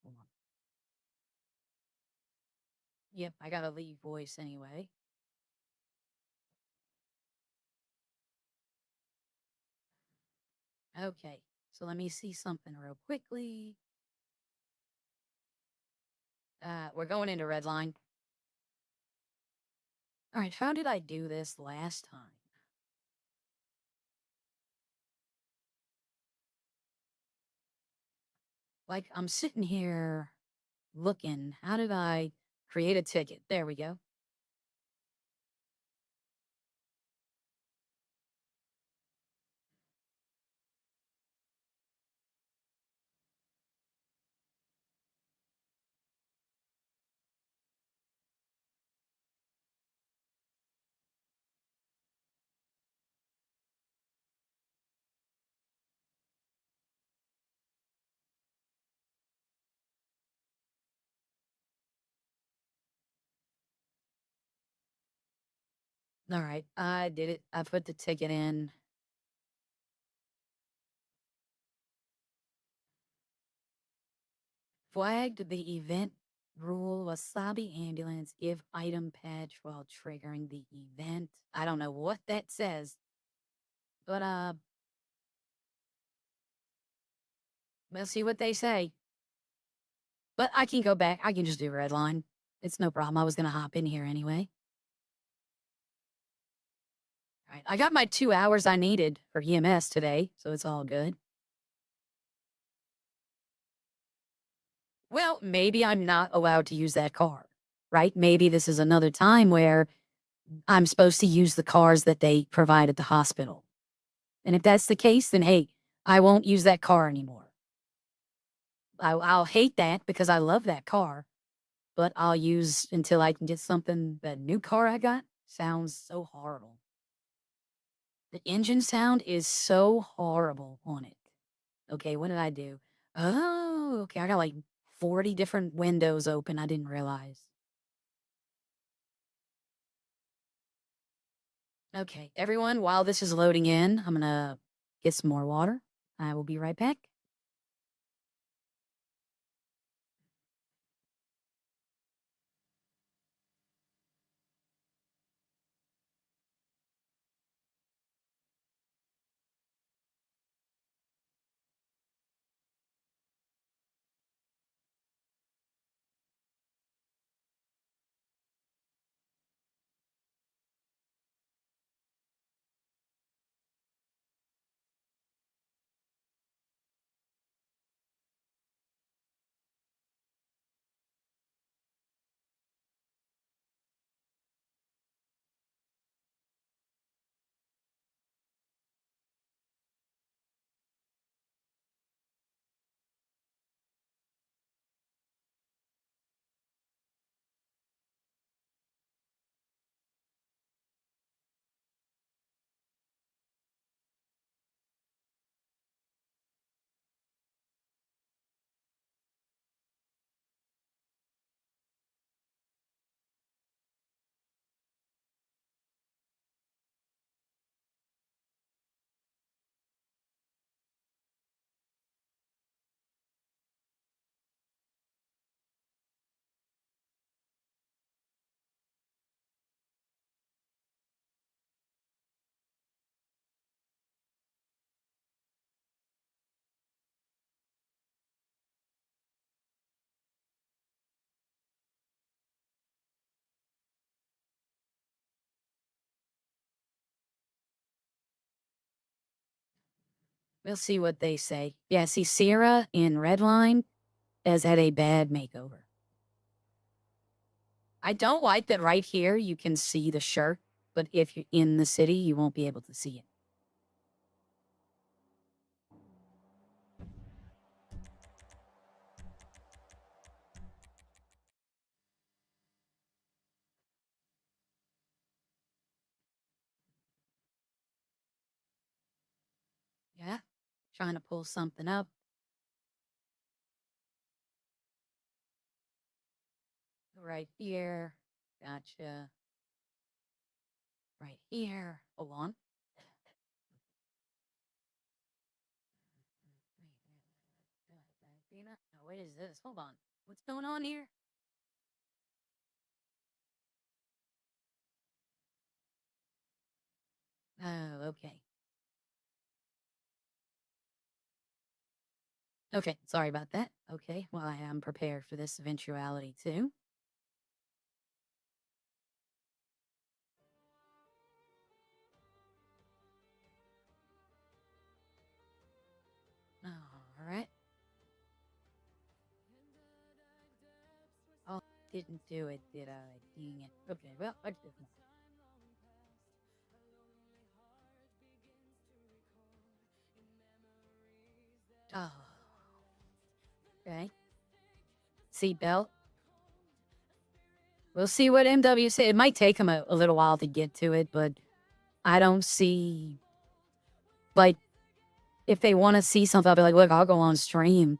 Hold on. Yep, I gotta leave voice anyway. Okay, so let me see something real quickly. We're going into Redline. All right, how did I do this last time? Like, I'm sitting here looking. How did I create a ticket? There we go. All right, I did it. I put the ticket in. Flagged the event rule wasabi ambulance give item patch while triggering the event. I don't know what that says. But we'll see what they say. But I can go back. I can just do Redline. It's no problem. I was gonna hop in here anyway. All right, I got my 2 hours I needed for EMS today, so it's all good. Well, maybe I'm not allowed to use that car, right? Maybe this is another time where I'm supposed to use the cars that they provide at the hospital. And if that's the case, then hey, I won't use that car anymore. I'll hate that because I love that car, but I'll use until I can get something. That new car I got sounds so horrible. The engine sound is so horrible on it. Okay, what did I do? Oh, okay, I got like 40 different windows open. I didn't realize. Okay, everyone, while this is loading in, I'm gonna get some more water. I will be right back. We'll see what they say. Yeah, see, Sierra in Redline has had a bad makeover. I don't like that right here you can see the shirt, but if you're in the city, you won't be able to see it. Yeah, trying to pull something up. Right here. Gotcha. Right here. Hold on. No, what is this? Hold on. What's going on here? Oh, okay. Okay, sorry about that. Okay, well, I am prepared for this eventuality too. All right. Oh, didn't do it, did I? Dang it. Okay, well, I did. Oh. Okay. Seatbelt. We'll see what MW said. It might take him a little while to get to it, but I don't see, like, if they want to see something, I'll be like, look, I'll go on stream.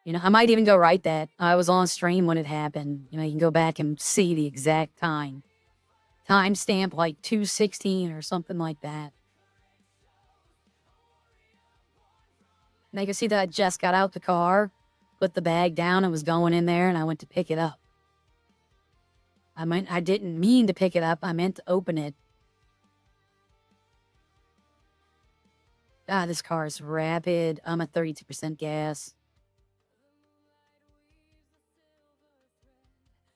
You know, I might even go write that. I was on stream when it happened. You know, you can go back and see the exact time. Timestamp like 2:16 or something like that. And they can see that I just got out the car, put the bag down, and was going in there, and I went to pick it up. I didn't mean to pick it up. I meant to open it. Ah, this car is rapid. I'm at 32% gas.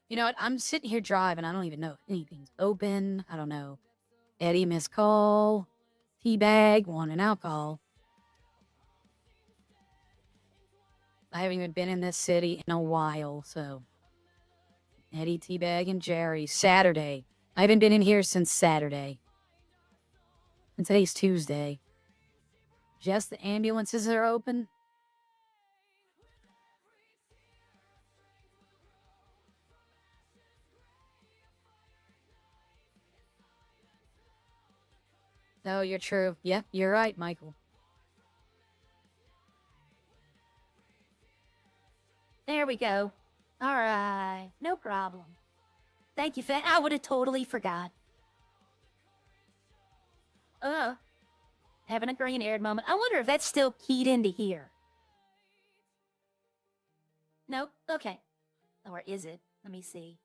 You know what? I'm sitting here driving. I don't even know if anything's open. I don't know. Eddie missed call. Teabag, wanting alcohol. I haven't even been in this city in a while, so. Eddie, Teabag, and Jerry. Saturday. I haven't been in here since Saturday. And today's Tuesday. Just the ambulances are open. No, you're true. Yep, you're right, Michael. There we go. All right, no problem. Thank you for that. I would have totally forgot. Having a green-haired moment. I wonder if that's still keyed into here. Nope. Okay. Or is it? Let me see.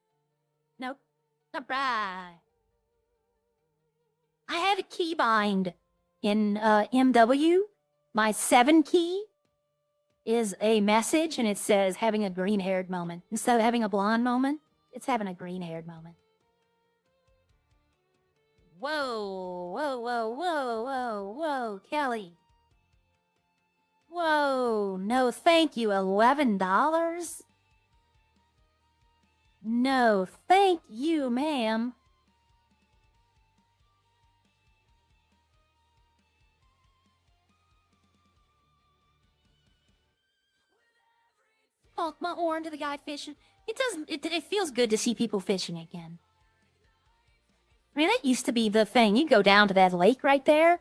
Nope. All right. I have a keybind in MW. My 7 key is a message, and it says having a green-haired moment. Instead of having a blonde moment, it's having a green-haired moment. Whoa, whoa, whoa, whoa, whoa, whoa, Kelly. Whoa, no thank you, $11? No, thank you, ma'am. Honk my horn to the guy fishing. It feels good to see people fishing again. I mean, that used to be the thing. You go down to that lake right there,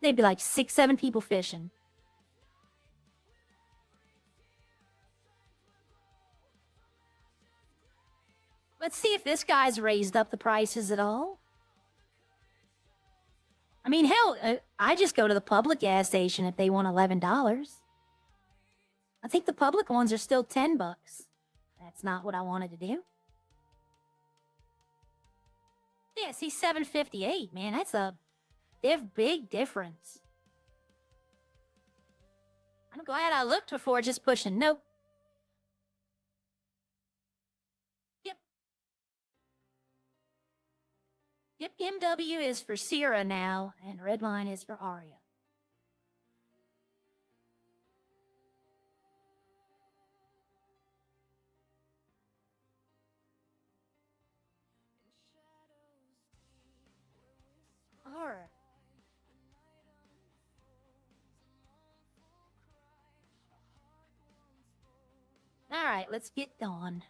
they'd be like 6, 7 people fishing. Let's see if this guy's raised up the prices at all. I mean, hell, I just go to the public gas station if they want $11. I think the public ones are still $10. That's not what I wanted to do. Yeah, see, $7.58, man. That's a big difference. I'm glad I looked before just pushing. Nope. Yep, MW is for Sierra now, and Redline is for Aria. All right, let's get going.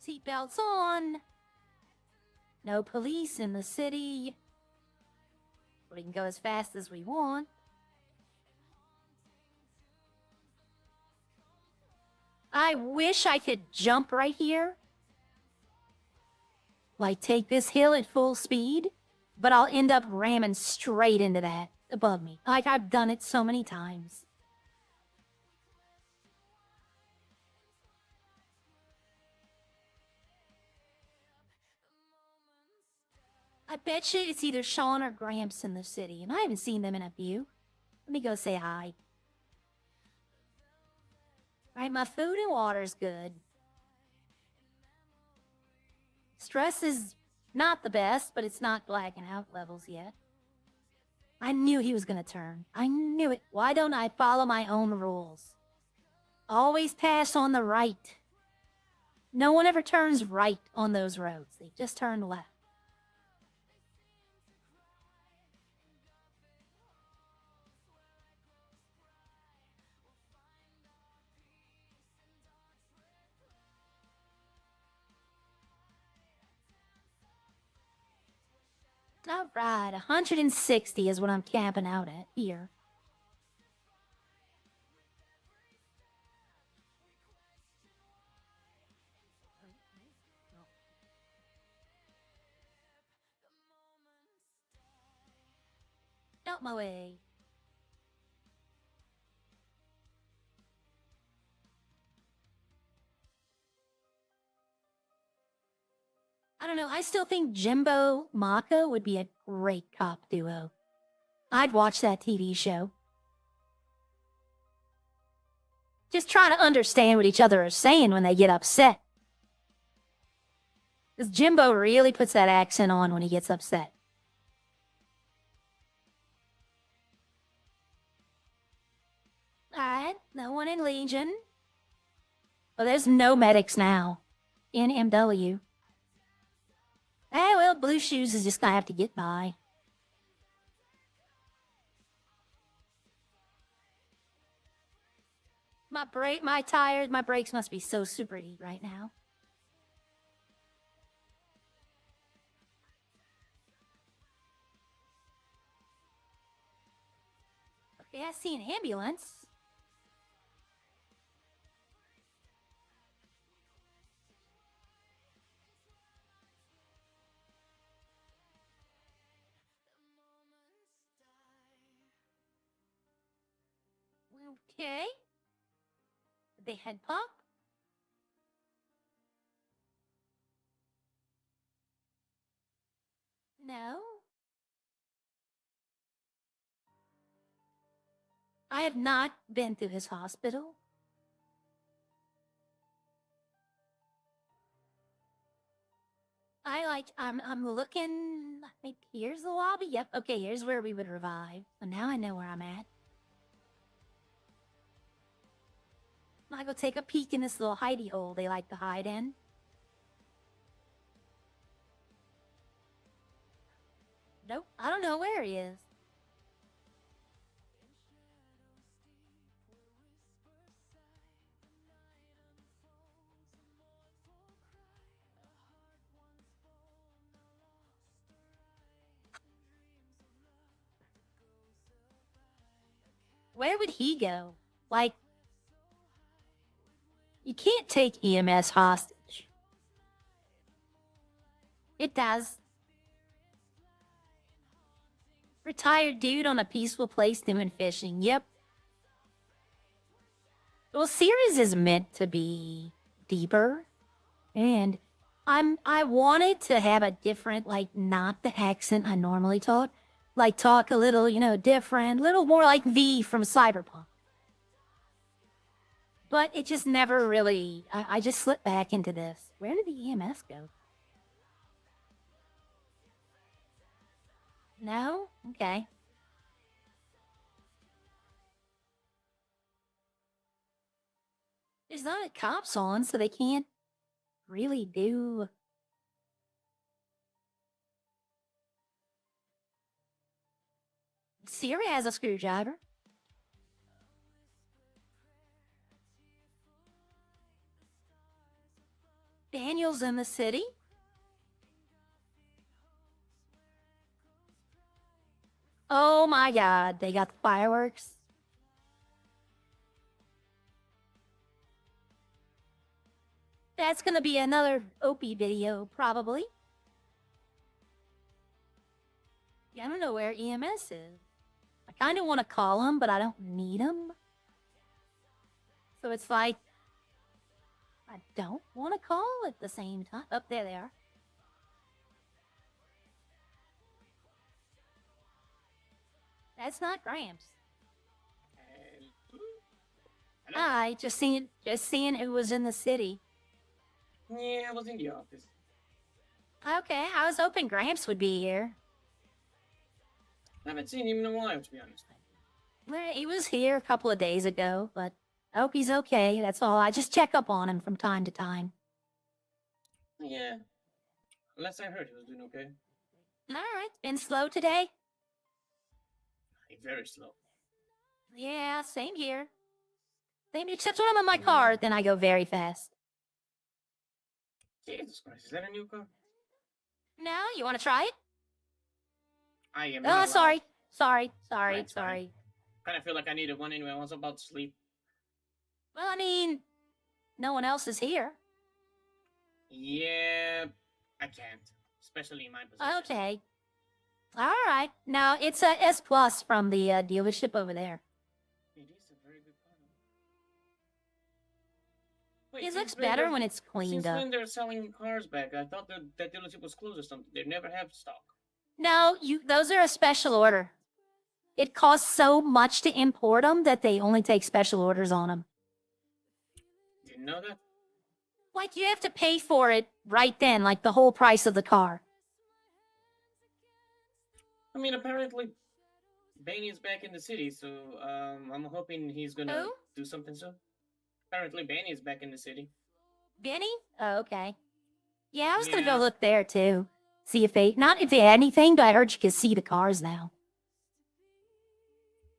Seatbelts on. No police in the city. We can go as fast as we want. I wish I could jump right here. Like take this hill at full speed, but I'll end up ramming straight into that above me. Like I've done it so many times. I bet you it's either Sean or Gramps in the city, and I haven't seen them in a few. Let me go say hi. Right, my food and water's good. Stress is not the best, but it's not blacking out levels yet. I knew he was gonna turn. I knew it. Why don't I follow my own rules? Always pass on the right. No one ever turns right on those roads. They just turn left. All right, 160 is what I'm camping out at here. Out my way. I don't know. I still think Jimbo Maka would be a great cop duo. I'd watch that TV show. Just try to understand what each other are saying when they get upset. Because Jimbo really puts that accent on when he gets upset. Alright, no one in Legion. Well, there's no medics now in MW. Well, Blue Shoes is just gonna have to get by. My tires, my brakes must be so super heat right now. Okay, I see an ambulance. Okay. Did they head pump? No. I have not been to his hospital. I'm looking. Maybe here's the lobby. Yep. Okay, here's where we would revive. So now I know where I'm at. I go take a peek in this little hidey hole they like to hide in. Nope, I don't know where he is. Where would he go? Like, you can't take EMS hostage. It does. Retired dude on a peaceful place doing fishing. Yep. Well, series is meant to be deeper. And I wanted to have a different, like, not the accent I normally talk. Like, talk a little, you know, different, little more like V from Cyberpunk. But it just never really, I just slipped back into this. Where did the EMS go? No? Okay. There's not cops on, so they can't really do... Siri has a screwdriver. Daniel's in the city. Oh my god, they got the fireworks. That's gonna be another Opie video, probably. Yeah, I don't know where EMS is. I kind of want to call him, but I don't need him. So it's like, I don't want to call at the same time. Oh, there they are. That's not Gramps. Hi, just seeing who was in the city. Yeah, I was in the office. Okay, I was hoping Gramps would be here. I haven't seen him in a while, to be honest. Well, he was here a couple of days ago, but I hope he's okay. That's all. I just check up on him from time to time. Yeah. Last I heard, he was doing okay. All right, been slow today? Very slow. Yeah, same here. Same, except when I'm in my car, then I go very fast. Jesus Christ, is that a new car? No, you want to try it? I am. Oh, sorry. Kind of feel like I needed one anyway. I was about to sleep. Well, I mean, no one else is here. Yeah, I can't. Especially in my position. Okay. All right. Now, it's a S Plus from the dealership over there. It is a very good car. It looks better when it's cleaned up. Since when they're selling cars back? I thought that dealership was closed or something. They never have stock. No, those are a special order. It costs so much to import them that they only take special orders on them. Didn't know that? Like, you have to pay for it right then, like the whole price of the car. I mean, apparently, Bainey is back in the city, so I'm hoping he's gonna do something soon. Apparently, Bainey is back in the city. Benny? Oh, okay. Yeah, I was gonna go look there too. See if they, not if they had anything, but I heard you could see the cars now.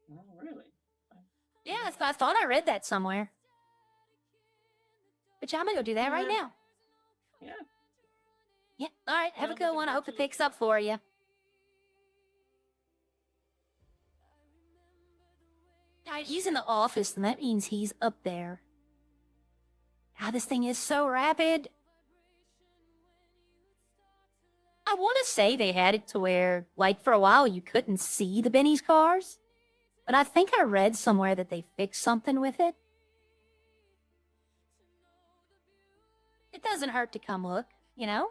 Oh, really? Yeah, I thought I read that somewhere. But yeah, I'm gonna go do that right now. Yeah. Yeah, alright, have a good one. I hope it picks up for you. Alright, he's in the office, and that means he's up there. God, this thing is so rapid. I want to say they had it to where, like, for a while you couldn't see the Benny's cars. But I think I read somewhere that they fixed something with it. It doesn't hurt to come look, you know?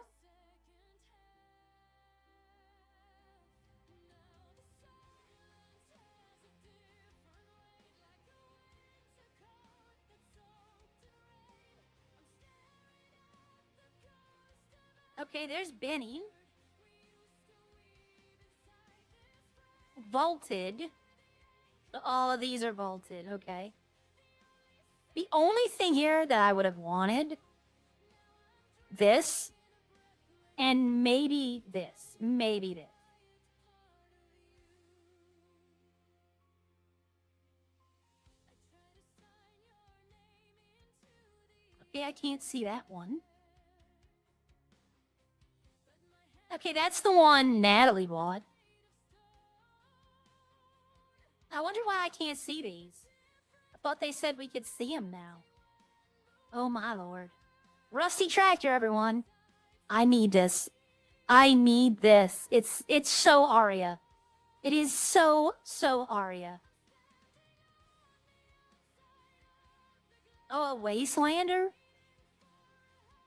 Okay, there's Benny. Vaulted. All of these are vaulted, okay. The only thing here that I would have wanted, this, and maybe this. Maybe this. Okay, I can't see that one. Okay, that's the one Natalie bought. I wonder why I can't see these. I thought they said we could see them now. Oh my lord. Rusty tractor, everyone. I need this. I need this. It's so Aria. It is so Aria. Oh, a Wastelander?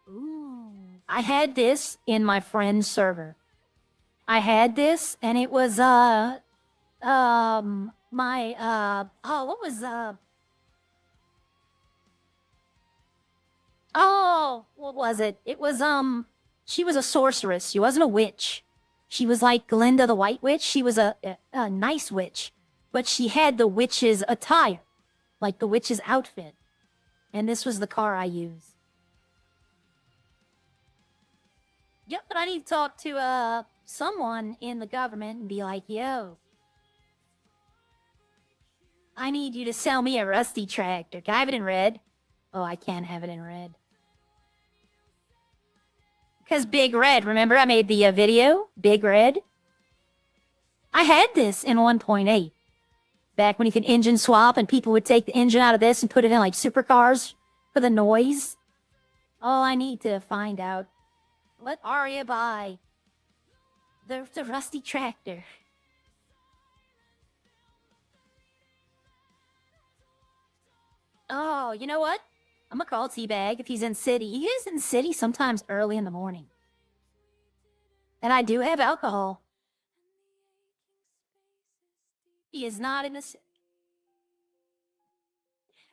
Ooh. I had this in my friend's server. I had this, and it was, what was it? It was, she was a sorceress. She wasn't a witch. She was like Glinda the White Witch. She was a nice witch, but she had the witch's attire, like the witch's outfit. And this was the car I used. Yep, but I need to talk to, someone in the government and be like, yo, I need you to sell me a rusty tractor. Can I have it in red? Oh, I can't have it in red. Because Big Red, remember I made the video? Big Red? I had this in 1.8. Back when you could engine swap and people would take the engine out of this and put it in like supercars for the noise. Oh, I need to find out. What Aria buy? The rusty tractor. Oh, you know what? I'm gonna call Teabag if he's in city. He is in city sometimes early in the morning. And I do have alcohol. He is not in the city.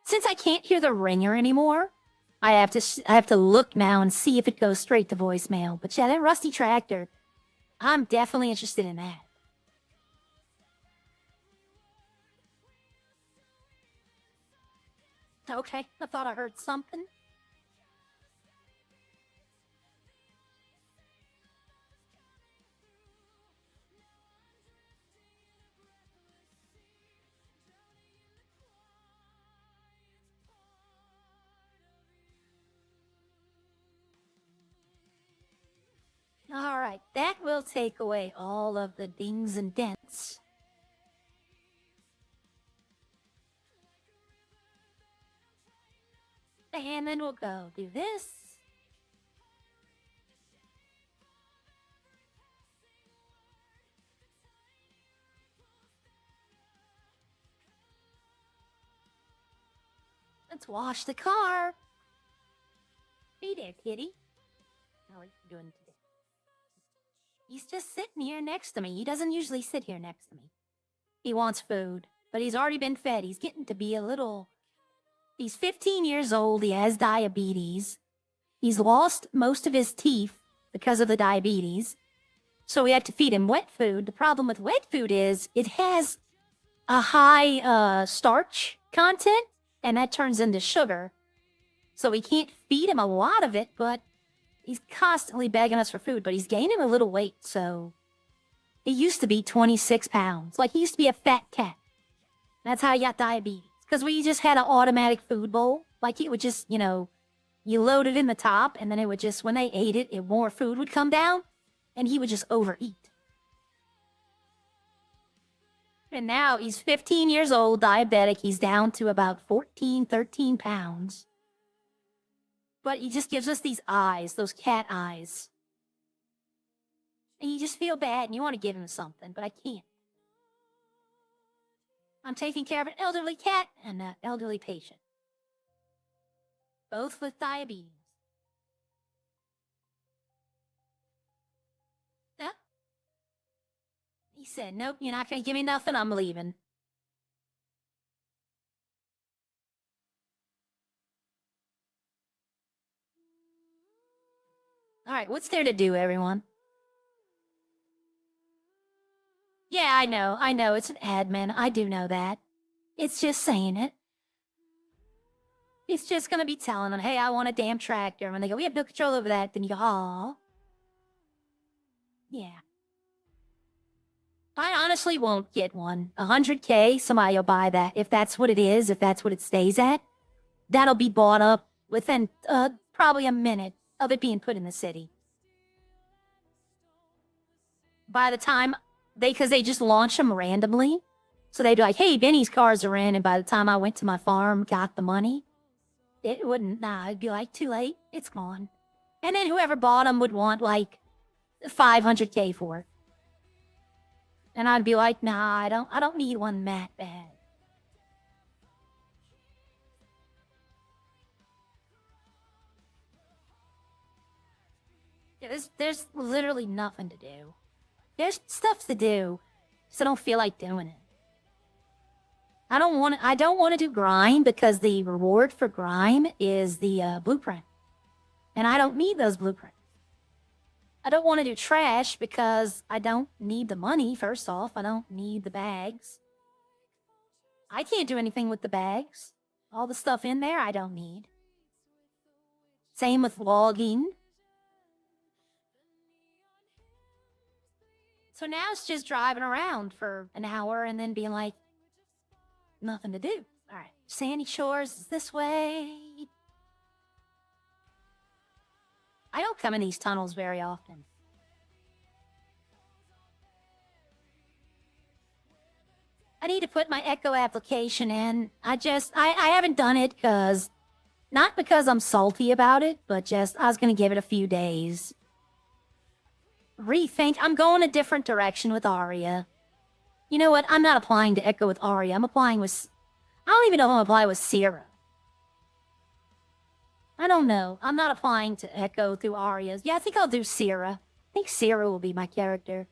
Since I can't hear the ringer anymore, I have to look now and see if it goes straight to voicemail. But yeah, that rusty tractor, I'm definitely interested in that. Okay, I thought I heard something. All right, that will take away all of the dings and dents. And then we'll go do this. Let's wash the car. Hey there, kitty. How are you doing today? He's just sitting here next to me. He doesn't usually sit here next to me. He wants food, but he's already been fed. He's getting to be a little... He's 15 years old. He has diabetes. He's lost most of his teeth because of the diabetes. So we have to feed him wet food. The problem with wet food is it has a high starch content, and that turns into sugar. So we can't feed him a lot of it, but he's constantly begging us for food. But he's gaining a little weight, so... He used to be 26 pounds. Like, he used to be a fat cat. That's how he got diabetes. Because we just had an automatic food bowl. Like, it would just, you know, you load it in the top, and then it would just, when they ate it, more food would come down, and he would just overeat. And now he's 15 years old, diabetic. He's down to about 14, 13 pounds. But he just gives us these eyes, those cat eyes. And you just feel bad, and you want to give him something, but I can't. I'm taking care of an elderly cat and an elderly patient. Both with diabetes. Yeah. He said, nope, you're not going to give me nothing, I'm leaving. All right, what's there to do, everyone? Yeah, I know, it's an admin. I do know that. It's just saying it. It's just gonna be telling them, hey, I want a damn tractor. And when they go, we have no control over that, then you go, aw. Yeah. I honestly won't get one. 100K, somebody will buy that. If that's what it is, if that's what it stays at, that'll be bought up within probably a minute of it being put in the city. By the time because they just launch them randomly. So they'd be like, hey, Benny's cars are in. And by the time I went to my farm, got the money, it wouldn't, it'd be like, too late. It's gone. And then whoever bought them would want like 500K for it. And I'd be like, nah, I don't need one that bad. Yeah, there's literally nothing to do. There's stuff to do, so I don't feel like doing it. I don't want to do grime because the reward for grime is the blueprint. And I don't need those blueprints. I don't want to do trash because I don't need the money, first off. I don't need the bags. I can't do anything with the bags. All the stuff in there, I don't need. Same with logging. So now it's just driving around for an hour and then being like, nothing to do. All right, Sandy Shores is this way. I don't come in these tunnels very often. I need to put my Echo application in. I haven't done it not because I'm salty about it, but just I was going to give it a few days. Rethink. I'm going a different direction with Aria. You know what? I'm not applying to Echo with Aria. I'm applying with... I don't even know if I'm applying with Sierra. I don't know. I'm not applying to Echo through Arias. Yeah, I think I'll do Sierra. I think Sierra will be my character.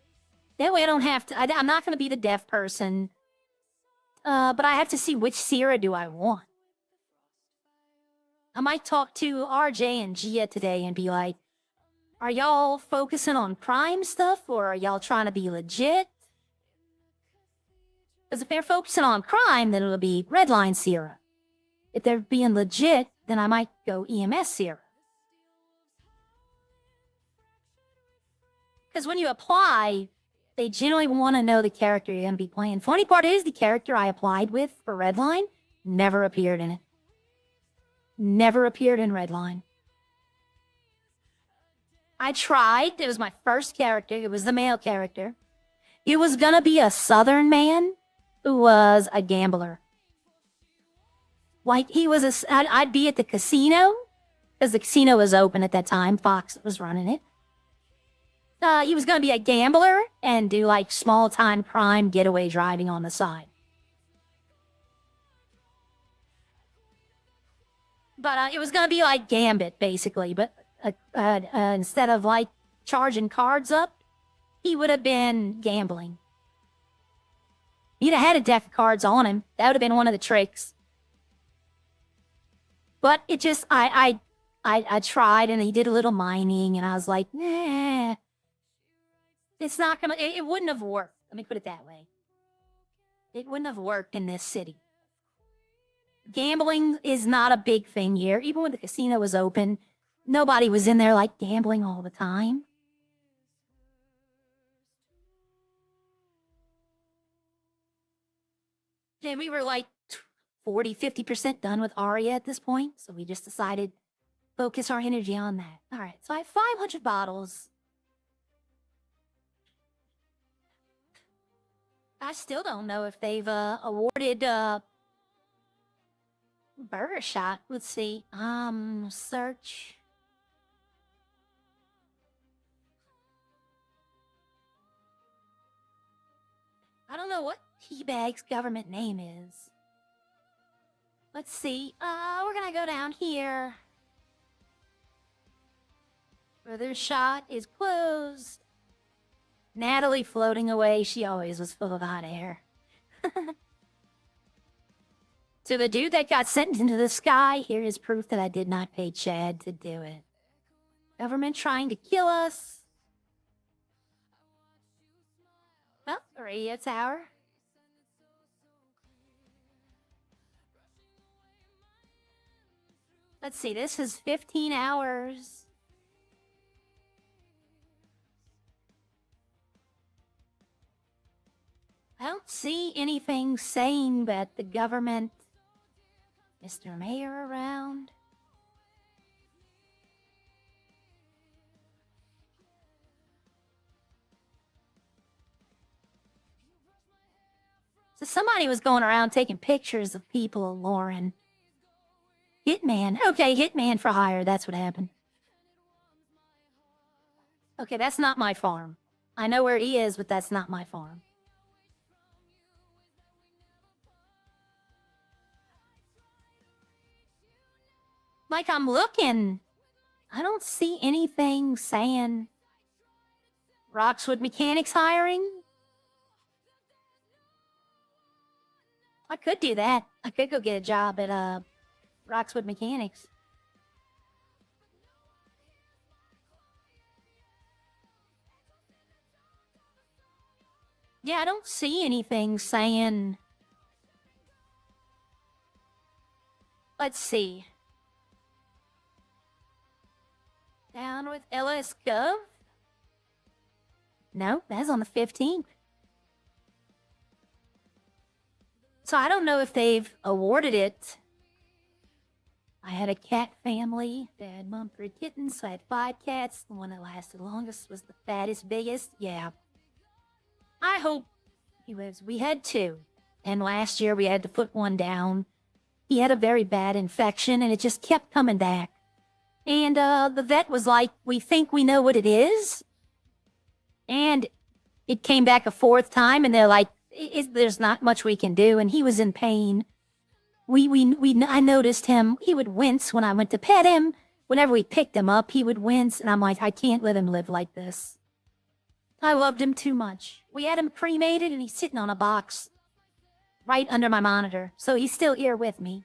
That way I don't have to... I'm not going to be the deaf person. But I have to see which Sierra do I want. I might talk to RJ and Gia today and be like, are y'all focusing on crime stuff or are y'all trying to be legit? Because if they're focusing on crime, then it'll be Redline Sierra. If they're being legit, then I might go EMS Sierra. Because when you apply, they generally want to know the character you're going to be playing. Funny part is, the character I applied with for Redline never appeared in it. Never appeared in Redline. I tried. It was my first character. It was the male character. It was going to be a southern man who was a gambler. Like, I'd be at the casino, because the casino was open at that time. Fox was running it. He was going to be a gambler and do, like, small-time crime getaway driving on the side. But it was going to be like Gambit, basically. But instead of, like, charging cards up, he would have been gambling. He'd have had a deck of cards on him. That would have been one of the tricks. But it just, I tried, and he did a little mining, and I was like, nah. It's not gonna, it wouldn't have worked. Let me put it that way. It wouldn't have worked in this city. Gambling is not a big thing here. Even when the casino was open, nobody was in there, like, gambling all the time. And we were, like, 40-50% done with Aria at this point, so we just decided focus our energy on that. All right, so I have 500 bottles. I still don't know if they've awarded Burger Shot. Let's see. Search. I don't know what Teabag's government name is. Let's see. We're gonna go down here. Burger Shot is closed. Natalie floating away. She always was full of hot air. So the dude that got sent into the sky, here is proof that I did not pay Chad to do it. Government trying to kill us. Well, radio tower. Let's see, this is 15 hours. I don't see anything saying that the government, Mr. Mayor around. So somebody was going around taking pictures of people, Lauren. Hitman. Okay, Hitman for hire. That's what happened. Okay, that's not my farm. I know where he is, but that's not my farm. Like, I'm looking. I don't see anything saying Roxwood Mechanics hiring. I could do that. I could go get a job at Roxwood Mechanics. Yeah, I don't see anything saying... Let's see. Down with LS Gov? No, that's on the 15th. So I don't know if they've awarded it. I had a cat family. They had Mumford kittens. So I had 5 cats. The one that lasted longest was the fattest, biggest. Yeah. I hope he lives. We had 2. And last year we had to put one down. He had a very bad infection and it just kept coming back. And the vet was like, we think we know what it is. And it came back a 4th time and they're like, there's not much we can do. And he was in pain. I noticed him. He would wince when I went to pet him. Whenever we picked him up, he would wince. And I'm like, I can't let him live like this. I loved him too much. We had him cremated and he's sitting on a box right under my monitor. So he's still here with me.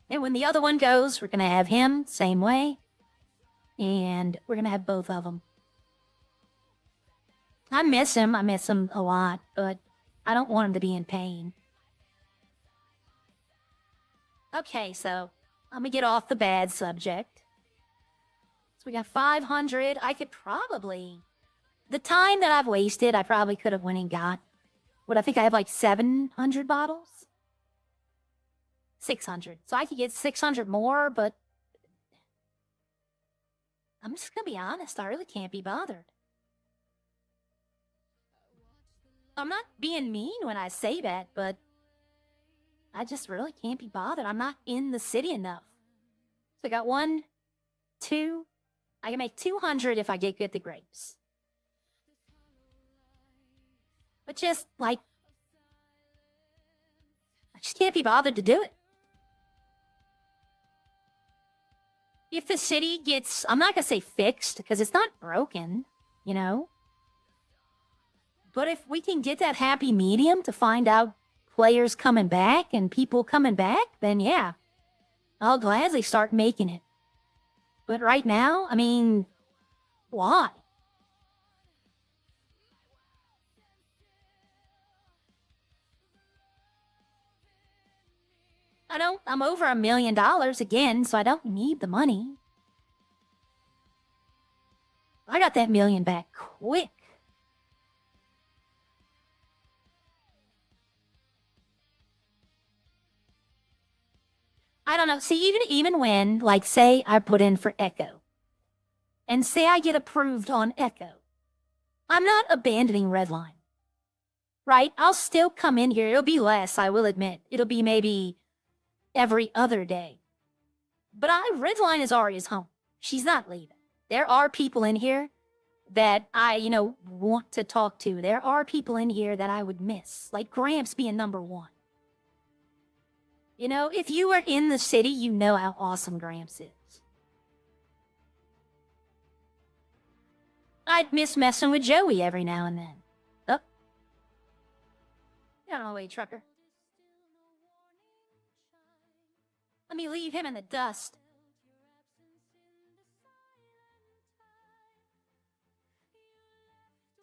And when the other one goes, we're going to have him, same way. And we're going to have both of them. I miss him a lot, but I don't want him to be in pain. Okay, so I'm going to get off the bad subject. So we got 500. I could probably... The time that I've wasted, I probably could have went and got... What, I think I have like 700 bottles? 600. So I could get 600 more, but... I'm just going to be honest. I really can't be bothered. I'm not being mean when I say that, but... I just really can't be bothered. I'm not in the city enough. So I got 1, 2... I can make 200 if I get good at the grapes. But just, like... I just can't be bothered to do it. If the city gets... I'm not going to say fixed, because it's not broken, you know? But if we can get that happy medium to find out players coming back and people coming back, then yeah. I'll gladly start making it. But right now, I mean, why? I'm over $1 million again, so I don't need the money. I got that million back quick. I don't know. See, even when, like, say I put in for Echo, and say I get approved on Echo, I'm not abandoning Redline. Right? I'll still come in here. It'll be less, I will admit. It'll be maybe every other day. But Redline is Aria's home. She's not leaving. There are people in here that I, want to talk to. There are people in here that I would miss, like Gramps being number 1. If you were in the city, you know how awesome Gramps is. I'd miss messing with Joey every now and then. Oh. Get out of the way, trucker. Let me leave him in the dust.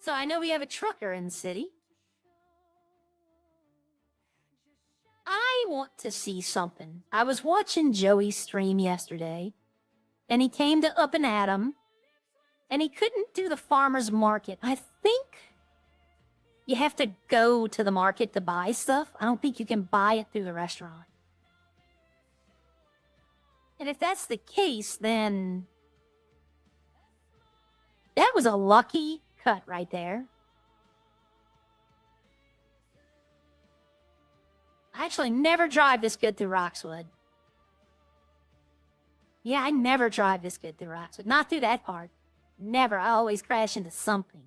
So I know we have a trucker in the city. I want to see something. I was watching Joey's stream yesterday, and he came to Up and Atom, and he couldn't do the farmer's market. I think you have to go to the market to buy stuff. I don't think you can buy it through the restaurant. And if that's the case, then that was a lucky cut right there. I actually never drive this good through Roxwood. Yeah, I never drive this good through Roxwood. Not through that part. Never. I always crash into something.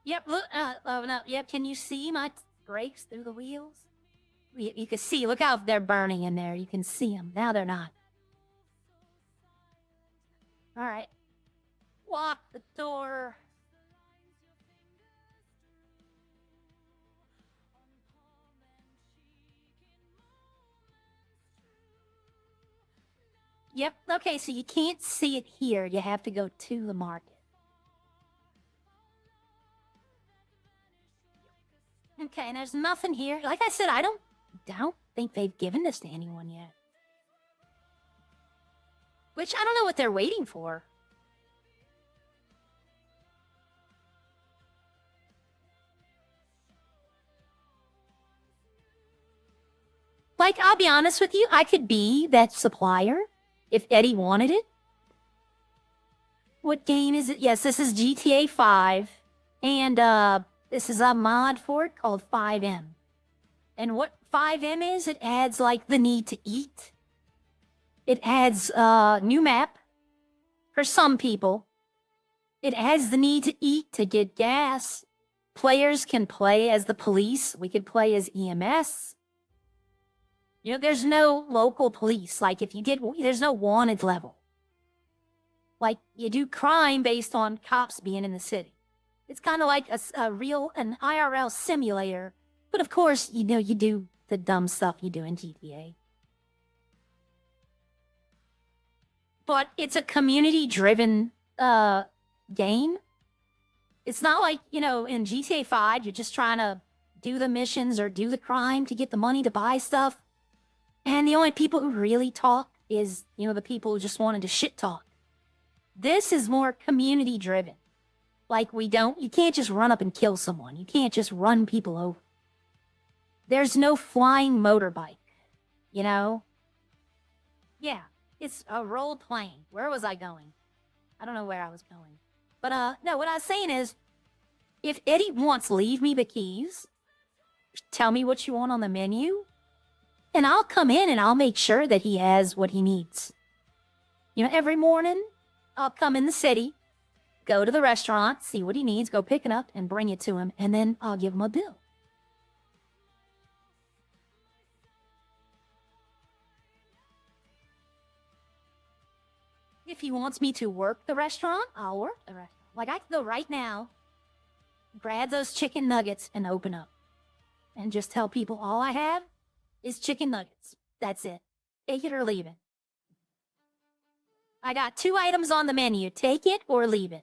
Yep, look, oh no, yep, can you see my brakes through the wheels? You can see, look how they're burning in there. You can see them. Now they're not. All right. Lock the door. Yep, okay, so you can't see it here. You have to go to the market. Okay, and there's nothing here. Like I said, I don't think they've given this to anyone yet. Which I don't know what they're waiting for. Like, I'll be honest with you, I could be that supplier if Eddie wanted it. What game is it? Yes, this is GTA 5. And this is a mod for it called 5M. And what 5M is, it adds like the need to eat. It adds new map for some people. It adds the need to eat, to get gas. Players can play as the police. We could play as EMS. You know, there's no local police. Like, if you get, there's no wanted level. Like, you do crime based on cops being in the city. It's kind of like an IRL simulator. But of course, you know, you do the dumb stuff you do in GTA. But it's a community-driven game. It's not like, you know, in GTA 5, you're just trying to do the missions or do the crime to get the money to buy stuff. And the only people who really talk is, you know, the people who just wanted to shit talk. This is more community driven. Like, you can't just run up and kill someone. You can't just run people over. There's no flying motorbike, you know? Yeah, it's a role playing. Where was I going? I don't know where I was going. But, no, what I was saying is, if Eddie wants, leave me the keys. Tell me what you want on the menu. And I'll come in and I'll make sure that he has what he needs. You know, every morning, I'll come in the city, go to the restaurant, see what he needs, go pick it up and bring it to him, and then I'll give him a bill. If he wants me to work the restaurant, I'll work the restaurant. Like, I can go right now, grab those chicken nuggets and open up. And just tell people all I have is chicken nuggets. That's it. Take it or leave it. I got 2 items on the menu. Take it or leave it.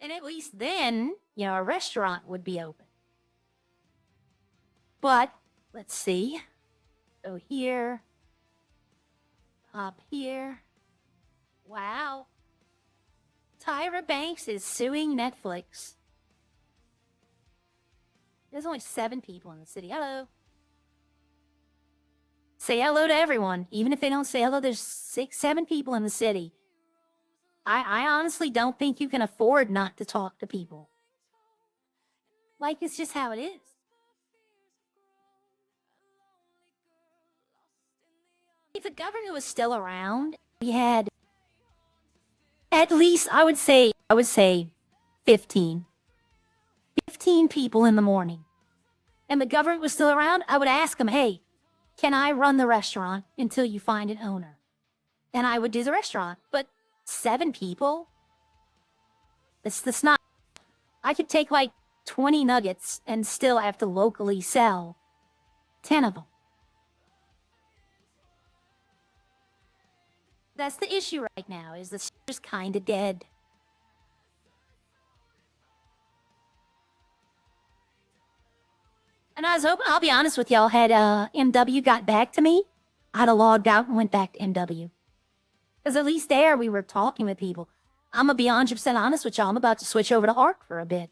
And at least then, you know, a restaurant would be open. But, let's see. Go here. Up here. Wow. Tyra Banks is suing Netflix. There's only 7 people in the city. Hello. Say hello to everyone. Even if they don't say hello, there's 6, 7 people in the city. I honestly don't think you can afford not to talk to people. Like, it's just how it is. If the government was still around, we had at least, I would say 15. 15 people in the morning. And the government was still around, I would ask them, hey, can I run the restaurant until you find an owner? And I would do the restaurant. But 7 people? That's not... I could take like 20 nuggets and still have to locally sell 10 of them. That's the issue right now, is the shit's kind of dead. And I was hoping, I'll be honest with y'all, had MW got back to me, I'd have logged out and went back to MW. Because at least there we were talking with people. I'm going to be 100% honest with y'all, I'm about to switch over to ARC for a bit.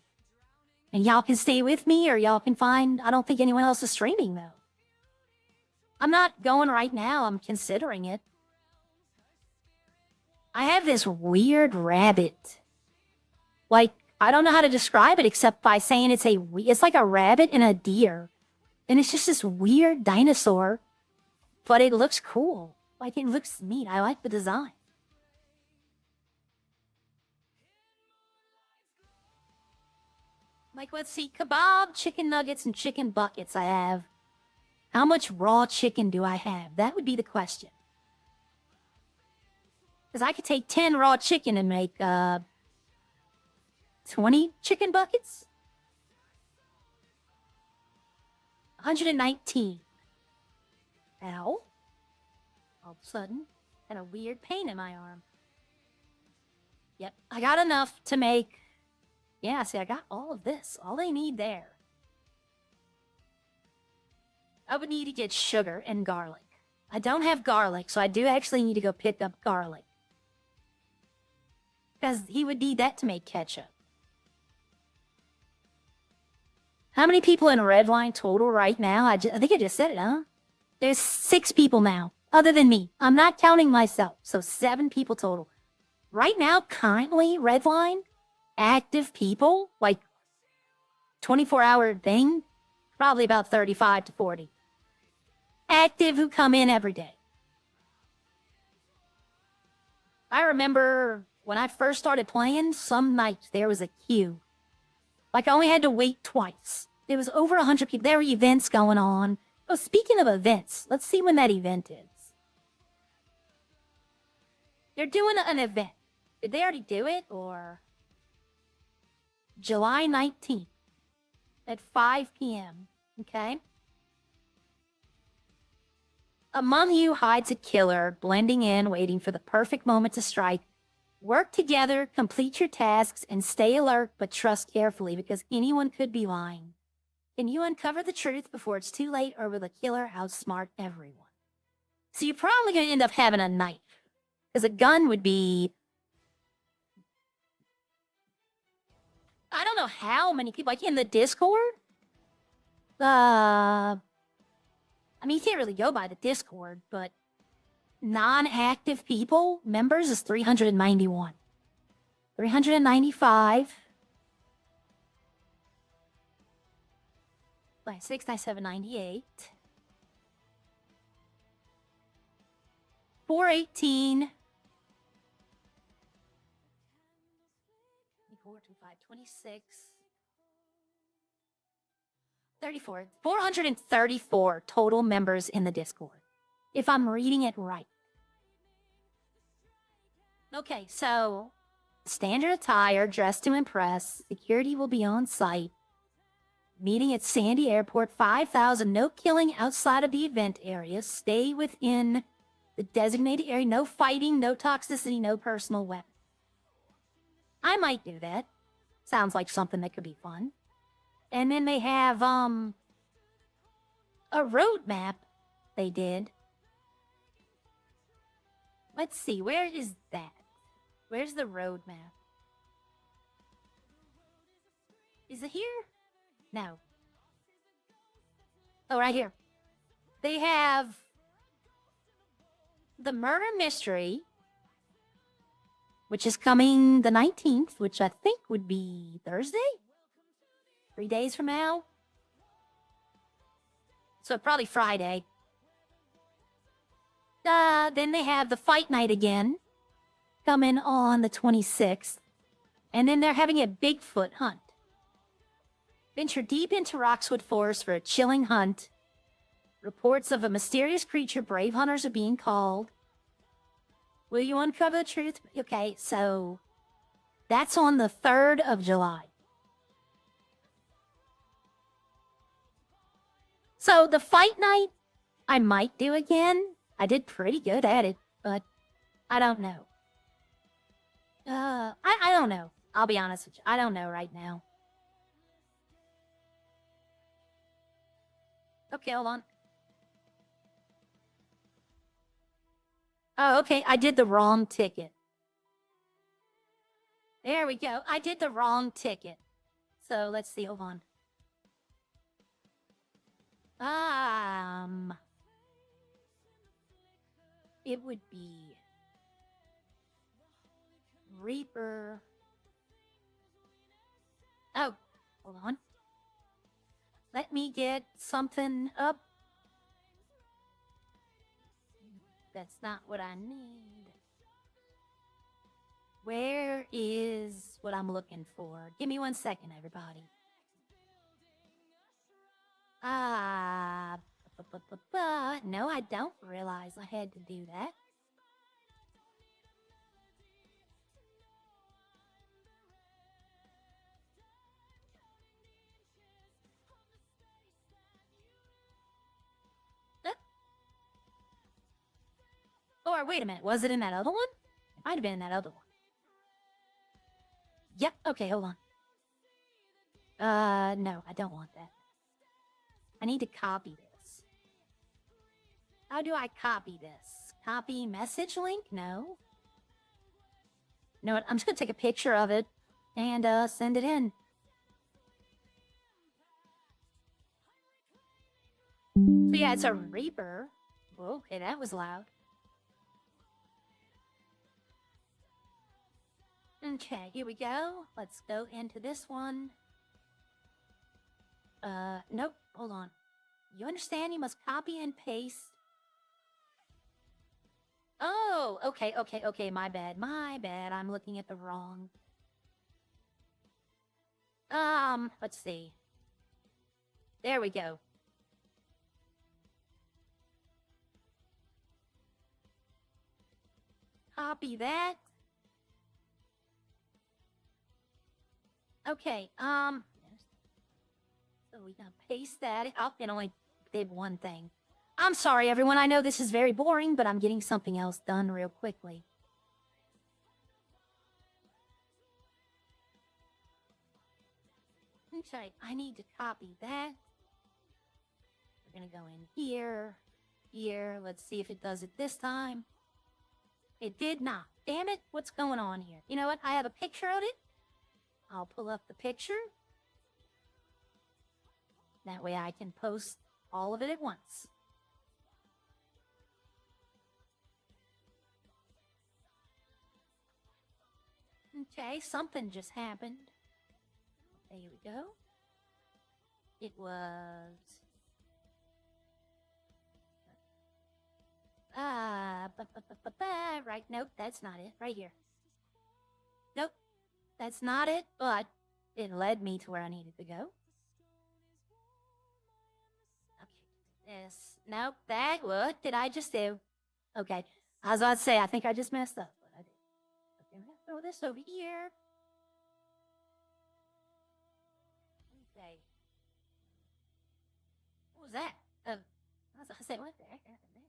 And y'all can stay with me, or y'all can find, I don't think anyone else is streaming though. I'm not going right now, I'm considering it. I have this weird rabbit. Like, I don't know how to describe it except by saying it's like a rabbit and a deer. And it's just this weird dinosaur. But it looks cool. Like, it looks neat. I like the design. Like, let's see. Kebab, chicken nuggets, and chicken buckets I have. How much raw chicken do I have? That would be the question. Because I could take 10 raw chicken and make 20 chicken buckets? 119. Ow. All of a sudden, had a weird pain in my arm. Yep, I got enough to make Yeah, see, I got all of this. All they need there. I would need to get sugar and garlic. I don't have garlic, so I do actually need to go pick up garlic. Because he would need that to make ketchup. How many people in Redline total right now? I think I just said it, huh? There's 6 people now, other than me. I'm not counting myself, so 7 people total. Right now, currently, Redline, active people, like 24-hour thing, probably about 35 to 40. Active who come in every day. I remember when I first started playing, some nights there was a queue. Like, I only had to wait twice. There was over 100 people. There were events going on. Oh, speaking of events, let's see when that event is. They're doing an event. Did they already do it, or? July 19th at 5 p.m., okay? Among you hides a killer, blending in, waiting for the perfect moment to strike. Work together, complete your tasks, and stay alert, but trust carefully, because anyone could be lying. Can you uncover the truth before it's too late, or will the killer outsmart everyone? So you're probably going to end up having a knife, because a gun would be... I don't know how many people, like in the Discord? I mean, you can't really go by the Discord, but non-active people, members, is 391. 395. 96, 97, 98. 418. 24, 25, 26. 34. 434 total members in the Discord, if I'm reading it right. Okay, so standard attire, dressed to impress. Security will be on site. Meeting at Sandy Airport, 5,000. No killing outside of the event area. Stay within the designated area. No fighting, no toxicity, no personal weapon. I might do that. Sounds like something that could be fun. And then they have, a road map they did. Let's see, where is that? Where's the road map? Is it here? No. Oh, right here. They have the murder mystery, which is coming the 19th, which I think would be Thursday? 3 days from now? So probably Friday. Then they have the fight night again, coming on the 26th. And then they're having a Bigfoot hunt. Venture deep into Roxwood Forest for a chilling hunt. Reports of a mysterious creature brave hunters are being called. Will you uncover the truth? Okay, so that's on the 3rd of July. So the fight night, I might do again. I did pretty good at it, but I don't know. I don't know. I'll be honest with you. I don't know right now. Okay, hold on. Oh, okay. I did the wrong ticket. There we go. I did the wrong ticket. So let's see. Hold on. It would be Reaper. Oh, hold on. Let me get something up. That's not what I need. Where is what I'm looking for? Give me 1 second, everybody. No, I don't realize I had to do that. Or wait a minute, was it in that other one? It might have been in that other one. Yep, okay, hold on. No, I don't want that. I need to copy this. How do I copy this? Copy message link? No. You know what? I'm just gonna take a picture of it and send it in. So yeah, it's a Reaper. Whoa, okay, that was loud. Okay, here we go. Let's go into this one. Nope, hold on. You understand you must copy and paste. Oh, okay, my bad. I'm looking at the wrong. Let's see. There we go. Copy that. Okay, so we gotta paste that. Oh, it only did one thing. I'm sorry, everyone. I know this is very boring, but I'm getting something else done real quickly. Okay, I need to copy that. We're gonna go in here, here. Let's see if it does it this time. It did not. Damn it, what's going on here? You know what? I have a picture of it. I'll pull up the picture. That way I can post all of it at once. Okay, something just happened. There we go. It was... right, nope, that's not it. Right here. Nope, that's not it, but it led me to where I needed to go. Okay, this. Nope, that, what did I just do? Okay, I was about to say, I think I just messed up, but I did. Okay, I'm gonna throw this over here. Okay. What was that? I was gonna say, what the heck happened there?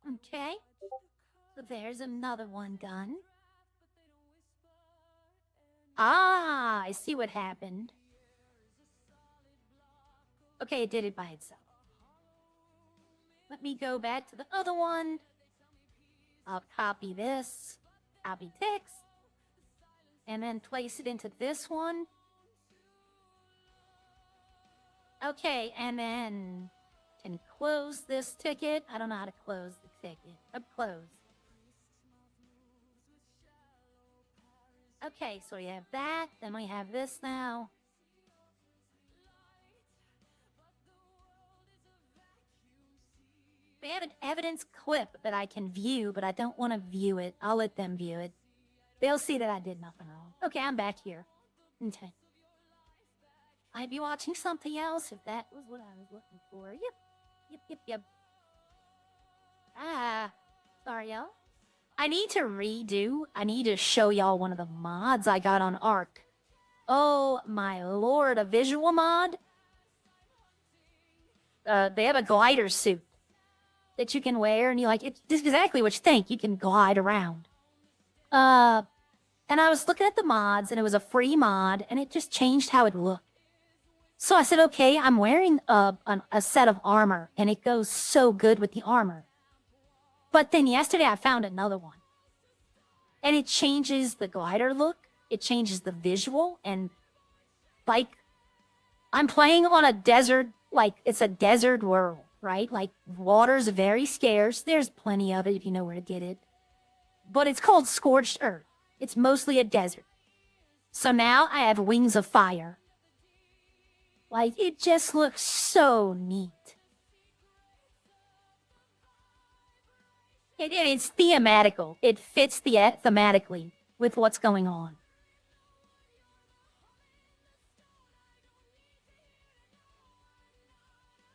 Okay, so there's another one done. Ah, I see what happened. Okay, it did it by itself. Let me go back to the other one. I'll copy this, copy text, and then place it into this one. Okay, and then can close this ticket. I don't know how to close the ticket. Close. Okay, so we have that. Then we have this now. We have an evidence clip that I can view, but I don't want to view it. I'll let them view it. They'll see that I did nothing wrong. Okay, I'm back here. Okay. I'd be watching something else if that was what I was looking for. Yep. Ah, sorry, y'all. I need to show y'all one of the mods I got on Ark. Oh, my lord, a visual mod? They have a glider suit that you can wear, and it's exactly what you think. You can glide around. And I was looking at the mods, and it was a free mod, and it just changed how it looked. So I said, okay, I'm wearing a set of armor, and it goes so good with the armor. But then yesterday I found another one. And it changes the glider look. It changes the visual. And, I'm playing on a desert, it's a desert world, right? Water's very scarce. There's plenty of it if you know where to get it. But it's called Scorched Earth. It's mostly a desert. So now I have wings of fire. Like, it just looks so neat. It's thematical. It fits thematically with what's going on.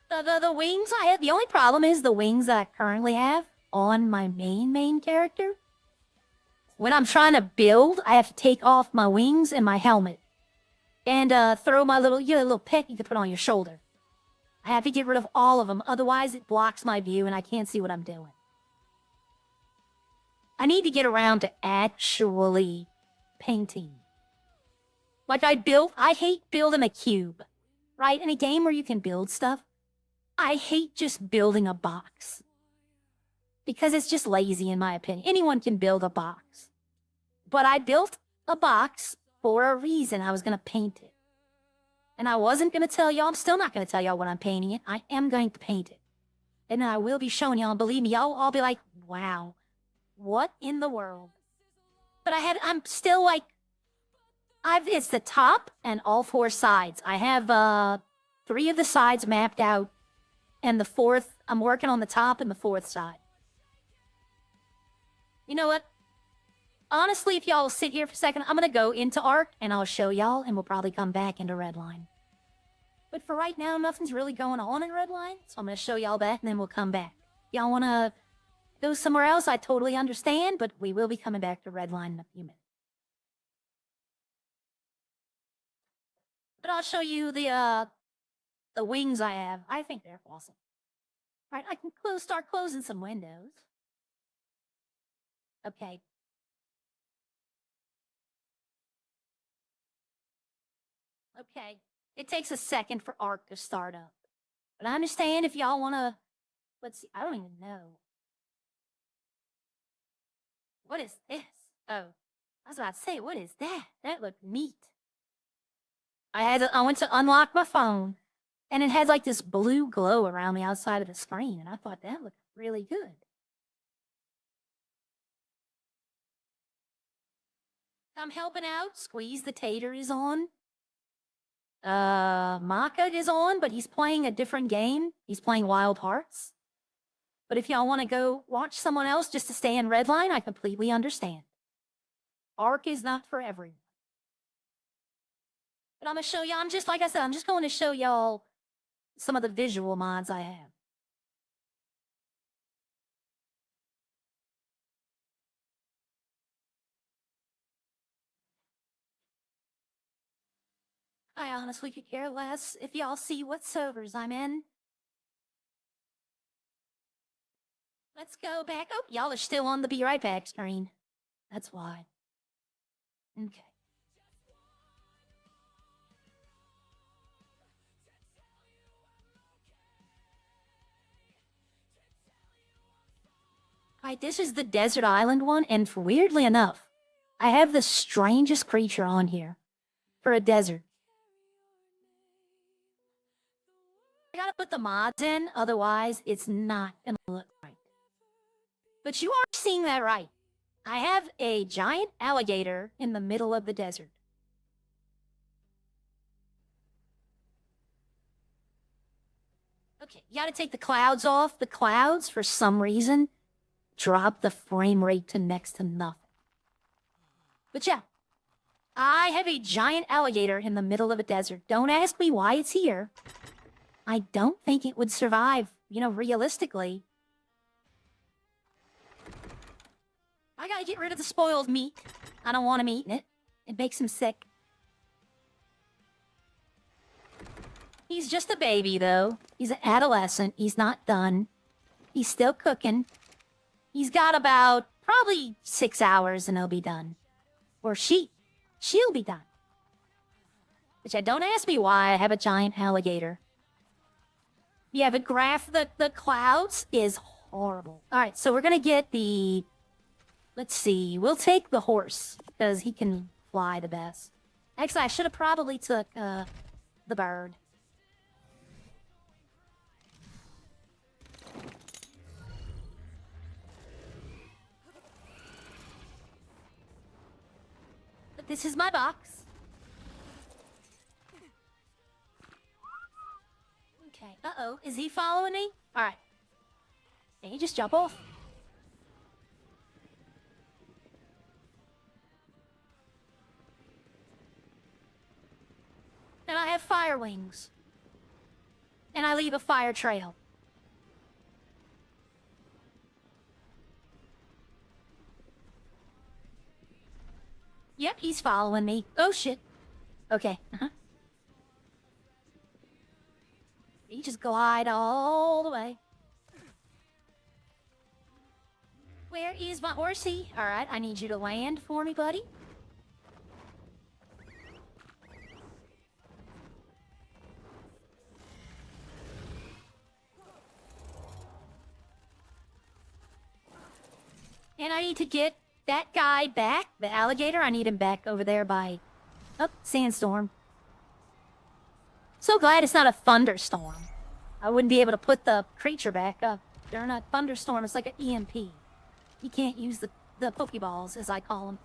The wings I have, the only problem is the wings that I currently have on my main character. When I'm trying to build, I have to take off my wings and my helmet. And throw my little pet you can put on your shoulder. I have to get rid of all of them, otherwise it blocks my view and I can't see what I'm doing. I need to get around to actually painting. Like I hate building a cube. Right? In a game where you can build stuff, I hate just building a box. Because it's just lazy in my opinion. Anyone can build a box. But I built a box for a reason. I was going to paint it. And I wasn't going to tell y'all, I'm still not going to tell y'all when I'm painting it. I am going to paint it. And I will be showing y'all, and believe me, y'all all be like, wow, what in the world? But I'm still like, it's the top and all 4 sides. I have 3 of the sides mapped out. And the 4th, I'm working on the top and the 4th side. You know what? Honestly, if y'all will sit here for a second, I'm going to go into Arc and I'll show y'all and we'll probably come back into Redline. But for right now, nothing's really going on in Redline, so I'm going to show y'all that and then we'll come back. Y'all want to go somewhere else? I totally understand, but we will be coming back to Redline in a few minutes. But I'll show you the wings I have. I think they're awesome. All right, I can start closing some windows. Okay. Okay. It takes a second for Arc to start up. But I understand if y'all want to... Let's see. I don't even know. What is this? Oh. I was about to say, what is that? That looked neat. I went to unlock my phone. And it had like this blue glow around the outside of the screen. And I thought that looked really good. I'm helping out. Squeeze the Tater is on. Maka is on, but he's playing a different game. He's playing Wild Hearts. But if y'all want to go watch someone else just to stay in Redline, I completely understand. Arc is not for everyone. But I'm going to show y'all, like I said, I'm just going to show y'all some of the visual mods I have. I honestly could care less if y'all see what servers I'm in. Let's go back. Oh, y'all are still on the Be Right Back screen. That's why. Okay. Alright, this is the Desert Island one, and weirdly enough, I have the strangest creature on here for a desert. I gotta put the mods in, otherwise it's not gonna look right. But you are seeing that right. I have a giant alligator in the middle of the desert. Okay, you gotta take the clouds off. The clouds, for some reason, drop the frame rate to next to nothing. But yeah, I have a giant alligator in the middle of a desert. Don't ask me why it's here. I don't think it would survive, realistically. I gotta get rid of the spoiled meat. I don't want him eating it. It makes him sick. He's just a baby, though. He's an adolescent. He's not done. He's still cooking. He's got about probably 6 hours and he'll be done. Or she'll be done. But yeah, don't ask me why I have a giant alligator. Yeah, the graph, the clouds is horrible. All right, so we're going to get the... Let's see. We'll take the horse because he can fly the best. Actually, I should have probably took the bird. But this is my box. Okay. Uh-oh. Is he following me? All right. Hey, just jump off. And I have fire wings. And I leave a fire trail. Yep, he's following me. Oh, shit. Okay. You just glide all the way. Where is my horsey? All right, I need you to land for me, buddy. And I need to get that guy back, the alligator. I need him back over there by... Oh, sandstorm. So glad it's not a thunderstorm. I wouldn't be able to put the creature back up. During a thunderstorm, it's like an EMP. You can't use the Pokeballs, as I call them.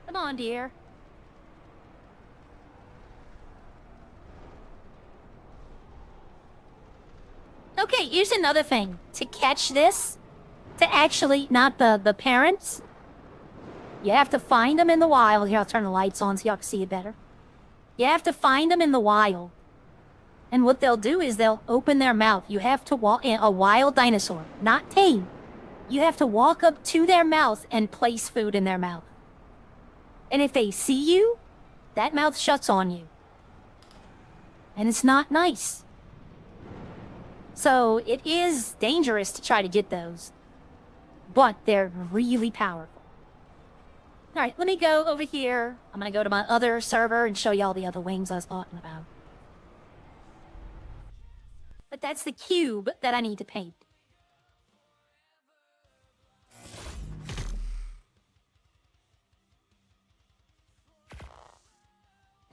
Come on, dear. Okay, here's another thing. To catch this, to actually, not the parents, you have to find them in the wild. Here, I'll turn the lights on so y'all can see it better. You have to find them in the wild. And what they'll do is they'll open their mouth. You have to walk in a wild dinosaur, not tame. You have to walk up to their mouth and place food in their mouth. And if they see you, that mouth shuts on you. And it's not nice. So it is dangerous to try to get those. But they're really powerful. Alright, let me go over here. I'm gonna go to my other server and show y'all the other wings I was talking about. But that's the cube that I need to paint.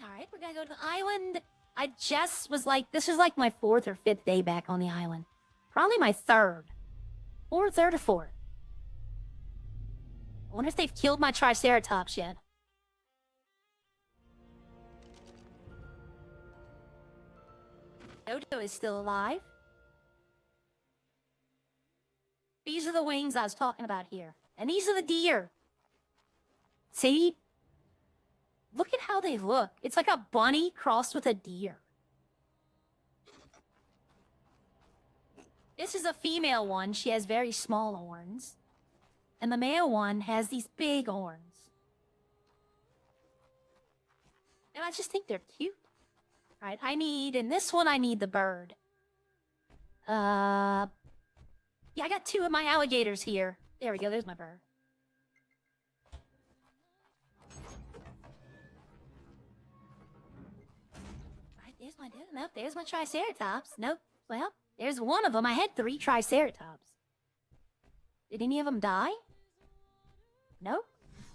Alright, we're gonna go to the island. I just was like, this is like my 4th or 5th day back on the island. Probably my 3rd. Or 3rd or 4th. I wonder if they've killed my Triceratops yet. Dodo is still alive. These are the wings I was talking about here. And these are the deer. See? Look at how they look. It's like a bunny crossed with a deer. This is a female one. She has very small horns. And the male one has these big horns. And I just think they're cute. Alright, in this one I need the bird. Yeah, I got 2 of my alligators here. There we go, there's my bird. Nope, there's my Triceratops. Nope. Well, there's one of them. I had 3 Triceratops. Did any of them die? Nope.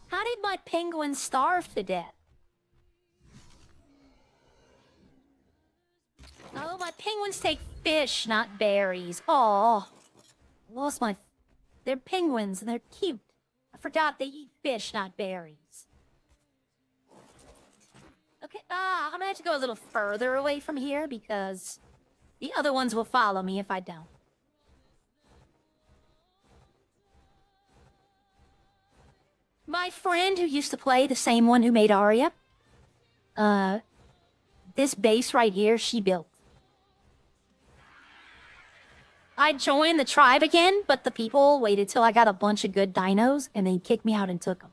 How did my penguin starve to death? Oh, my penguins take fish, not berries. Aw. Lost my... They're penguins, and they're cute. I forgot they eat fish, not berries. Okay, I'm gonna have to go a little further away from here because the other ones will follow me if I don't. My friend who used to play, the same one who made Aria, this base right here, she built. I joined the tribe again, but the people waited till I got a bunch of good dinos and they kicked me out and took them.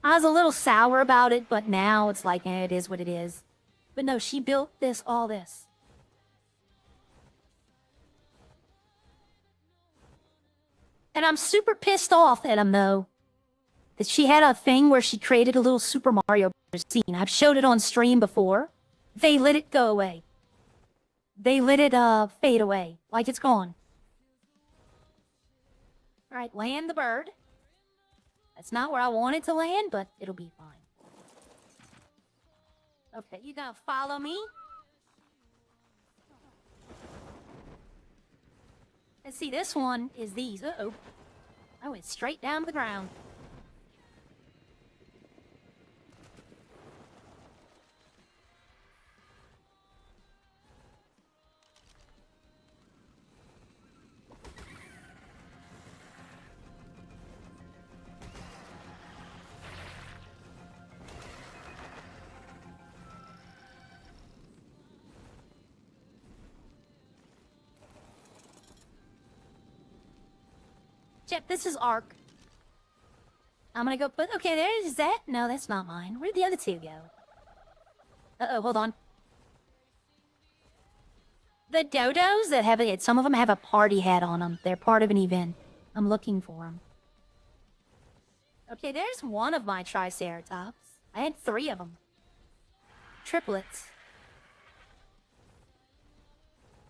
I was a little sour about it, but now it's like, it is what it is. But no, she built all this. And I'm super pissed off at him, though. That she had a thing where she created a little Super Mario Bros. Scene. I've showed it on stream before. They let it go away. They let it, fade away. Like it's gone. Alright, land the bird. That's not where I want it to land, but it'll be fine. Okay, you gonna follow me? Let's see, this one is these. Uh-oh. I went straight down to the ground. Check, this is Ark. I'm gonna go, but okay, there's that. No, that's not mine. Where'd the other two go? Uh-oh, hold on. The dodos that have it, some of them have a party hat on them. They're part of an event. I'm looking for them. Okay, there's one of my Triceratops. I had 3 of them. Triplets.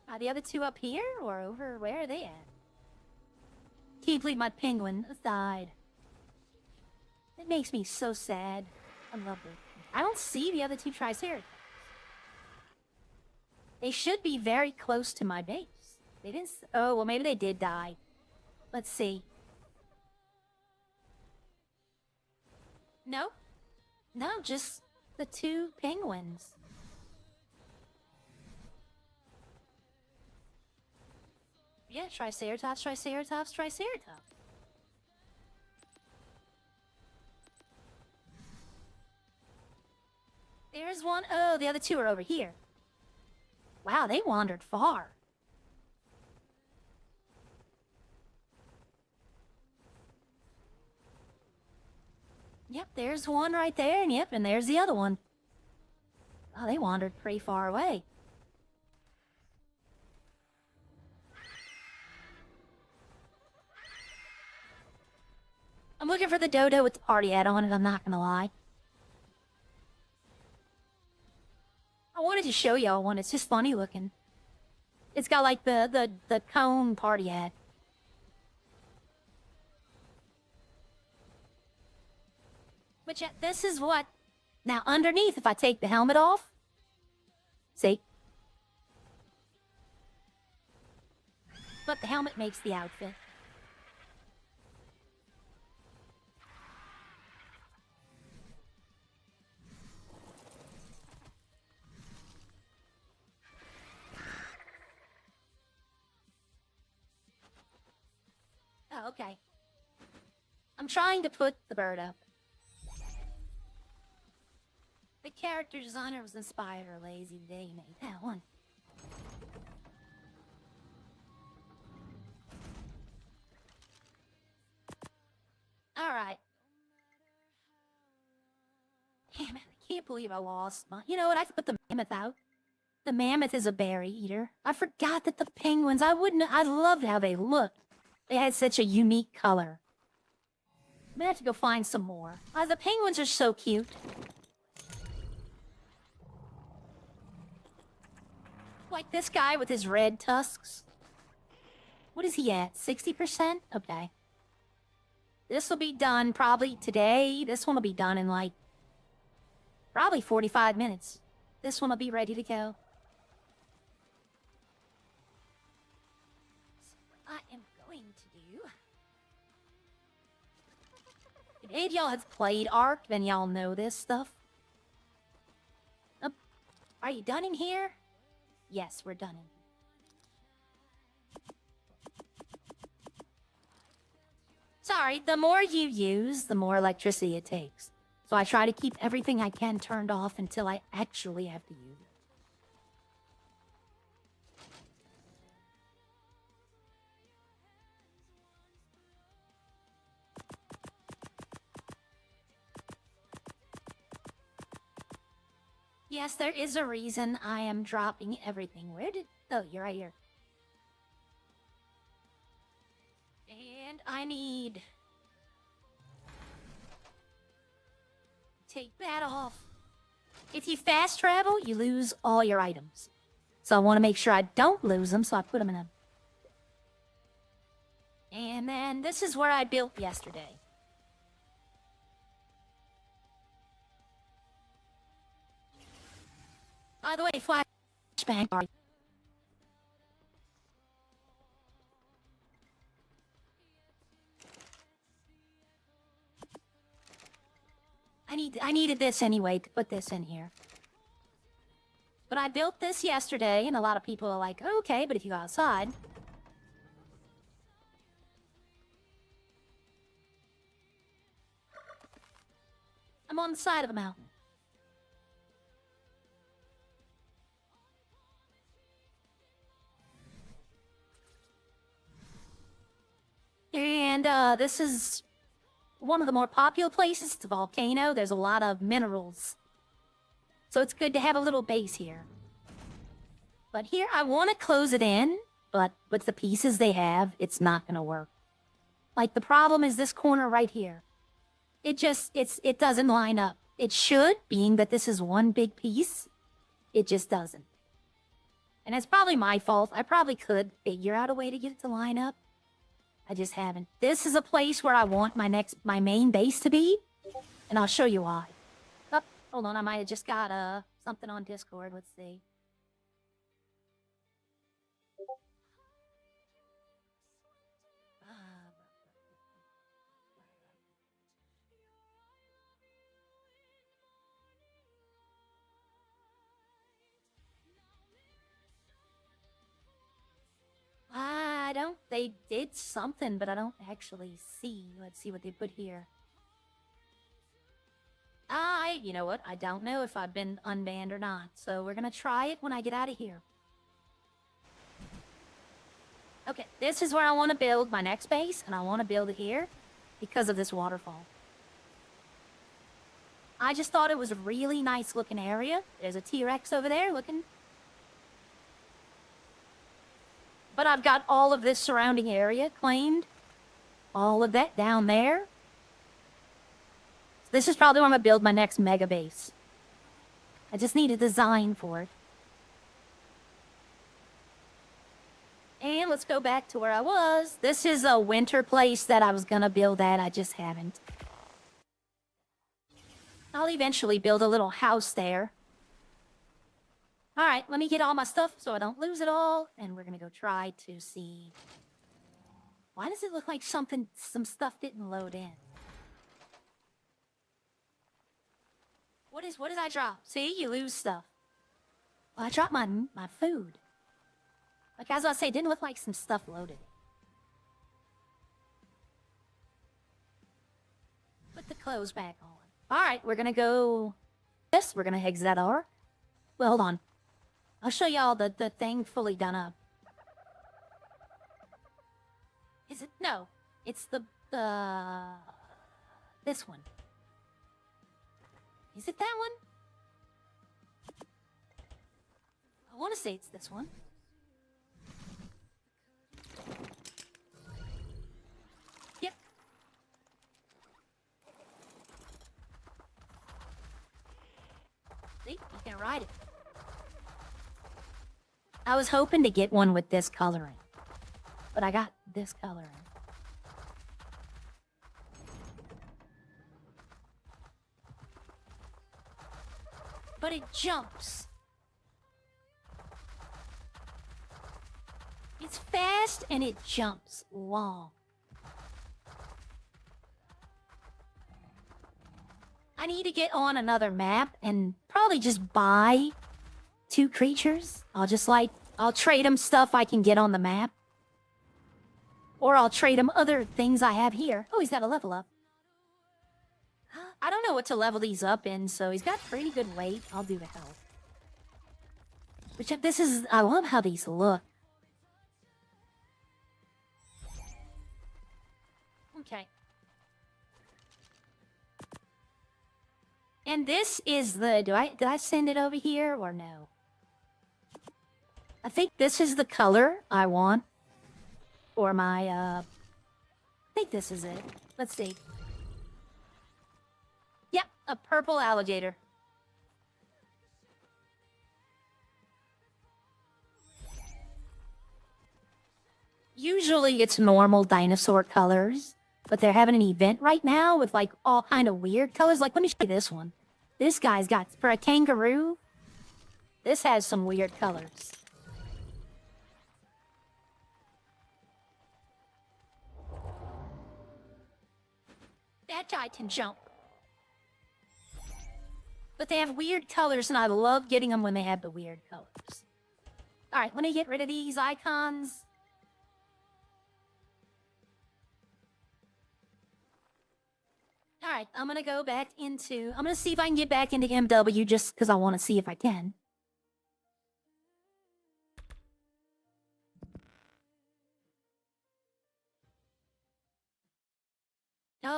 Are the other 2 up here or over? Where are they at? Can't believe my penguin died. It makes me so sad. I love it. I don't see the other 2 Triceratops. They should be very close to my base. They didn't. Oh, well, maybe they did die. Let's see. No. No, just the 2 penguins. Yeah, Triceratops, Triceratops, Triceratops. There's one. Oh, the other 2 are over here. Wow, they wandered far. Yep, there's one right there, and yep, and there's the other one. Oh, they wandered pretty far away. I'm looking for the dodo with the party hat on it, I'm not gonna lie. I wanted to show y'all one, it's just funny looking. It's got like the cone party hat. But yeah, this is what... Now, underneath, if I take the helmet off... See? But the helmet makes the outfit. Oh, okay. I'm trying to put the bird up. The character designer was inspired or lazy. They made that one. Alright. Damn it, I can't believe I lost my... You know what, I could put the mammoth out. The mammoth is a berry eater. I forgot that the penguins, I loved how they looked. They had such a unique color. I'm gonna have to go find some more. The penguins are so cute. Like this guy with his red tusks. What is he at? 60%? Okay. This will be done probably today. This one will be done in like... probably 45 minutes. This one will be ready to go. So what I am going to do... If any of y'all have played Ark, then y'all know this stuff. Are you done in here? Yes, we're done in here. Sorry, the more you use, the more electricity it takes. So I try to keep everything I can turned off until I actually have to use it. Yes, there is a reason I am dropping everything. Where did... Oh, you're right here. And I need... Take that off. If you fast travel, you lose all your items. So I want to make sure I don't lose them, so I put them in a... And then this is where I built yesterday. By the way, flashbang. I needed this anyway to put this in here. But I built this yesterday, and a lot of people are like, okay, but if you go outside... I'm on the side of a mountain. And this is one of the more popular places. It's a volcano. There's a lot of minerals. So it's good to have a little base here. But here, I want to close it in, but with the pieces they have, it's not going to work. Like, the problem is this corner right here. It doesn't line up. It should, being that this is one big piece. It just doesn't. And it's probably my fault. I probably could figure out a way to get it to line up. I just haven't. This is a place where I want my main base to be, and I'll show you why. Oh, hold on, I might have just got something on Discord. Let's see. They did something, but I don't actually see. Let's see what they put here. You know what? I don't know if I've been unbanned or not. So we're gonna try it when I get out of here. Okay, this is where I want to build my next base, and I want to build it here because of this waterfall. I just thought it was a really nice looking area. There's a T-Rex over there looking. But I've got all of this surrounding area claimed. All of that down there. So this is probably where I'm going to build my next mega base. I just need a design for it. And let's go back to where I was. This is a winter place that I was going to build at. I just haven't. I'll eventually build a little house there. Alright, let me get all my stuff so I don't lose it all. And we're gonna go try to see... Why does it look like some stuff didn't load in? What did I drop? See, you lose stuff. Well, I dropped my food. Like, as I say, it didn't look like some stuff loaded. Put the clothes back on. Alright, we're gonna go... Yes, we're gonna exit our... Well, hold on. I'll show y'all the thing fully done up. Is it? No. It's this one. Is it that one? I want to say it's this one. Yep. See? You can ride it. I was hoping to get one with this coloring, but I got this coloring. But it jumps. It's fast and it jumps long. I need to get on another map and probably just buy 2 creatures. I'll trade them stuff I can get on the map. Or I'll trade them other things I have here. Oh, he's got a level up. I don't know what to level these up in, so he's got pretty good weight. I'll do the health. Which, I love how these look. Okay. And this is the, did I send it over here or no? I think this is the color I want for my, I think this is it. Let's see. Yep, a purple alligator. Usually it's normal dinosaur colors, but they're having an event right now with like all kind of weird colors. Like, let me show you this one. This guy's got, for a kangaroo, this has some weird colors. That guy can jump. But they have weird colors, and I love getting them when they have the weird colors. Alright, let me get rid of these icons. Alright, I'm gonna go back into... I'm gonna see if I can get back into MW just because I want to see if I can.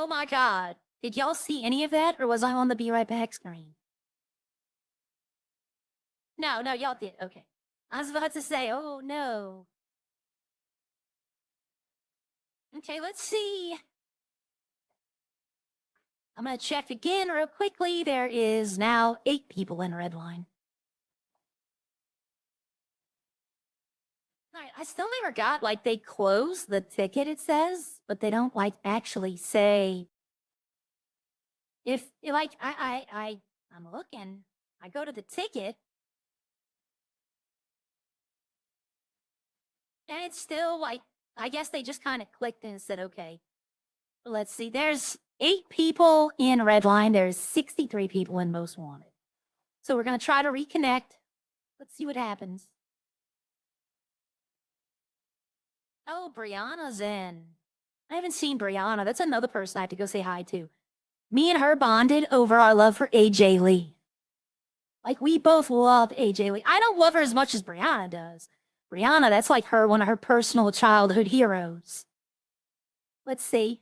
Oh my god. Did y'all see any of that, or was I on the be right back screen? No, y'all did. Okay. I was about to say, oh no. Okay, let's see. I'm gonna check again real quickly. There is now 8 people in Redline. Alright, I still never got, like, they close the ticket, it says, but they don't, like, actually say if, like, I'm looking. I go to the ticket, and it's still, like, I guess they just kind of clicked and said, okay. Let's see, there's 8 people in Redline. There's 63 people in Most Wanted. So we're gonna try to reconnect. Let's see what happens. Oh, Brianna's in. I haven't seen Brianna. That's another person I have to go say hi to. Me and her bonded over our love for AJ Lee. Like, we both love AJ Lee. I don't love her as much as Brianna does. Brianna, that's like one of her personal childhood heroes. Let's see.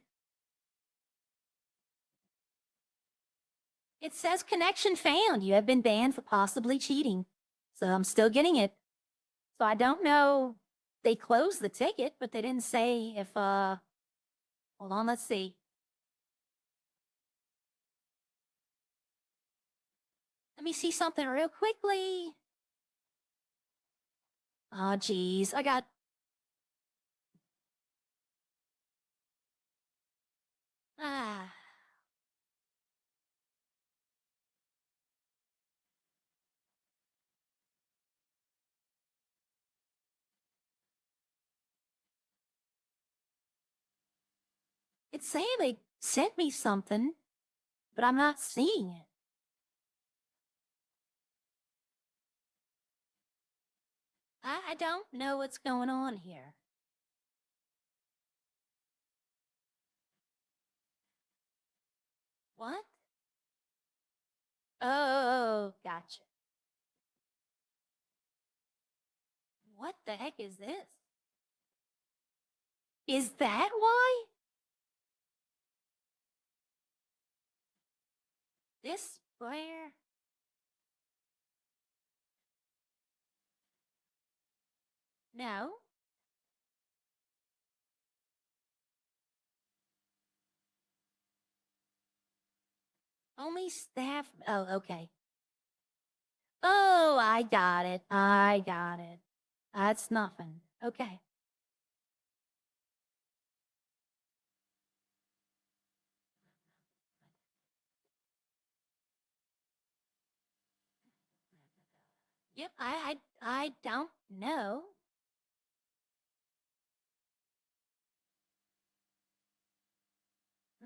It says connection found. You have been banned for possibly cheating. So I'm still getting it. So I don't know. They closed the ticket, but they didn't say if, hold on, let's see. Let me see something real quickly. Oh, geez. I got... Ah. It's saying they sent me something, but I'm not seeing it. I don't know what's going on here. What? Oh, gotcha. What the heck is this? Is that why? This where? No. Only staff. Oh, okay. Oh, I got it. I got it. That's nothing. Okay. Yep, I don't know.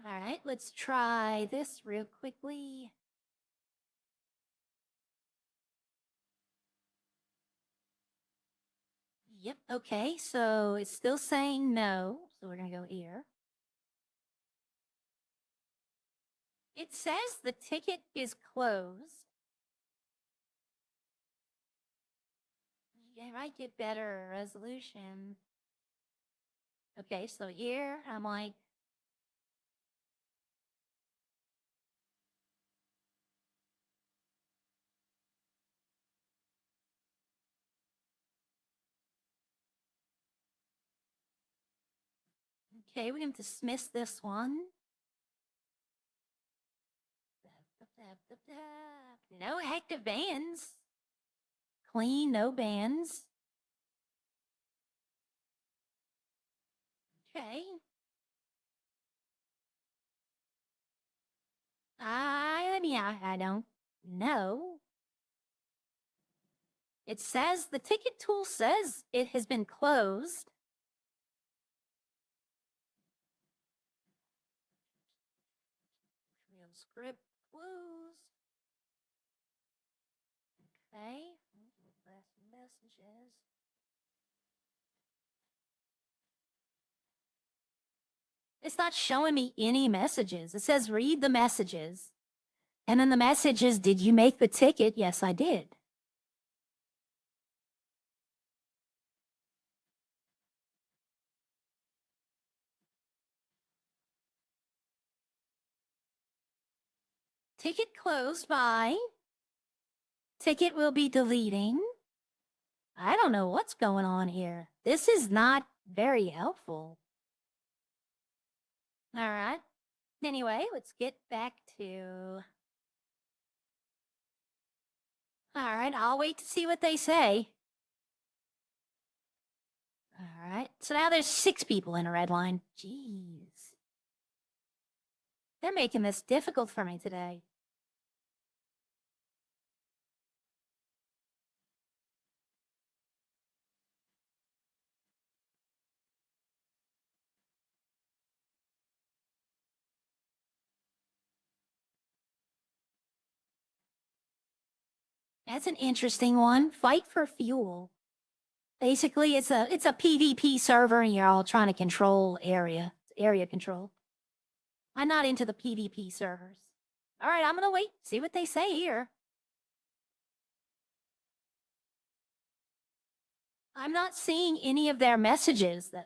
All right, let's try this real quickly. Yep, okay, so it's still saying no, so we're gonna go here. It says the ticket is closed. Yeah, I might get better resolution. Okay, so here I'm like, okay, we can dismiss this one. No active bans. Clean, no bans. Okay. I don't know. It says, the ticket tool says it has been closed. Real script closed. Okay. Last messages. It's not showing me any messages. It says read the messages. And then the message is, did you make the ticket? Yes, I did. Ticket closed by. Ticket will be deleting. I don't know what's going on here. This is not very helpful. All right. Anyway, let's get back to... All right, I'll wait to see what they say. All right, so now there's 6 people in a red line. Jeez. They're making this difficult for me today. That's an interesting one. Fight for fuel. Basically, it's a PvP server, and you're all trying to control area control. I'm not into the PvP servers. All right, I'm gonna wait, see what they say here. I'm not seeing any of their messages, though.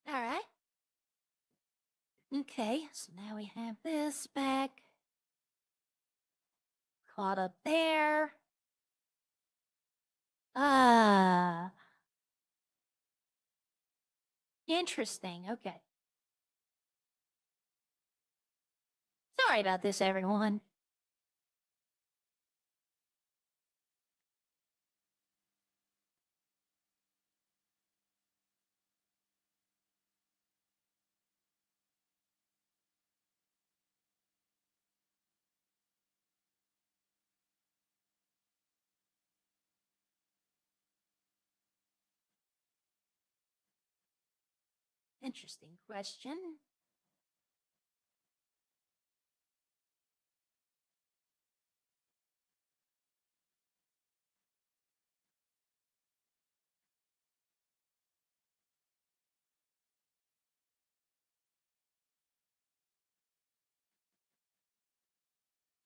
All right. Okay, so now we have this back. Caught up there. Interesting. Okay. Sorry about this, everyone. Interesting question.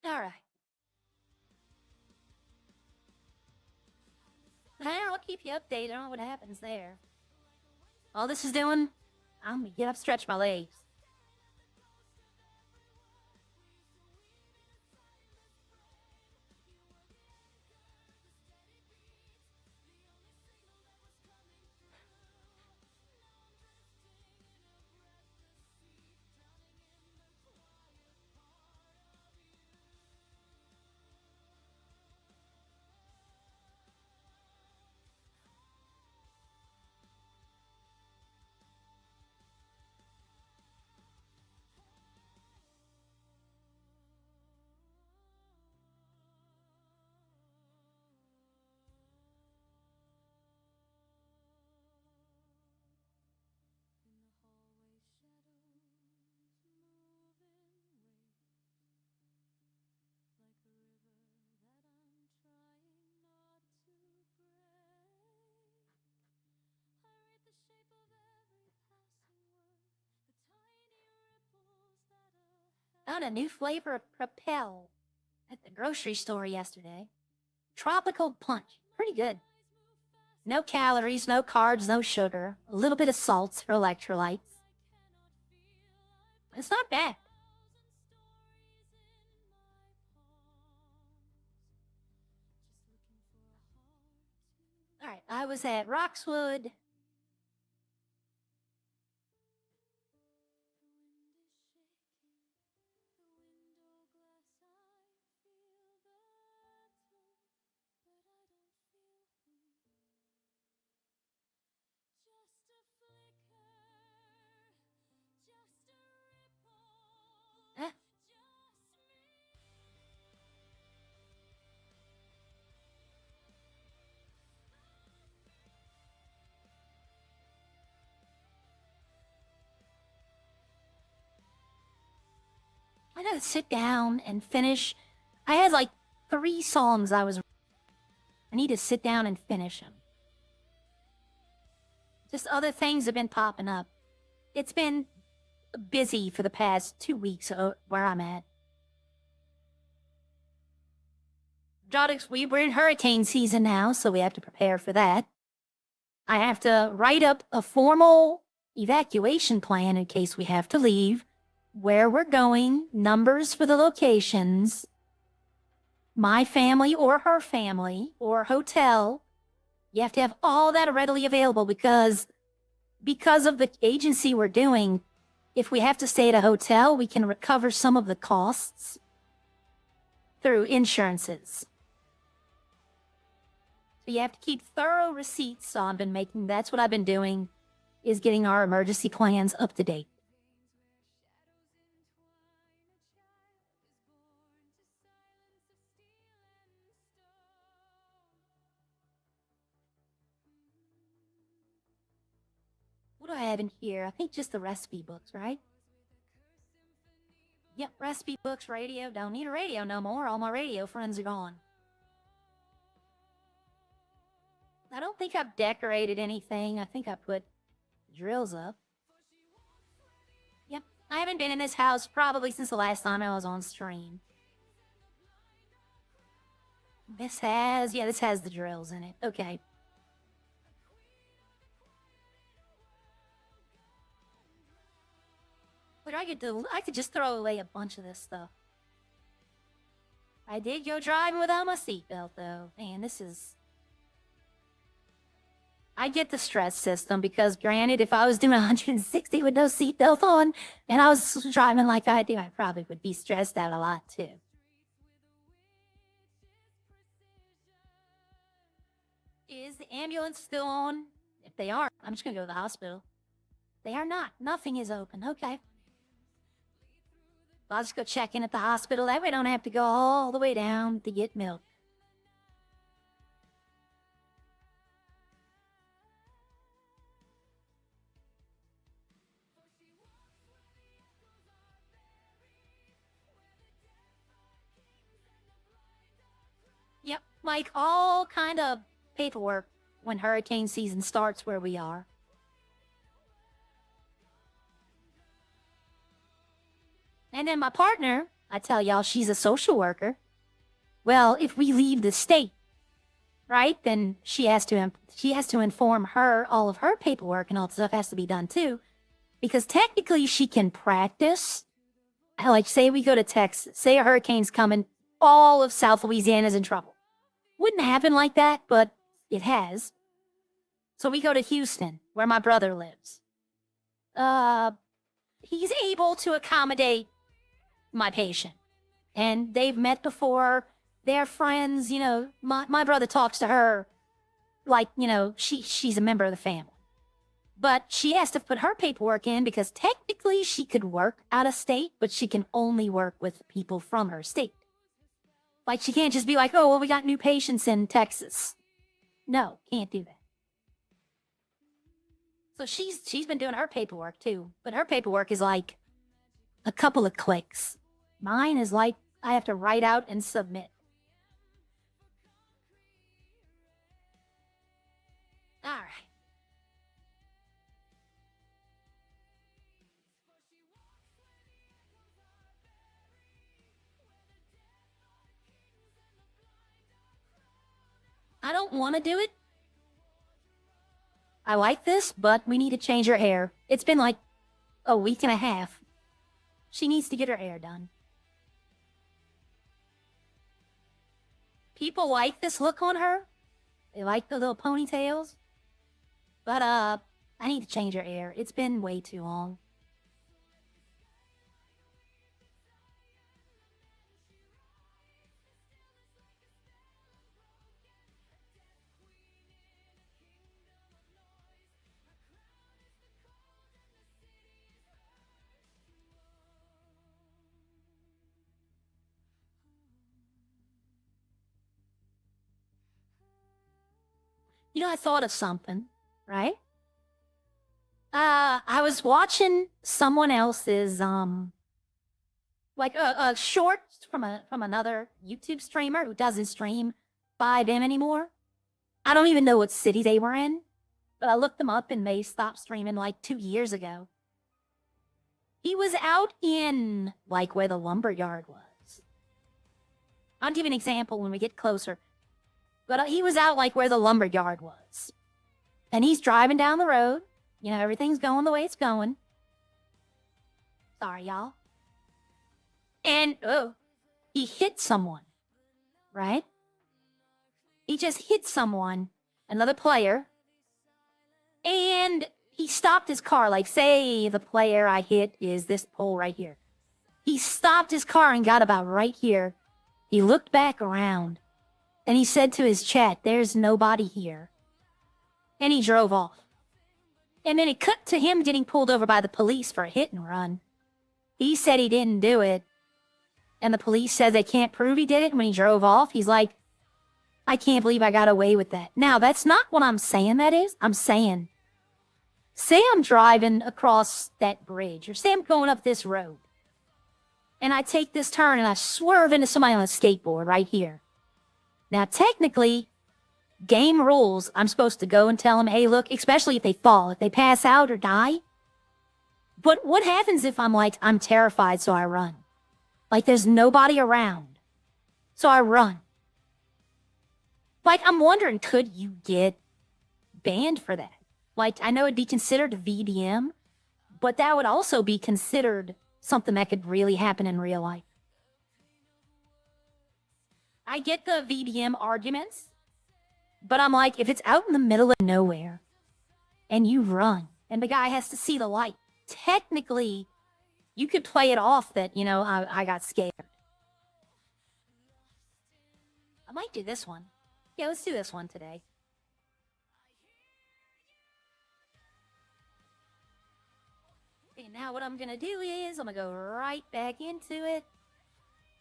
All right. I'll keep you updated on what happens there. All this is doing, I'm gonna get up, stretch my legs. Found a new flavor of Propel at the grocery store yesterday. Tropical punch. Pretty good. No calories, no carbs, no sugar. A little bit of salts for electrolytes. It's not bad. All right, I was at Roxwood. I gotta sit down and finish. I had like 3 songs I need to sit down and finish them. Just other things have been popping up. It's been busy for the past 2 weeks where I'm at. We're in hurricane season now, so we have to prepare for that. I have to write up a formal, evacuation plan in case we have to leave, where we're going, numbers for the locations, my family or her family or hotel. You have to have all that readily available because of the agency we're doing. If we have to stay at a hotel, we can recover some of the costs through insurances. So you have to keep thorough receipts. So that's what I've been doing, is getting our emergency plans up to date. What do I have in here? I think just the recipe books, right? Yep, recipe books, radio. Don't need a radio no more. All my radio friends are gone. I don't think I've decorated anything. I think I put drills up. Yep, I haven't been in this house probably since the last time I was on stream. This has the drills in it. Okay. But I could just throw away a bunch of this stuff. I did go driving without my seatbelt though. Man, I get the stress system because granted, if I was doing 160 with no seatbelt on and I was driving like I do, I probably would be stressed out a lot too. Is the ambulance still on? If they aren't, I'm just gonna go to the hospital. They are not. Nothing is open. Okay. I'll just go check in at the hospital. That way I don't have to go all the way down to get milk. Yep, like all kind of paperwork when hurricane season starts where we are. And then my partner, I tell y'all, she's a social worker. Well, if we leave the state, right, then she has to inform her, all of her paperwork and all that stuff has to be done too. Because technically she can practice. Like say we go to Texas, say a hurricane's coming, all of South Louisiana's in trouble. Wouldn't happen like that, but it has. So we go to Houston, where my brother lives. He's able to accommodate my patient. And they've met before. They're friends, you know. My brother talks to her like, you know, she's a member of the family. But she has to put her paperwork in because technically she could work out of state, but she can only work with people from her state. Like she can't just be like, oh, well, we got new patients in Texas. No, can't do that. So she's been doing her paperwork too, but her paperwork is like a couple of clicks. Mine is like I have to write out and submit. All right. I don't want to do it. I like this, but we need to change her hair. It's been like a week and a half. She needs to get her hair done. People like this look on her. They like the little ponytails. But, I need to change her hair. It's been way too long. You know, I thought of something, right? I was watching someone else's, like a short from another YouTube streamer who doesn't stream 5M anymore. I don't even know what city they were in, but I looked them up and they stopped streaming like 2 years ago. He was out in, like, where the lumberyard was. I'll give you an example when we get closer. But he was out like where the lumberyard was. And he's driving down the road. You know, everything's going the way it's going. Sorry, y'all. And, oh, he hit someone, right? He just hit someone, another player, and he stopped his car. Like, say the player I hit is this pole right here. He stopped his car and got about right here. He looked back around, and he said to his chat, "There's nobody here." And he drove off. And then it cut to him getting pulled over by the police for a hit and run. He said he didn't do it. And the police said they can't prove he did it. When he drove off, he's like, "I can't believe I got away with that." Now, that's not what I'm saying that is. I'm saying, say I'm driving across that bridge, or say I'm going up this road, and I take this turn and I swerve into somebody on a skateboard right here. Now, technically, game rules, I'm supposed to go and tell them, "Hey, look," especially if they fall, if they pass out or die. But what happens if I'm terrified, so I run? Like, there's nobody around, so I run. Like, I'm wondering, could you get banned for that? Like, I know it'd be considered a VDM, but that would also be considered something that could really happen in real life. I get the VDM arguments, but I'm like, if it's out in the middle of nowhere and you run and the guy has to see the light, technically you could play it off that, you know, I got scared. I might do this one. Yeah, let's do this one today. Okay, now what I'm gonna do is I'm gonna go right back into it,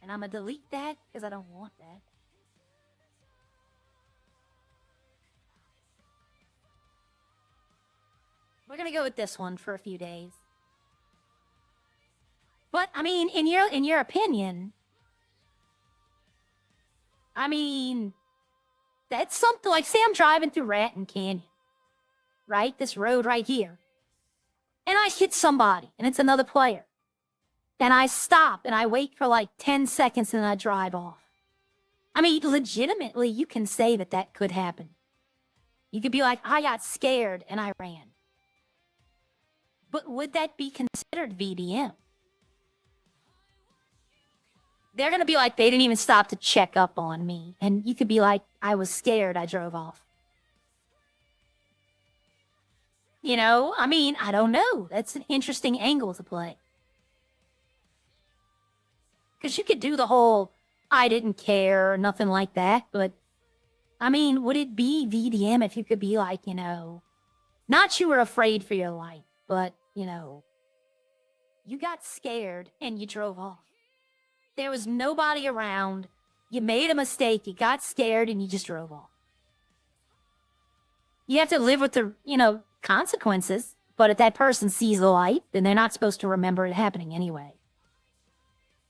and I'm gonna delete that because I don't want that. We're gonna go with this one for a few days. But I mean, in your opinion, I mean, that's something like, say I'm driving through Ratton Canyon, right? This road right here. And I hit somebody, and it's another player. Then I stop, and I wait for like 10 seconds, and I drive off. I mean, legitimately, you can say that that could happen. You could be like, "I got scared, and I ran." But would that be considered VDM? They're going to be like, "They didn't even stop to check up on me." And you could be like, "I was scared, I drove off." You know, I mean, I don't know. That's an interesting angle to play. Because you could do the whole, "I didn't care," or nothing like that. But, I mean, would it be VDM if you could be like, you know, not you were afraid for your life, but, you know, you got scared and you drove off. There was nobody around. You made a mistake. You got scared and you just drove off. You have to live with the, you know, consequences. But if that person sees the light, then they're not supposed to remember it happening anyway.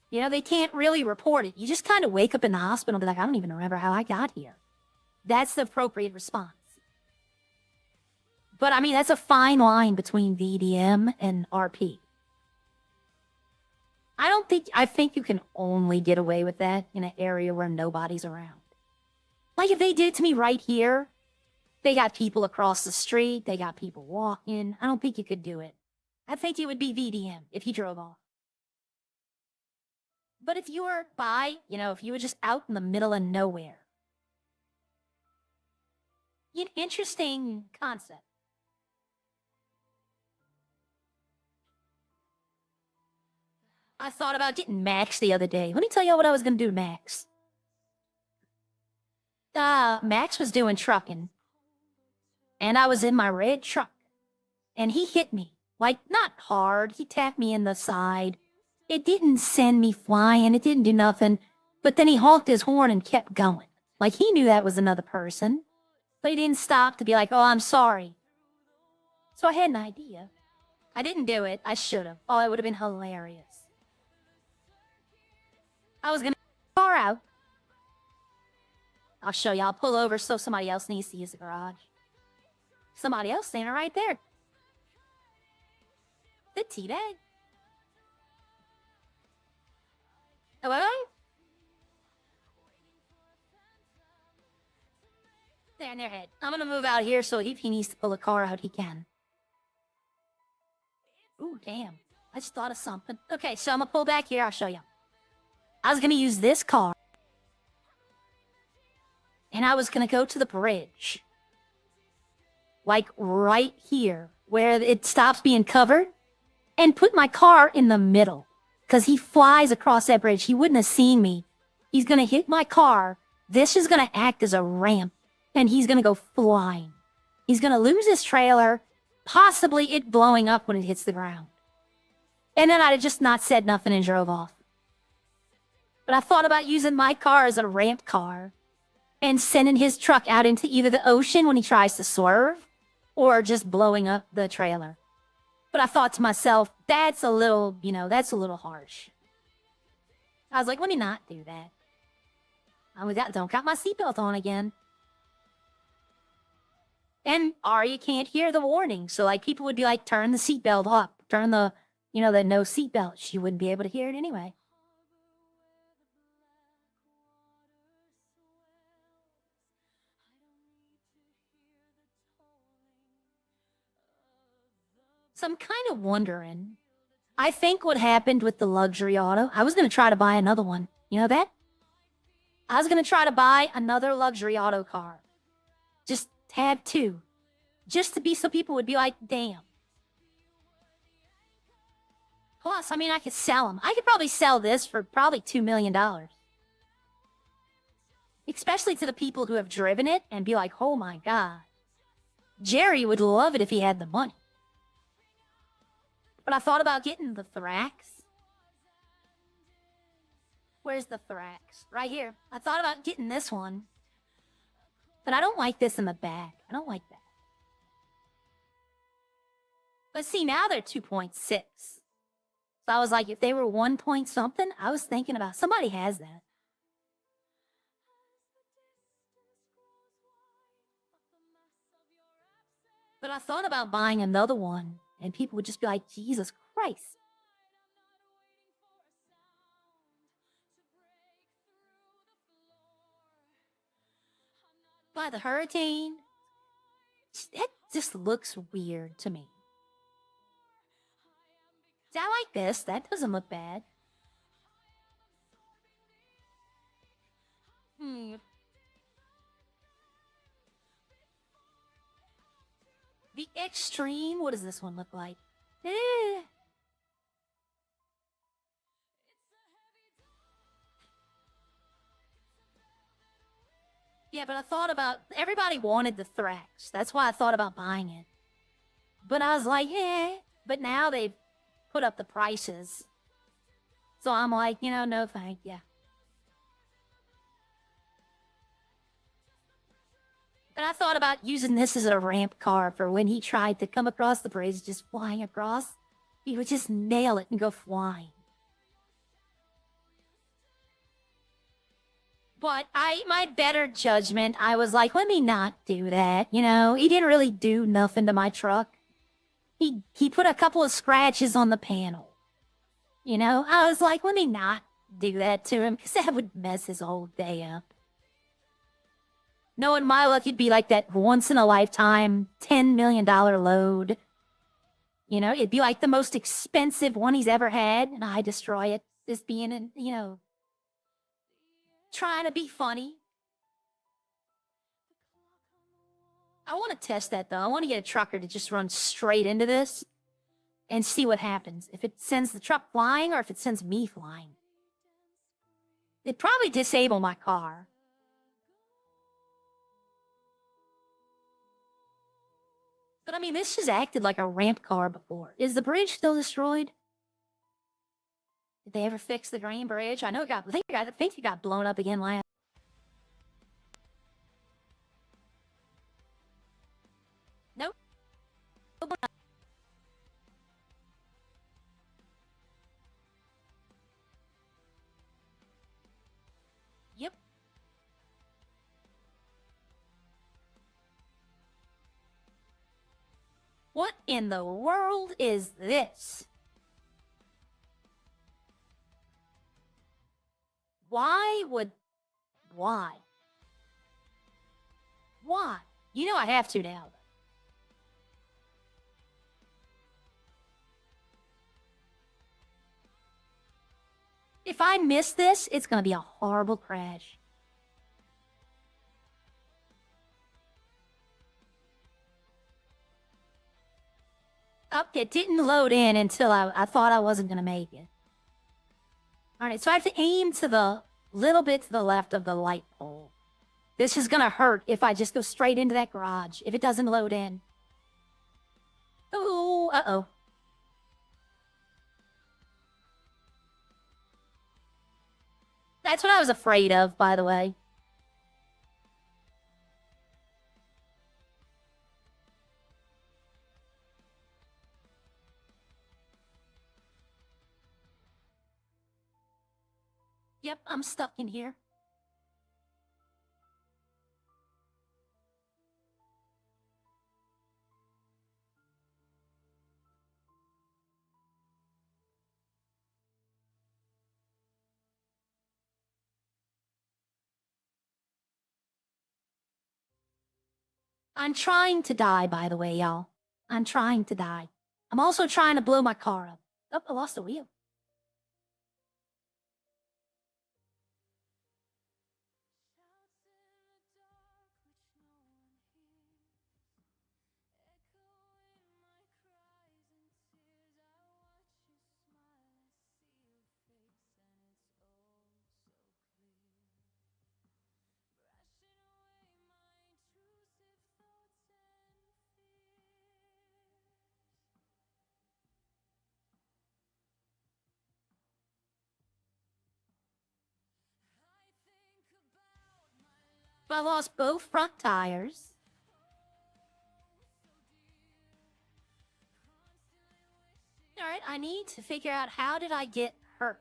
You know, they can't really report it. You just kind of wake up in the hospital and be like, "I don't even remember how I got here." That's the appropriate response. But, I mean, that's a fine line between VDM and RP. I think you can only get away with that in an area where nobody's around. Like, if they did it to me right here, they got people across the street, they got people walking, I don't think you could do it. I think it would be VDM if you drove off. But if you were if you were just out in the middle of nowhere. An interesting concept. I thought about getting Max the other day. Let me tell you what I was going to do to Max. Max was doing trucking. And I was in my red truck. And he hit me. Like, not hard. He tapped me in the side. It didn't send me flying. It didn't do nothing. But then he honked his horn and kept going. Like, he knew that was another person. But he didn't stop to be like, "Oh, I'm sorry." So I had an idea. I didn't do it. I should have. Oh, it would have been hilarious. I was going to get the car out. I'll show you. I'll pull over so somebody else needs to use the garage. Somebody else standing right there. The teabag. Hello? There in their head. I'm going to move out here so if he needs to pull a car out, he can. Ooh, damn. I just thought of something. Okay, so I'm gonna pull back here. I'll show you. I was gonna use this car. And I was gonna go to the bridge. Like right here, where it stops being covered. And put my car in the middle. Because he flies across that bridge. He wouldn't have seen me. He's gonna hit my car. This is gonna act as a ramp. And he's gonna go flying. He's gonna lose his trailer. Possibly it blowing up when it hits the ground. And then I'd have just not said nothing and drove off. But I thought about using my car as a ramp car. And sending his truck out into either the ocean when he tries to swerve. Or just blowing up the trailer. But I thought to myself, that's a little, that's a little harsh. I was like, let me not do that. Don't got my seatbelt on again. And Arya can't hear the warning. So, like, people would be like, turn the seatbelt up. Turn the, the no seatbelt. She wouldn't be able to hear it anyway. So I'm kind of wondering. I think what happened with the luxury auto, I was going to try to buy another one. You know that? I was going to try to buy another luxury auto car. Just have two. Just to be so people would be like, damn. Plus, I mean, I could sell them. I could probably sell this for probably $2 million. Especially to the people who have driven it and be like, oh my God. Jerry would love it if he had the money. But I thought about getting the Thrax. Where's the Thrax? Right here. I thought about getting this one. But I don't like this in the back. I don't like that. But see, now they're 2.6. So I was like, if they were 1 point something, I was thinking about somebody has that. But I thought about buying another one. And people would just be like, Jesus Christ. By the Hurricane. That just looks weird to me. See, I like this. That doesn't look bad. The Extreme. What does this one look like? Yeah, but I thought about, everybody wanted the Thrax. That's why I thought about buying it. But I was like, but now they've put up the prices. So I'm like, no thank you. But I thought about using this as a ramp car for when he tried to come across the bridge, just flying across. He would just nail it and go flying. But my better judgment, I was like, let me not do that. He didn't really do nothing to my truck. He put a couple of scratches on the panel. I was like, let me not do that to him because that would mess his whole day up. Knowing my luck, it'd be like that once in a lifetime $10 million load. It'd be like the most expensive one he's ever had, and I destroy it just being, trying to be funny. I want to test that though. I want to get a trucker to just run straight into this and see what happens. If it sends the truck flying or if it sends me flying. It'd probably disable my car. But I mean, this has acted like a ramp car before. Is the bridge still destroyed? Did they ever fix the Green Bridge? I think it got blown up again last. Nope. Yep. What in the world is this? Why? Why? I have to now. If I miss this, it's gonna be a horrible crash. Up, it didn't load in until I thought I wasn't gonna make it. Alright, so I have to aim to the little bit to the left of the light pole. This is gonna hurt if I just go straight into that garage, if it doesn't load in. Ooh, uh-oh. That's what I was afraid of, by the way. Yep, I'm stuck in here. I'm trying to die, by the way, y'all. I'm trying to die. I'm also trying to blow my car up. Oh, I lost a wheel. I lost both front tires. Alright, I need to figure out how did I get hurt.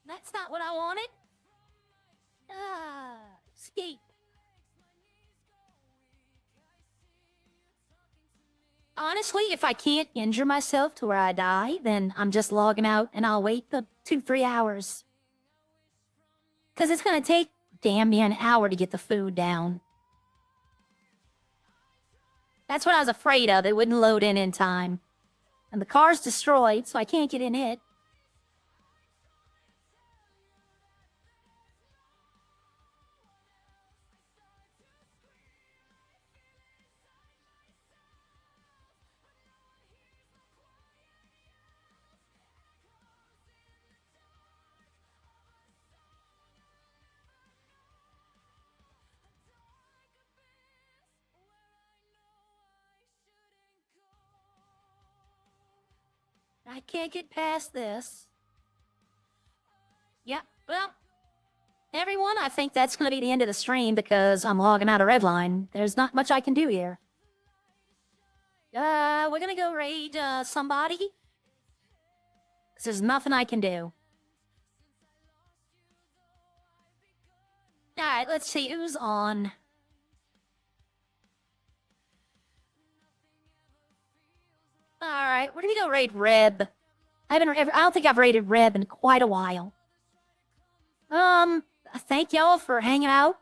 That's not what I wanted. Escape. Honestly, if I can't injure myself to where I die, then I'm just logging out and I'll wait the 2-3 hours. Because it's going to take damn near an hour to get the food down. That's what I was afraid of. It wouldn't load in time. And the car's destroyed, so I can't get in it. I can't get past this. Yep, well, everyone, I think that's going to be the end of the stream because I'm logging out of Redline. There's not much I can do here. We're going to go raid somebody. Because there's nothing I can do. Alright, let's see who's on. Alright, we're going to go raid Reb. I don't think I've raided Reb in quite a while. Thank y'all for hanging out.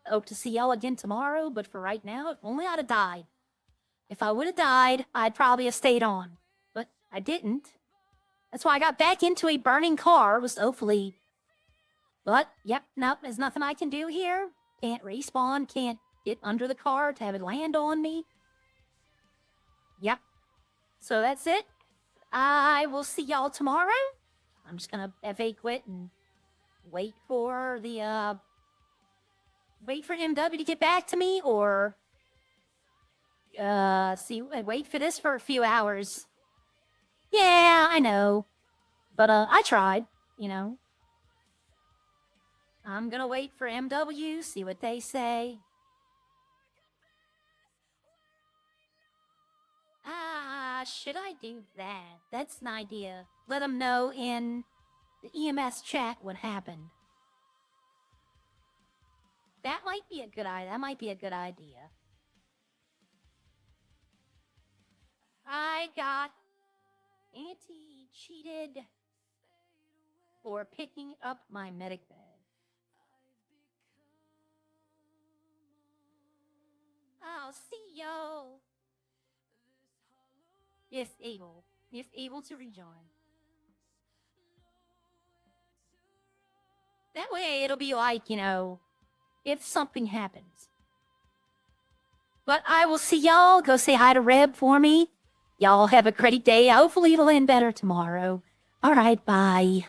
Hope to see y'all again tomorrow, but for right now, if only I'd have died. If I would have died, I'd probably have stayed on. But I didn't. That's why I got back into a burning car, was hopefully... But, yep, nope, there's nothing I can do here. Can't respawn, can't get under the car to have it land on me. Yep. So that's it. I will see y'all tomorrow. I'm just gonna FA quit and wait for the, wait for MW to get back to me, or, wait for this for a few hours. Yeah, I know. But, I tried, you know. I'm gonna wait for MW, see what they say. Should I do that? That's an idea. Let them know in the EMS chat what happened. That might be a good idea. That might be a good idea. I got anti-cheated for picking up my medic bag. I'll see y'all. If able to rejoin. That way it'll be like, if something happens. But I will see y'all. Go say hi to Reb for me. Y'all have a great day. Hopefully it'll end better tomorrow. All right, bye.